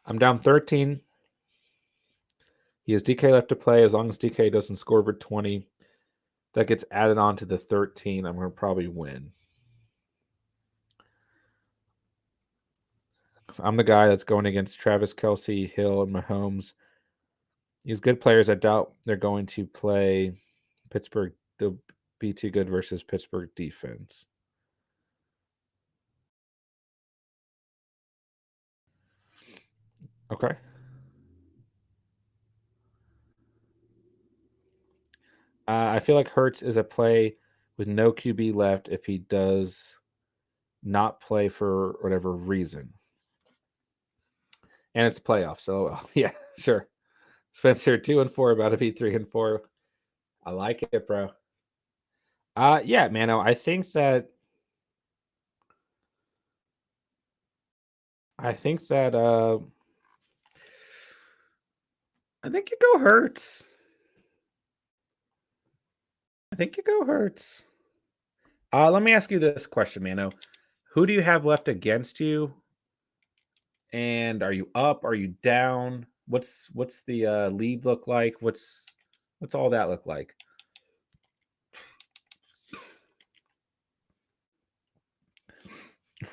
I'm down 13. He has DK left to play. As long as DK doesn't score over 20, that gets added on to the 13. I'm going to probably win. So I'm the guy that's going against Travis Kelce, Hill, and Mahomes. These good players. I doubt they're going to play Pittsburgh. They'll be too good versus Pittsburgh defense. Okay. I feel like Hurts is a play with no QB left if he does not play for whatever reason. And it's playoffs, so yeah, sure. Spencer 2-4, about to be 3-4. I like it, bro. Yeah, Mano. I think that I think you go Hurts. Let me ask you this question, Mano. Who do you have left against you? And are you up? Are you down? What's the lead look like? What's all that look like?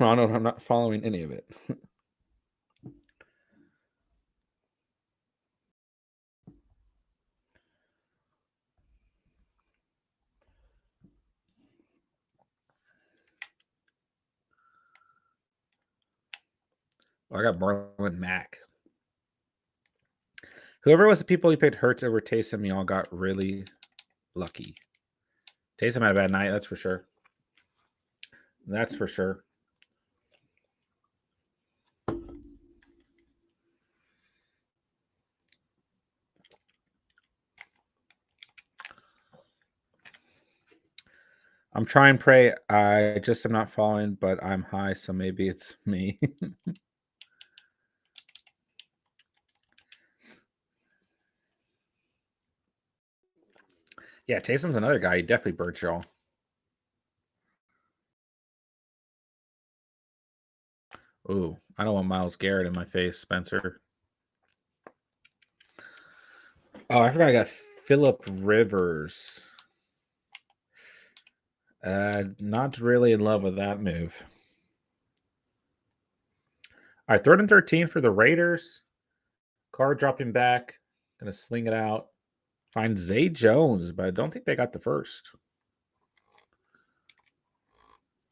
Ronald, I'm not following any of it. I got Marlon Mack. Whoever was the people you picked Hurts over Taysom, y'all got really lucky. Taysom had a bad night, that's for sure. That's for sure. I'm trying pray. I just am not following, but I'm high, so maybe it's me. Yeah, Taysom's another guy. He definitely burnt y'all. Ooh, I don't want Myles Garrett in my face, Spencer. Oh, I forgot I got Phillip Rivers. Not really in love with that move. All right, 3rd and 13 for the Raiders. Carr dropping back. Gonna sling it out. Find Zay Jones, but I don't think they got the first.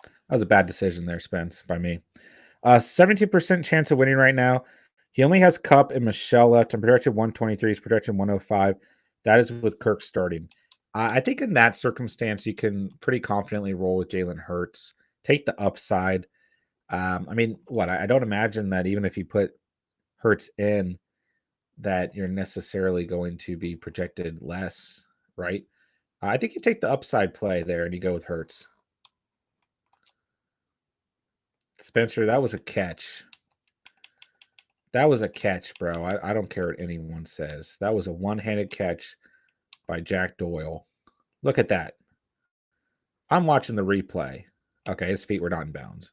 That was a bad decision there, Spence, by me. 17% chance of winning right now. He only has Cup and Michelle left. I'm projected 123. He's projected 105. That is with Kirk starting. I think in that circumstance, you can pretty confidently roll with Jalen Hurts. Take the upside. I mean, I don't imagine that even if you put Hurts in, that you're necessarily going to be projected less right? I think you take the upside play there and you go with Hurts. Spencer, that was a catch. That was a catch, bro. I don't care what anyone says. That was a one-handed catch by Jack Doyle. Look at that. I'm watching the replay. Okay, his feet were not in bounds.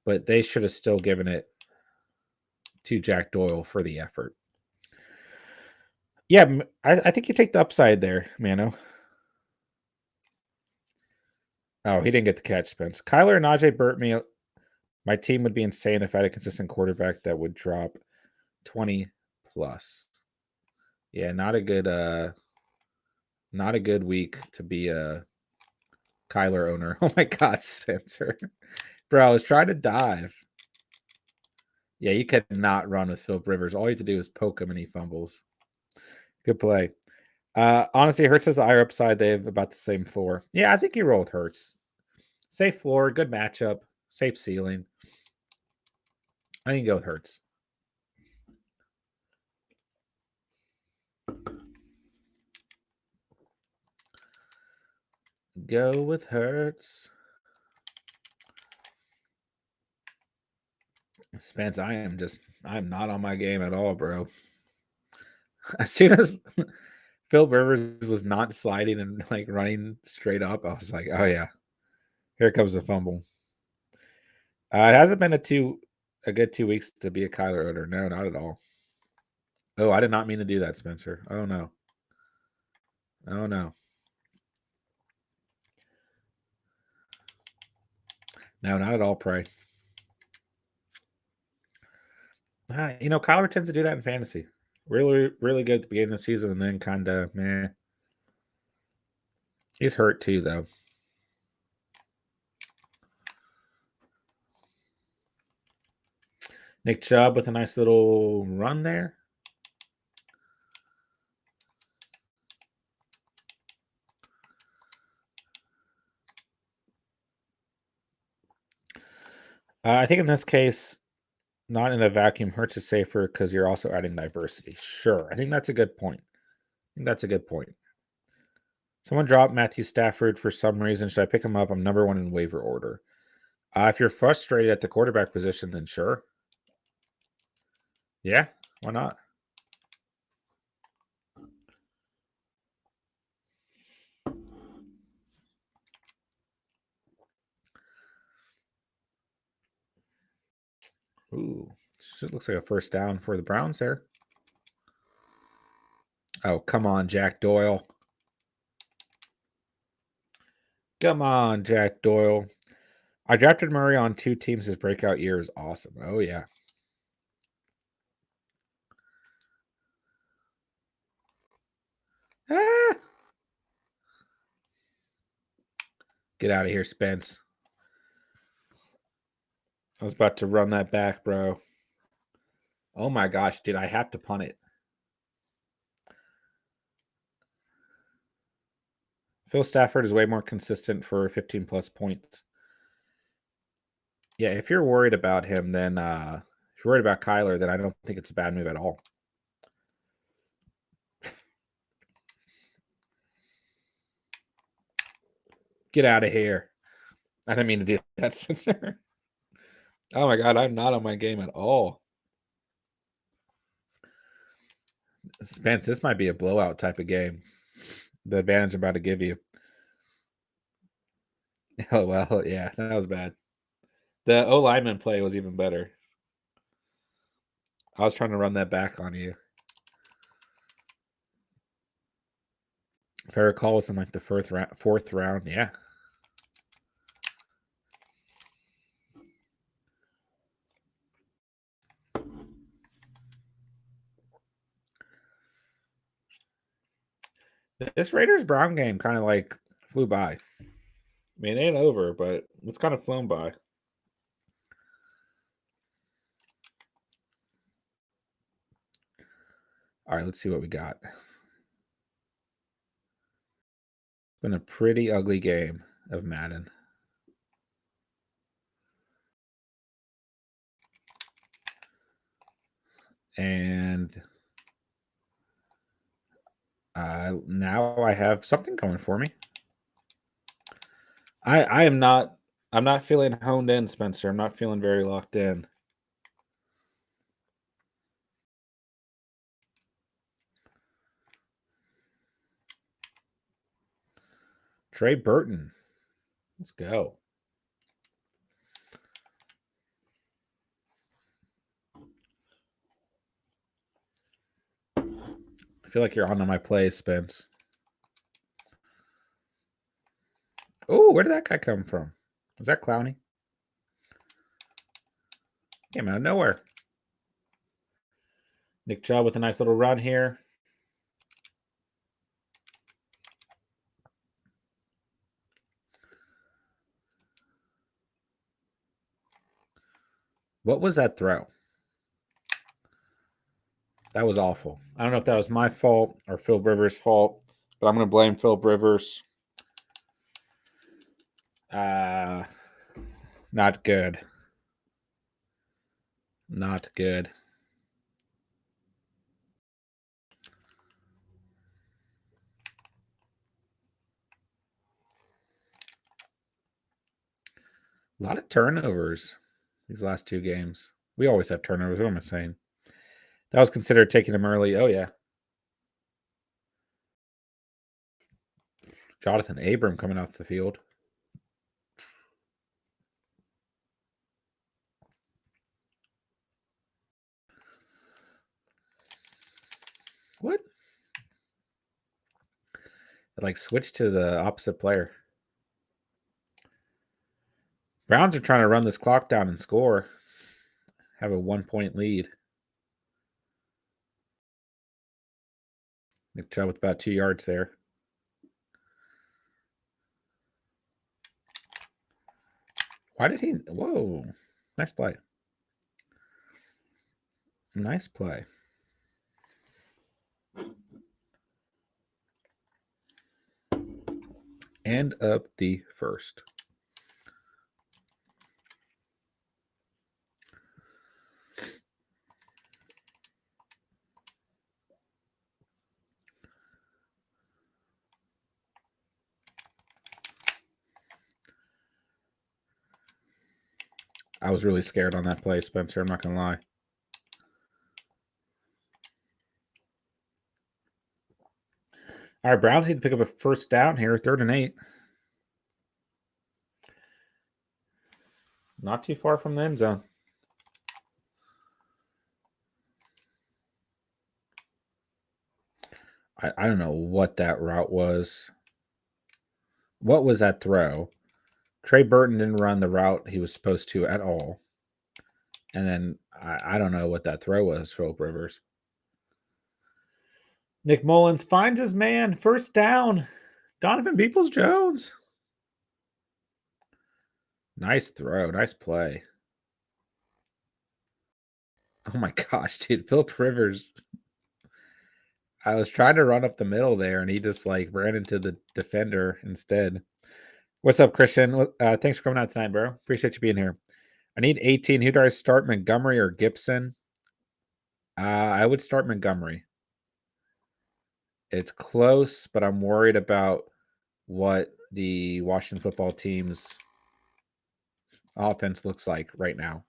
But they should have still given it to Jack Doyle for the effort. Yeah, I think you take the upside there, Mano. Oh, he didn't get the catch, Spence. Kyler and Najee burnt me. My team would be insane if I had a consistent quarterback that would drop 20 plus. Yeah, not a good week to be a Kyler owner. Oh my God, Spencer. Bro, I was trying to dive. Yeah, you could not run with Philip Rivers. All you have to do is poke him and he fumbles. Good play. Honestly, Hurts has the higher upside. They have about the same floor. Yeah, I think you roll with Hurts. Safe floor, good matchup, safe ceiling. I think you go with Hurts. Go with Hurts. Spence, I'm not on my game at all, bro. As soon as Phil Rivers was not sliding and like running straight up, I was like, oh yeah, here comes the fumble. It hasn't been a good 2 weeks to be a Kyler owner. No, not at all. Oh, I did not mean to do that, Spencer. Oh no. Oh no. No, not at all, Pray. Kyler tends to do that in fantasy. Really, really good at the beginning of the season and then kind of meh. He's hurt too, though. Nick Chubb with a nice little run there. I think in this case, not in a vacuum, Hurts is safer because you're also adding diversity. Sure. I think that's a good point. Someone dropped Matthew Stafford for some reason. Should I pick him up? I'm number one in waiver order. If you're frustrated at the quarterback position, then sure. Yeah, why not? Ooh, it looks like a first down for the Browns there. Oh, come on, Jack Doyle. Come on, Jack Doyle. I drafted Murray on 2 teams. His breakout year is awesome. Oh, yeah. Ah! Get out of here, Spence. I was about to run that back, bro. Oh my gosh, did I have to punt it? Phil Stafford is way more consistent for 15 plus points. Yeah, if you're worried about him, then if you're worried about Kyler, then I don't think it's a bad move at all. Get out of here. I didn't mean to do that, Spencer. Oh my God, I'm not on my game at all. Spence, this might be a blowout type of game. The advantage I'm about to give you. Oh, well, yeah, that was bad. The O lineman play was even better. I was trying to run that back on you. If I recall, it was in like the fourth round. Yeah. This Raiders Brown game kind of like flew by. I mean, it ain't over, but it's kind of flown by. All right, let's see what we got. It's been a pretty ugly game of Madden. And Now I have something going for me. I'm not feeling honed in, Spencer. I'm not feeling very locked in. Trey Burton. Let's go. I feel like you're on to my plays, Spence. Oh, where did that guy come from? Was that Clowney? Came out of nowhere. Nick Chubb with a nice little run here. What was that throw? That was awful. I don't know if that was my fault or Phil Rivers' fault, but I'm going to blame Phil Rivers. Not good. Not good. A lot of turnovers these last two games. We always have turnovers. What am I saying? That was considered taking them early. Oh, yeah. Jonathan Abram coming off the field. What? It like switched to the opposite player. Browns are trying to run this clock down and score. Have a 1-point lead. Nick Chubb with about 2 yards there. Why did he? Whoa. Nice play. Nice play. End of the first. I was really scared on that play, Spencer. I'm not going to lie. All right, Browns need to pick up a first down here, 3rd and 8. Not too far from the end zone. I don't know what that route was. What was that throw? Trey Burton didn't run the route he was supposed to at all. And then I don't know what that throw was, Philip Rivers. Nick Mullens finds his man. First down. Donovan Peoples-Jones. Nice throw. Nice play. Oh my gosh, dude. Philip Rivers. I was trying to run up the middle there, and he just like ran into the defender instead. What's up, Christian? Thanks for coming out tonight, bro. Appreciate you being here. I need 18. Who do I start, Montgomery or Gibson? I would start Montgomery. It's close, but I'm worried about what the Washington football team's offense looks like right now.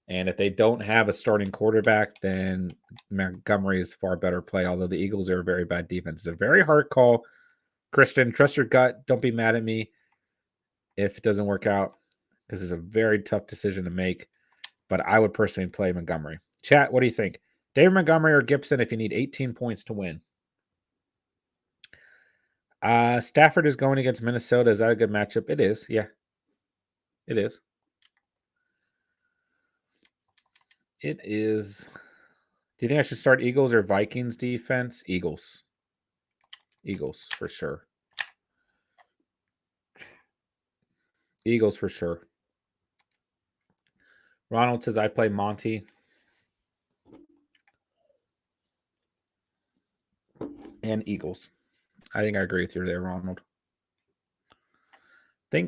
And if they don't have a starting quarterback, then Montgomery is far better play, although the Eagles are a very bad defense. It's a very hard call. Christian, trust your gut. Don't be mad at me if it doesn't work out, because it's a very tough decision to make. But I would personally play Montgomery. Chat, what do you think? David Montgomery or Gibson if you need 18 points to win? Stafford is going against Minnesota. Is that a good matchup? It is, yeah. It is. It is. Do you think I should start Eagles or Vikings defense? Eagles. Eagles for sure. Eagles for sure. Ronald says I play Monty. And Eagles. I think I agree with you there, Ronald.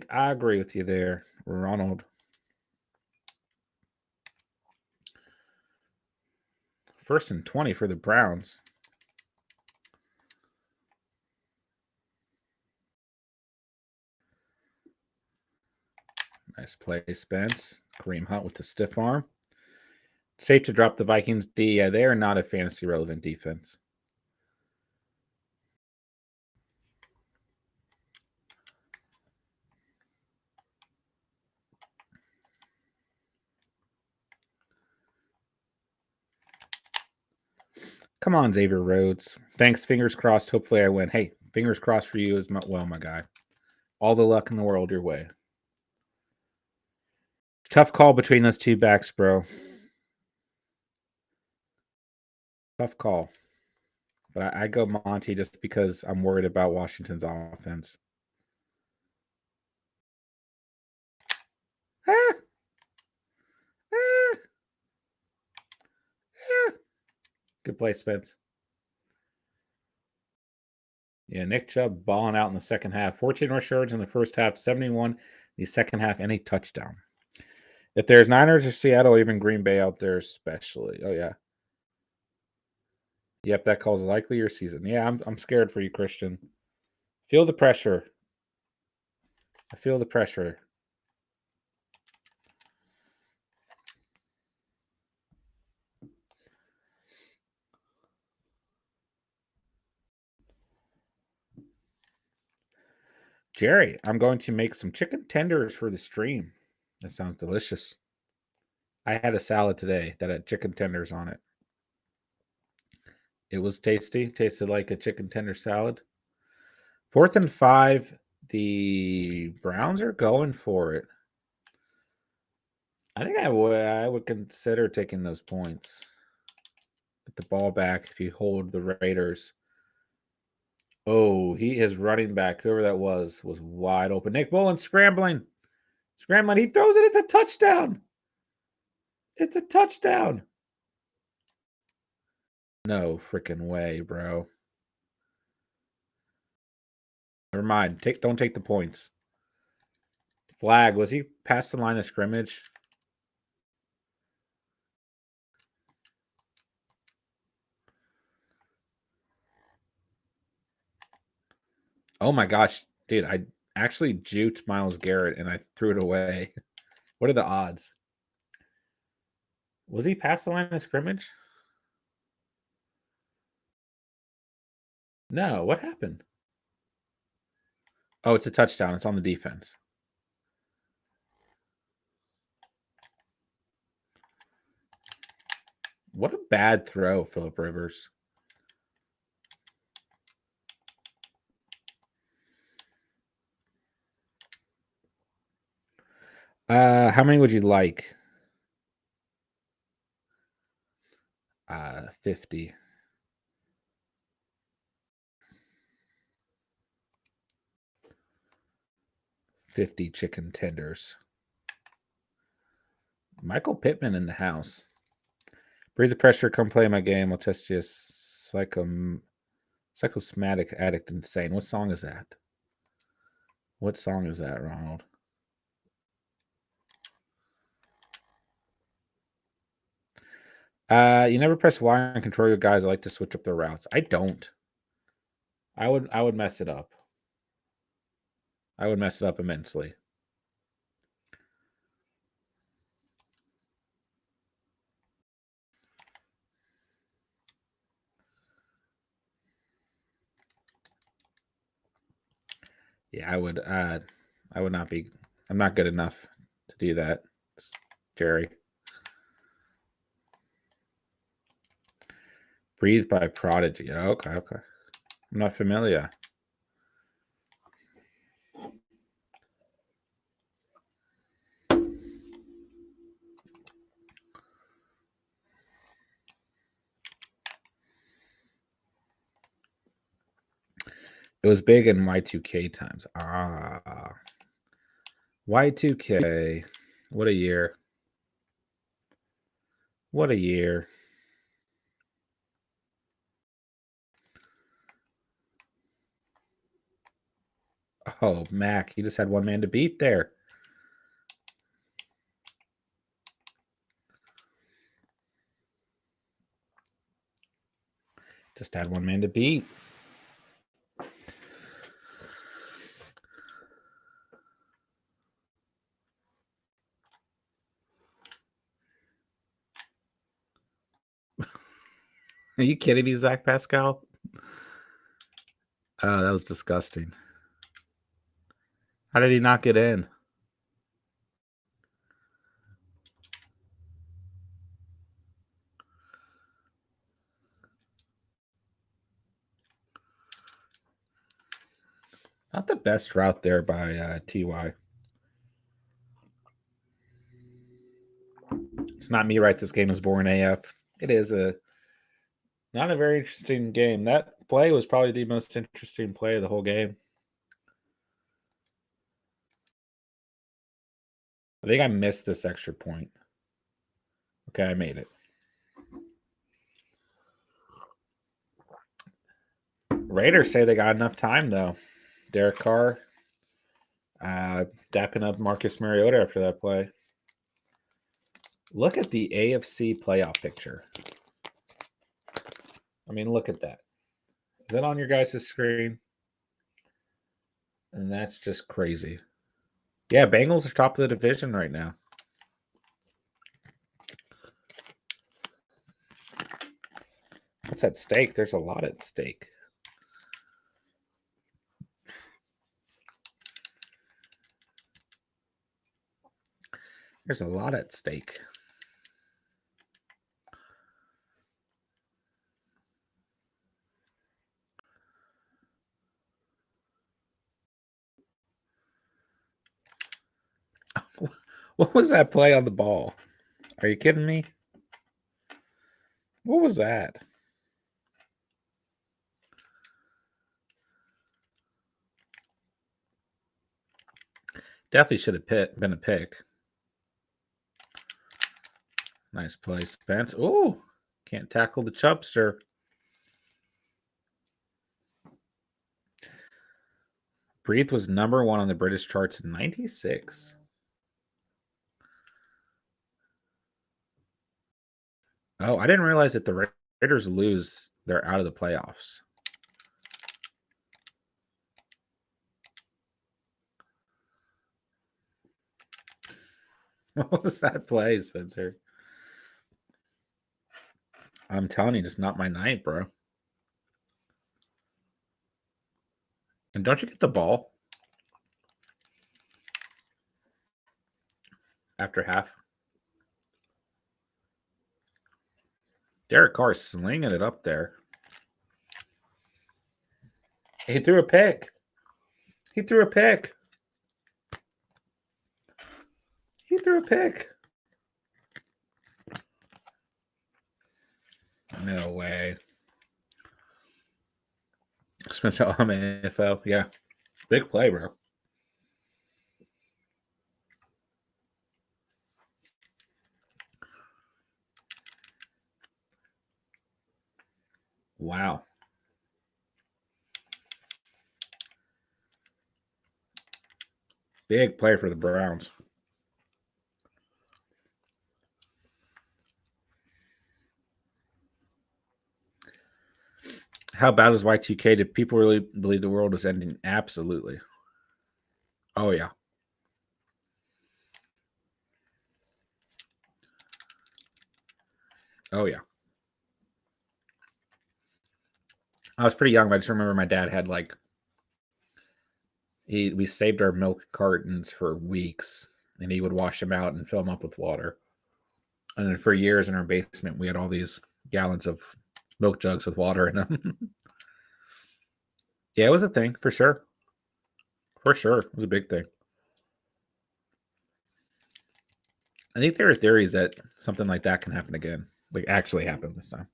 I agree with you there, Ronald. First and 20 for the Browns. Nice play, Spence. Kareem Hunt with the stiff arm. Safe to drop the Vikings D. Yeah, they are not a fantasy relevant defense. Come on, Xavier Rhodes. Thanks. Fingers crossed. Hopefully I win. Hey, fingers crossed for you as well, my guy. All the luck in the world your way. Tough call between those two backs, bro. Tough call. But I go Monty just because I'm worried about Washington's offense. Good play, Spence. Yeah, Nick Chubb balling out in the second half. 14 rush yards in the first half, 71 the second half, and a touchdown. If there's Niners or Seattle, even Green Bay out there especially. Oh, yeah. Yep, that calls likely your season. Yeah, I'm scared for you, Christian. Feel the pressure. I feel the pressure. Jerry, I'm going to make some chicken tenders for the stream. That sounds delicious. I had a salad today that had chicken tenders on it. It was tasty. Tasted like a chicken tender salad. 4th and 5. The Browns are going for it. I think I would consider taking those points. Get the ball back if you hold the Raiders. Oh, his running back, whoever that was wide open. Nick Mullens scrambling. He throws it. It's a touchdown. It's a touchdown. No freaking way, bro. Never mind. Don't take the points. Flag. Was he past the line of scrimmage? Oh my gosh, dude! I actually juked Myles Garrett and I threw it away. What are the odds? Was he past the line of scrimmage? No. What happened? Oh, it's a touchdown. It's on the defense. What a bad throw, Phillip Rivers. How many would you like? 50. 50 chicken tenders. Michael Pittman in the house. Breathe the pressure. Come play my game. I'll test you. Psychosomatic addict insane. What song is that? What song is that, Ronald? You never press Y and control your guys. I like to switch up their routes. I don't. I would mess it up. I would mess it up immensely. Yeah, I would not be. I'm not good enough to do that, Jerry. Breathe by Prodigy. Okay. I'm not familiar. It was big in Y2K times. Y2K. What a year. What a year. Oh, Mac, he just had one man to beat there. Just had one man to beat. Are you kidding me, Zach Pascal? That was disgusting. How did he not get in? Not the best route there by TY. It's not me, right? This game is boring AF. It is not a very interesting game. That play was probably the most interesting play of the whole game. I think I missed this extra point. Okay, I made it. Raiders say they got enough time, though. Derek Carr dapping up Marcus Mariota after that play. Look at the AFC playoff picture. I mean, look at that. Is that on your guys' screen? And that's just crazy. Yeah, Bengals are top of the division right now. What's at stake? There's a lot at stake. There's a lot at stake. What was that play on the ball? Are you kidding me? What was that? Definitely should have been a pick. Nice play, Spence. Oh, can't tackle the Chubster. Breathe was number 1 on the British charts in 96. Oh, I didn't realize that the Raiders lose, they're out of the playoffs. What was that play, Spencer? I'm telling you, it's not my night, bro. And don't you get the ball after half? Derek Carr slinging it up there. He threw a pick. He threw a pick. He threw a pick. No way. Spencer, I'm AFL. Yeah. Big play, bro. Wow. Big play for the Browns. How bad was Y2K? Did people really believe the world was ending? Absolutely. Oh, yeah. Oh, yeah. I was pretty young, but I just remember my dad had we saved our milk cartons for weeks, and he would wash them out and fill them up with water. And then for years in our basement, we had all these gallons of milk jugs with water in them. Yeah, it was a thing for sure. For sure. It was a big thing. I think there are theories that something like that can happen again. Like actually happen this time.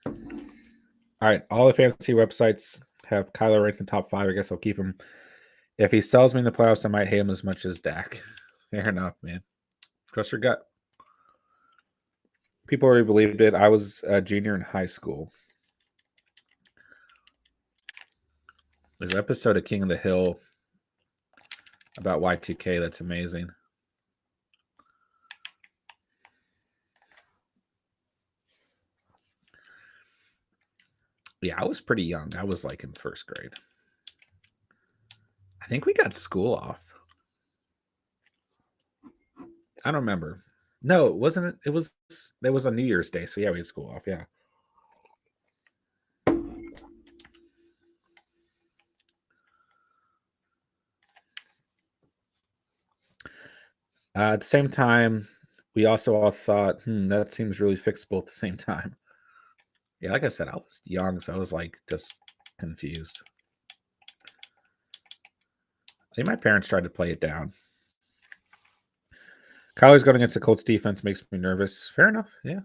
All right. All the fantasy websites have Kyler ranked in top 5. I guess I'll keep him. If he sells me in the playoffs, I might hate him as much as Dak. Fair enough, man. Trust your gut. People already believed it. I was a junior in high school. There's an episode of King of the Hill about Y2K that's amazing. Yeah, I was pretty young. I was like in first grade. I think we got school off. I don't remember. No, wasn't it? It was a New Year's Day, so yeah, we had school off. Yeah. At the same time, we also all thought, that seems really fixable at the same time. Yeah, like I said, I was young, so I was like just confused. I think my parents tried to play it down. Kyler's going against the Colts defense makes me nervous. Fair enough. Yeah.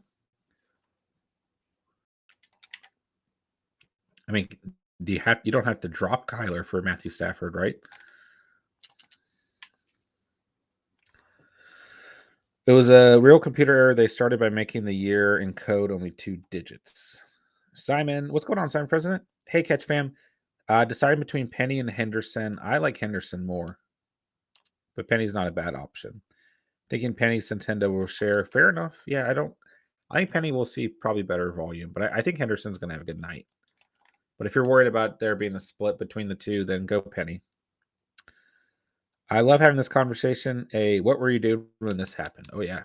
I mean, you don't have to drop Kyler for Matthew Stafford, right? It was a real computer error. They started by making the year in code only 2 digits. Simon, what's going on, Simon President? Hey, Catch fam. Deciding between Penny and Henderson. I like Henderson more, but Penny's not a bad option. Thinking Penny since Hendo will share. Fair enough. Yeah, I think Penny will see probably better volume, but I think Henderson's going to have a good night. But if you're worried about there being a split between the two, then go Penny. I love having this conversation. What were you doing when this happened? Oh, yeah.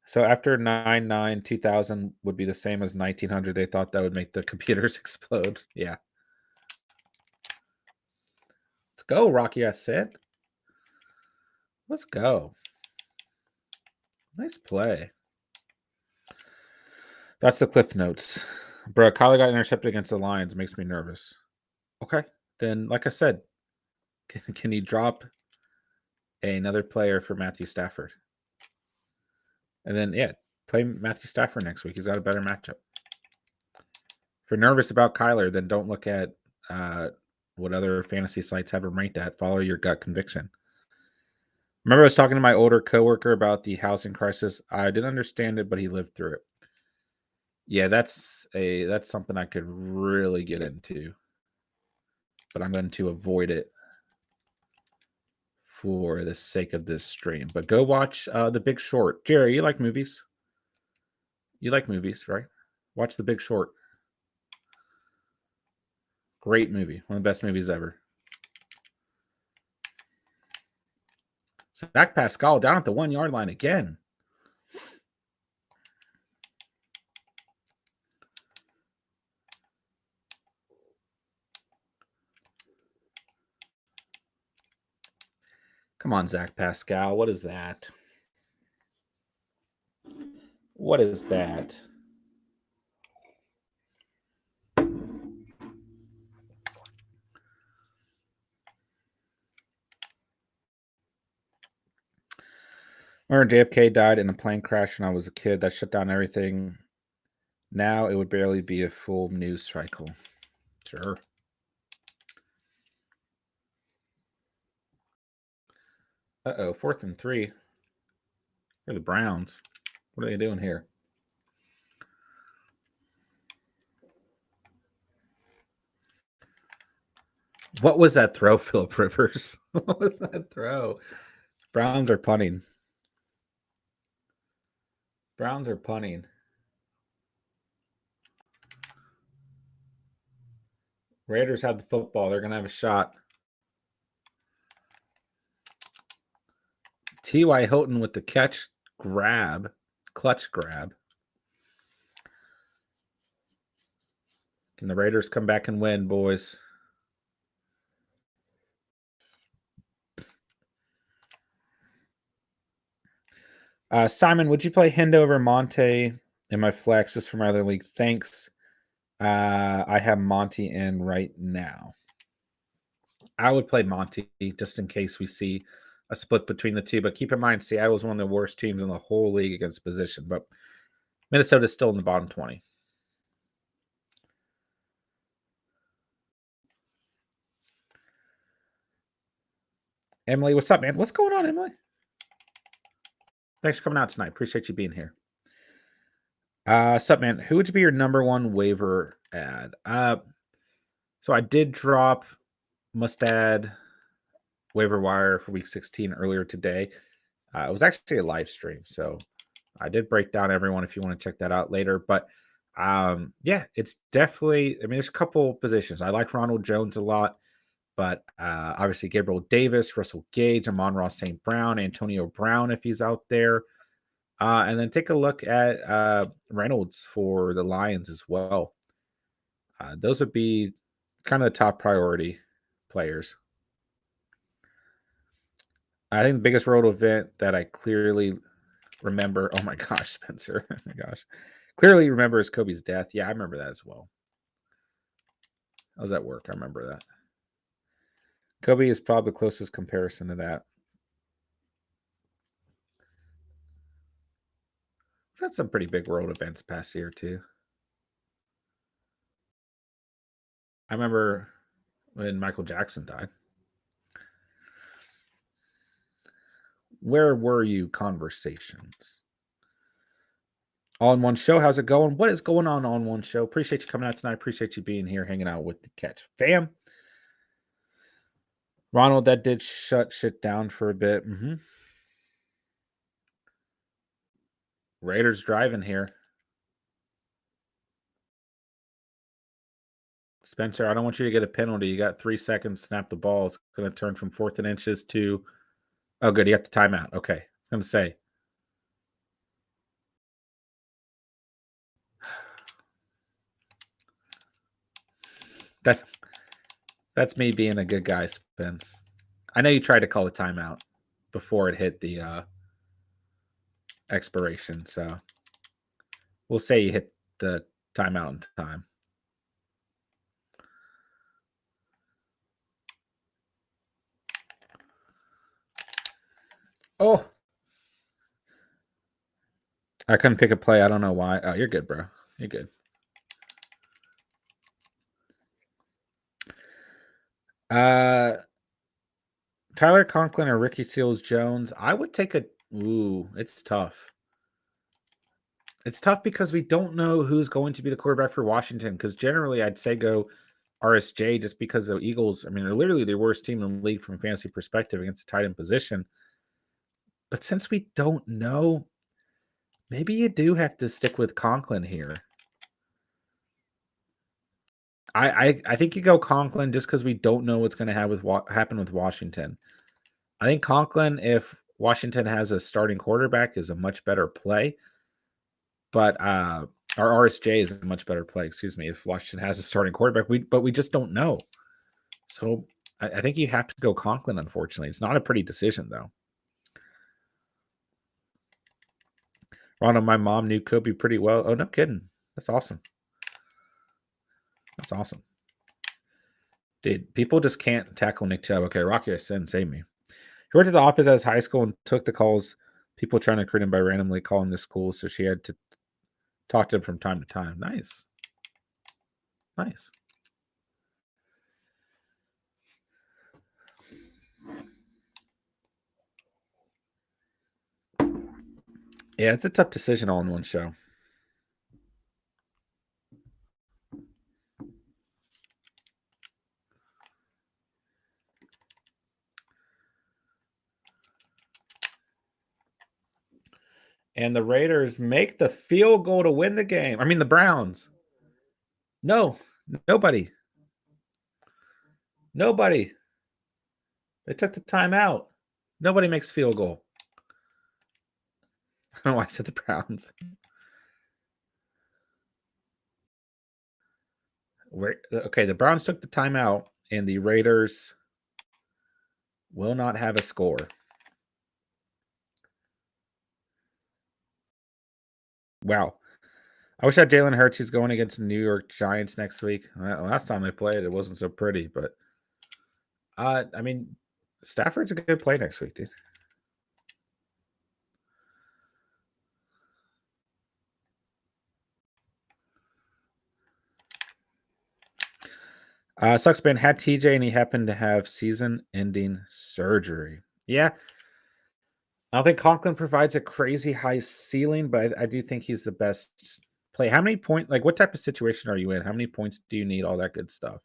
So after 2000 would be the same as 1900. They thought that would make the computers explode. Yeah. Let's go, Rocky. I said. Let's go. Nice play. That's the Cliff Notes. Bro, Kyler got intercepted against the Lions. Makes me nervous. Okay. Then, like I said, can you drop another player for Matthew Stafford? And then, yeah, play Matthew Stafford next week. He's got a better matchup. If you're nervous about Kyler, then don't look at what other fantasy sites have him ranked at. Follow your gut conviction. Remember, I was talking to my older coworker about the housing crisis. I didn't understand it, but he lived through it. Yeah, that's something I could really get into, but I'm going to avoid it for the sake of this stream. But go watch The Big Short. Jerry, you like movies? You like movies, right? Watch The Big Short. Great movie. One of the best movies ever. Zach Pascal down at the 1 yard line again. Come on, Zach Pascal. What is that? What is that? Remember JFK died in a plane crash when I was a kid. That shut down everything. Now it would barely be a full news cycle. Sure. Uh-oh, 4th and 3. For the Browns. What are they doing here? What was that throw, Phillip Rivers? What was that throw? Browns are punting. Browns are punting. Raiders have the football. They're going to have a shot. T.Y. Hilton with the clutch grab. Can the Raiders come back and win, boys? Simon, would you play Hendo over Monte in my flex? This for my other league. Thanks. I have Monty in right now. I would play Monty just in case we see a split between the two. But keep in mind, Seattle's one of the worst teams in the whole league against position. But Minnesota's still in the bottom 20. Emily, what's up, man? What's going on, Emily? Thanks for coming out tonight. Appreciate you being here. What's up, man? Who would be your number one waiver ad? So I did drop Mustad waiver wire for week 16 earlier today. It was actually a live stream, so I did break down everyone if you want to check that out later. But yeah, it's definitely, I mean, there's a couple positions. I like Ronald Jones a lot. But obviously, Gabriel Davis, Russell Gage, Amon-Ra St. Brown, Antonio Brown, if he's out there. And then take a look at Reynolds for the Lions as well. Those would be kind of the top priority players. I think the biggest road event that I clearly remember. Oh my gosh, Spencer. Oh my gosh. Clearly remember is Kobe's death. Yeah, I remember that as well. I was at work. I remember that. Kobe is probably the closest comparison to that. We've had some pretty big world events past year, too. I remember when Michael Jackson died. Where were you conversations? All in One Show, how's it going? What is going on One Show? Appreciate you coming out tonight. Appreciate you being here, hanging out with the Catch fam. Ronald, that did shut shit down for a bit. Raiders driving here. Spencer, I don't want you to get a penalty. You got 3 seconds, snap the ball. It's going to turn from 4th and inches to... Oh, good. You got the timeout. Okay. I was going to say. That's me being a good guy, Spence. I know you tried to call a timeout before it hit the expiration, so we'll say you hit the timeout in time. Oh, I couldn't pick a play. I don't know why. Oh, you're good, bro. You're good. Tyler Conklin or Ricky Seals-Jones. I would take a... Ooh, it's tough. It's tough because we don't know who's going to be the quarterback for Washington, because generally I'd say go RSJ just because the Eagles, I mean, they're literally the worst team in the league from a fantasy perspective against the tight end position. But since we don't know, maybe you do have to stick with Conklin here. I think you go Conklin just because we don't know what's going to happen with Washington. I think Conklin, if Washington has a starting quarterback, is a much better play. But our RSJ is a much better play, excuse me, if Washington has a starting quarterback. But we just don't know. So I think you have to go Conklin, unfortunately. It's not a pretty decision, though. Ronald, my mom knew Kobe pretty well. Oh, no kidding. That's awesome. That's awesome. Dude, people just can't tackle Nick Chubb. Okay, Rocky, I said, save me. She worked at the office as high school and took the calls, people trying to recruit him by randomly calling the school, so she had to talk to him from time to time. Nice. Nice. Yeah, it's a tough decision all in one show. And the Raiders make the field goal to win the game. I mean, the Browns. No, nobody. Nobody. They took the timeout. Nobody makes field goal. I don't know why I said the Browns. Okay, the Browns took the timeout, and the Raiders will not have a score. Wow. I wish I had Jalen Hurts. He's going against the New York Giants next week. Last time they played, it wasn't so pretty, but I mean, Stafford's a good play next week, dude. Sucks, man. Had TJ and he happened to have season-ending surgery. Yeah. I don't think Conklin provides a crazy high ceiling, but I do think he's the best play. How many points, like what type of situation are you in? How many points do you need? All that good stuff.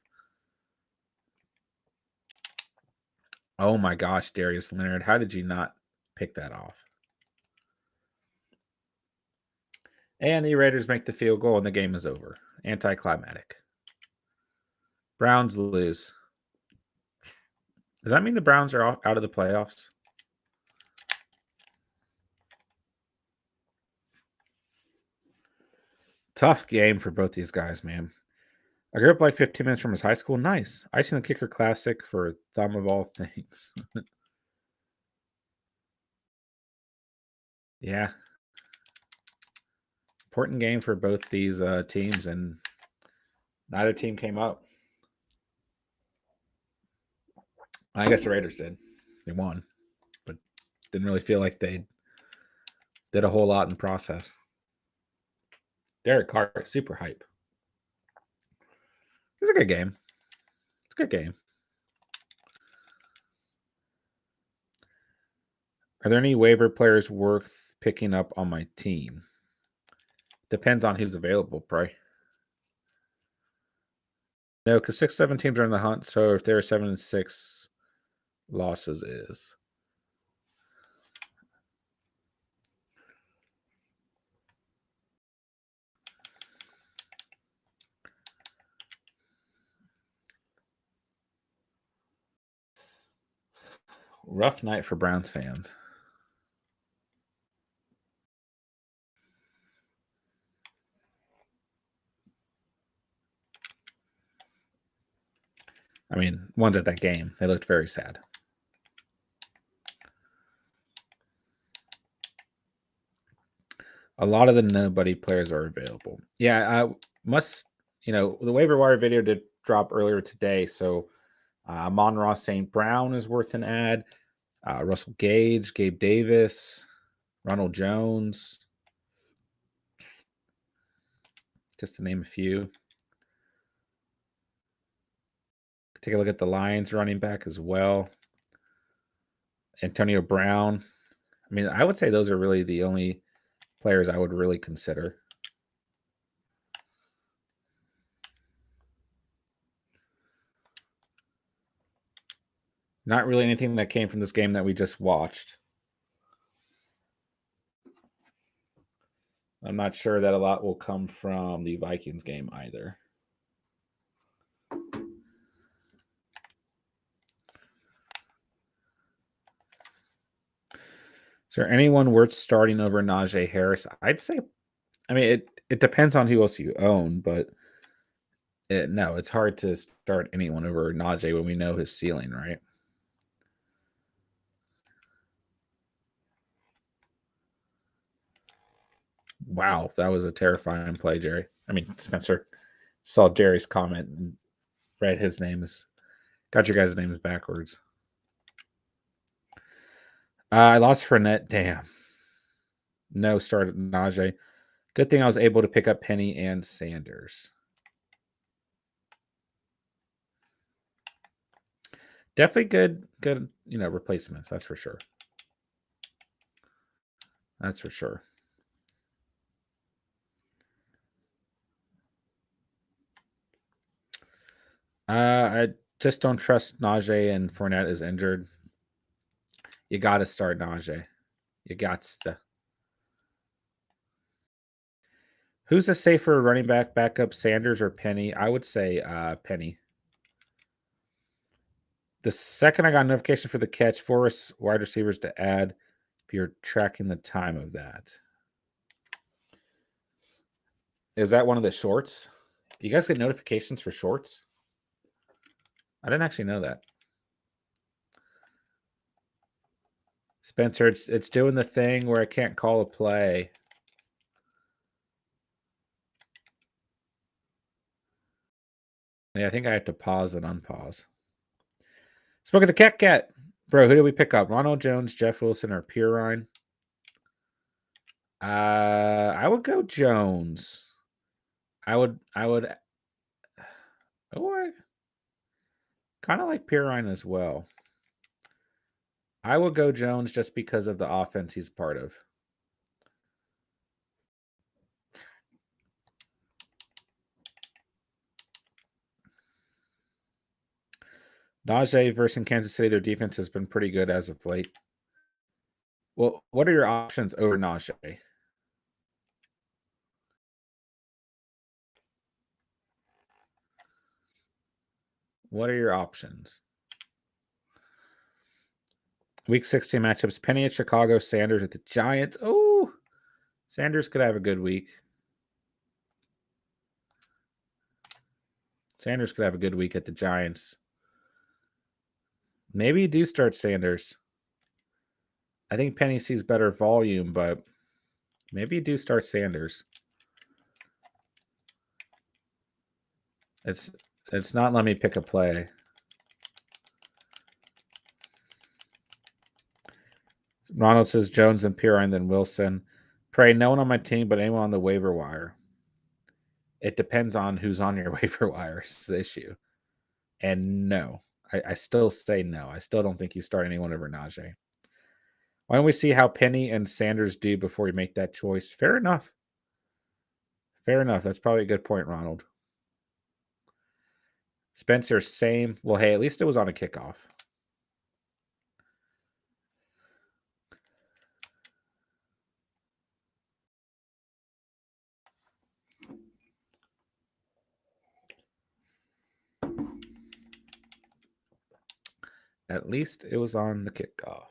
Oh my gosh, Darius Leonard. How did you not pick that off? And the Raiders make the field goal and the game is over. Anticlimactic. Browns lose. Does that mean the Browns are out of the playoffs? Tough game for both these guys, man. I grew up like 15 minutes from his high school. Nice. Icing the Kicker Classic for thumb of all things. Yeah. Important game for both these teams, and neither team came up. I guess the Raiders did. They won, but didn't really feel like they did a whole lot in the process. Derek Carr, super hype. It's a good game. It's a good game. Are there any waiver players worth picking up on my team? Depends on who's available, probably. No, because 6, 7 teams are in the hunt. So if there are 7 and 6, losses is. Rough night for Browns fans. I mean, ones at that game, they looked very sad. A lot of the nobody players are available. Yeah, I must, the waiver wire video did drop earlier today. So Monroe St. Brown is worth an ad. Russell Gage, Gabe Davis, Ronald Jones, just to name a few. Take a look at the Lions running back as well. Antonio Brown. I mean, I would say those are really the only players I would really consider. Not really anything that came from this game that we just watched. I'm not sure that a lot will come from the Vikings game either. Is there anyone worth starting over Najee Harris? I'd say, I mean, it depends on who else you own, but no, it's hard to start anyone over Najee when we know his ceiling, right? Wow, that was a terrifying play, Jerry. I mean, Spencer saw Jerry's comment and read his name as got your guys' names backwards. I lost Fournette. Damn. No, started Najee. Good thing I was able to pick up Penny and Sanders. Definitely good, replacements. That's for sure. That's for sure. I just don't trust Najee, and Fournette is injured. You got to start Najee. You got to. Who's a safer running back backup, Sanders or Penny? I would say Penny. The second I got a notification for the catch, 4 wide receivers to add if you're tracking the time of that. Is that one of the shorts? Do you guys get notifications for shorts? I didn't actually know that. Spencer, it's doing the thing where I can't call a play. Yeah, I think I have to pause and unpause. Spoke of the cat. Bro, who did we pick up? Ronald Jones, Jeff Wilson, or Pirine? I would go Jones. I would oh, I kind of like Pirine as well. I would go Jones just because of the offense he's part of. Najee versus Kansas City, their defense has been pretty good as of late. Well, what are your options over Najee? What are your options? Week 16 matchups. Penny at Chicago, Sanders at the Giants. Oh, Sanders could have a good week. Sanders could have a good week at the Giants. Maybe you do start Sanders. I think Penny sees better volume, but maybe you do start Sanders. It's not letting me pick a play. Ronald says Jones and Pirine, then Wilson. Pray no one on my team, but anyone on the waiver wire. It depends on who's on your waiver wire is the issue. And no, I still say no. I still don't think you start anyone over Najee. Why don't we see how Penny and Sanders do before you make that choice? Fair enough. Fair enough. That's probably a good point, Ronald. Spencer, same. Well, hey, at least it was on a kickoff. At least it was on the kickoff. All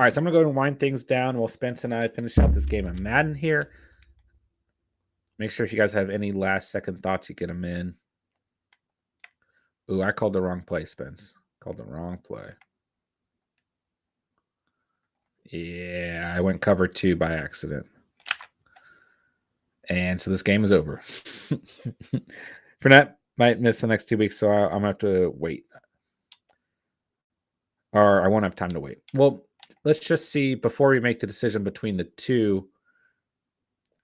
right, so I'm going to go and wind things down while Spence and I finish out this game of Madden here. Make sure if you guys have any last second thoughts, you get them in. Ooh, I called the wrong play, Spence. Called the wrong play. Yeah, I went cover 2 by accident. And so this game is over. Fournette might miss the next 2 weeks, so I'm going to have to wait. Or I won't have time to wait. Well, let's just see before we make the decision between the two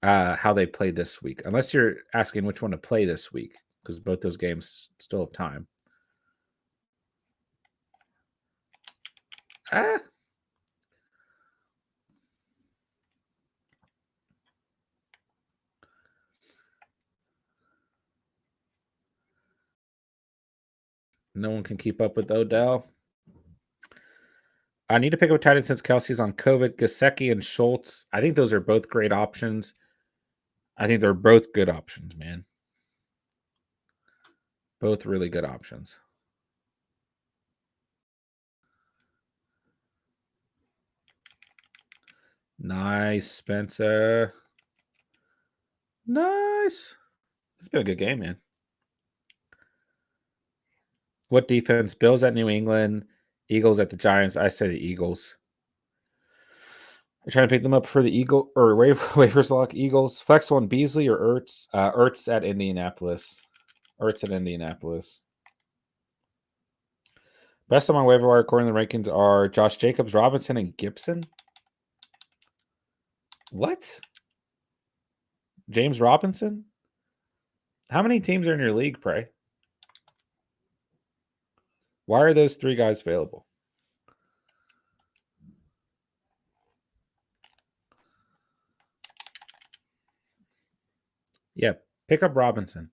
how they play this week. Unless you're asking which one to play this week, because both those games still have time. No one can keep up with Odell. I need to pick up a tight end since Kelsey's on COVID. Gesicki and Schultz. I think those are both great options. I think they're both good options, man. Both really good options. Nice, Spencer. Nice. It's been a good game, man. What defense? Bills at New England, Eagles at the Giants. I say the Eagles. I'm trying to pick them up for the Eagle or waivers lock Eagles. Flex one Beasley or Ertz. Ertz at Indianapolis. Ertz at Indianapolis. Best on my waiver wire according to the rankings are Josh Jacobs, Robinson, and Gibson. What? James Robinson? How many teams are in your league, Pray? Why are those 3 guys available? Yeah, pick up Robinson.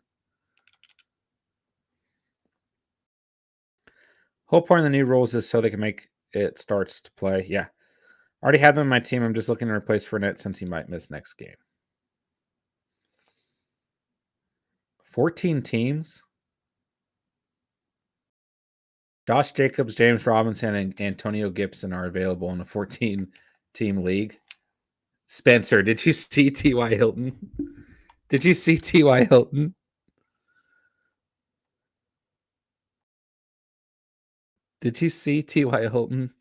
Whole point of the new rules is so they can make it starts to play. Yeah. I already have them in my team. I'm just looking to replace Fournette since he might miss next game. 14 teams. Josh Jacobs, James Robinson, and Antonio Gibson are available in a 14-team league. Spencer, did you see T.Y. Hilton? Did you see T.Y. Hilton? Did you see T.Y. Hilton?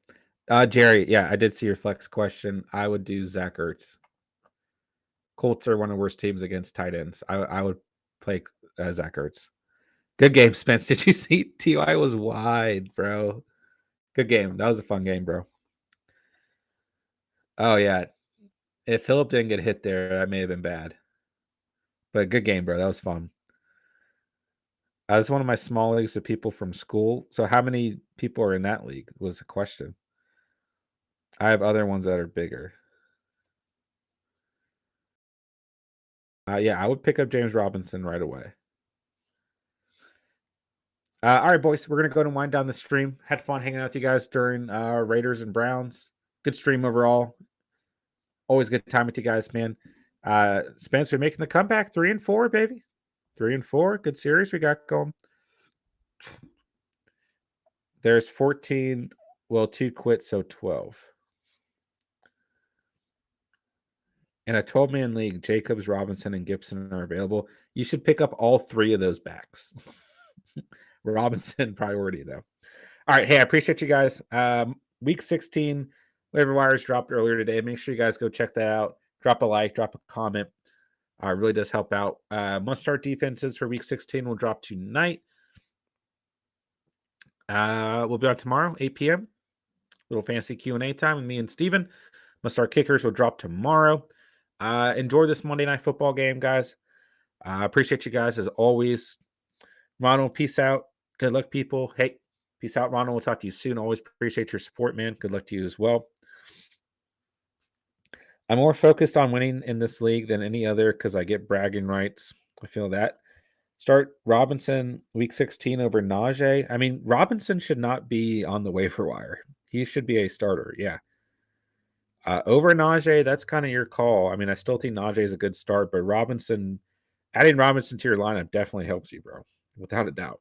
Jerry, yeah, I did see your flex question. I would do Zach Ertz. Colts are one of the worst teams against tight ends. I would play Zach Ertz. Good game, Spence. Did you see T.Y. was wide, bro? Good game. That was a fun game, bro. Oh, yeah. If Phillip didn't get hit there, that may have been bad. But good game, bro. That was fun. That's one of my small leagues of people from school. So how many people are in that league was the question. I have other ones that are bigger. Yeah, I would pick up James Robinson right away. All right, boys, we're going to go and wind down the stream. Had fun hanging out with you guys during Raiders and Browns. Good stream overall. Always good time with you guys, man. Spencer making the comeback, 3-4, baby. 3-4. Good series we got going. There's 14 Well, 2 quit, so 12. In a 12-man league, Jacobs, Robinson, and Gibson are available. You should pick up all 3 of those backs. Robinson priority, though. All right. Hey, I appreciate you guys. Week 16, waiver wires dropped earlier today. Make sure you guys go check that out. Drop a like, drop a comment. It really does help out. Must-start defenses for week 16 will drop tonight. We'll be on tomorrow, 8 p.m. Little fancy Q&A time with me and Steven. Must-start kickers will drop tomorrow. Enjoy this Monday Night Football game, guys. Appreciate you guys as always. Ronald, peace out. Good luck, people. Hey, peace out, Ronald. We'll talk to you soon. Always appreciate your support, man. Good luck to you as well. I'm more focused on winning in this league than any other because I get bragging rights. I feel that. Start Robinson week 16 over Najee. I mean, Robinson should not be on the waiver wire. He should be a starter. Yeah. Over Najee, that's kind of your call. I mean, I still think Najee is a good start, but adding Robinson to your lineup definitely helps you, bro. Without a doubt.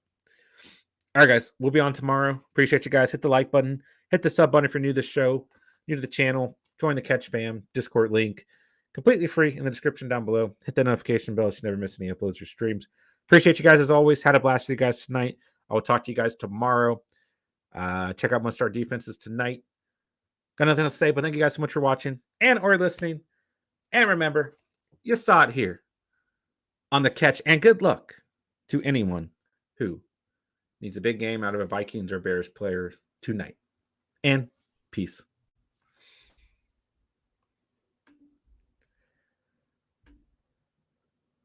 All right, guys. We'll be on tomorrow. Appreciate you guys. Hit the like button. Hit the sub button if you're new to the show, new to the channel. Join the Catch Fam Discord link. Completely free in the description down below. Hit that notification bell so you never miss any uploads or streams. Appreciate you guys as always. Had a blast with you guys tonight. I will talk to you guys tomorrow. Check out must-start defenses tonight. Got nothing else to say, but thank you guys so much for watching and or listening. And remember, you saw it here on the Catch. And good luck to anyone who needs a big game out of a Vikings or Bears player tonight. And peace.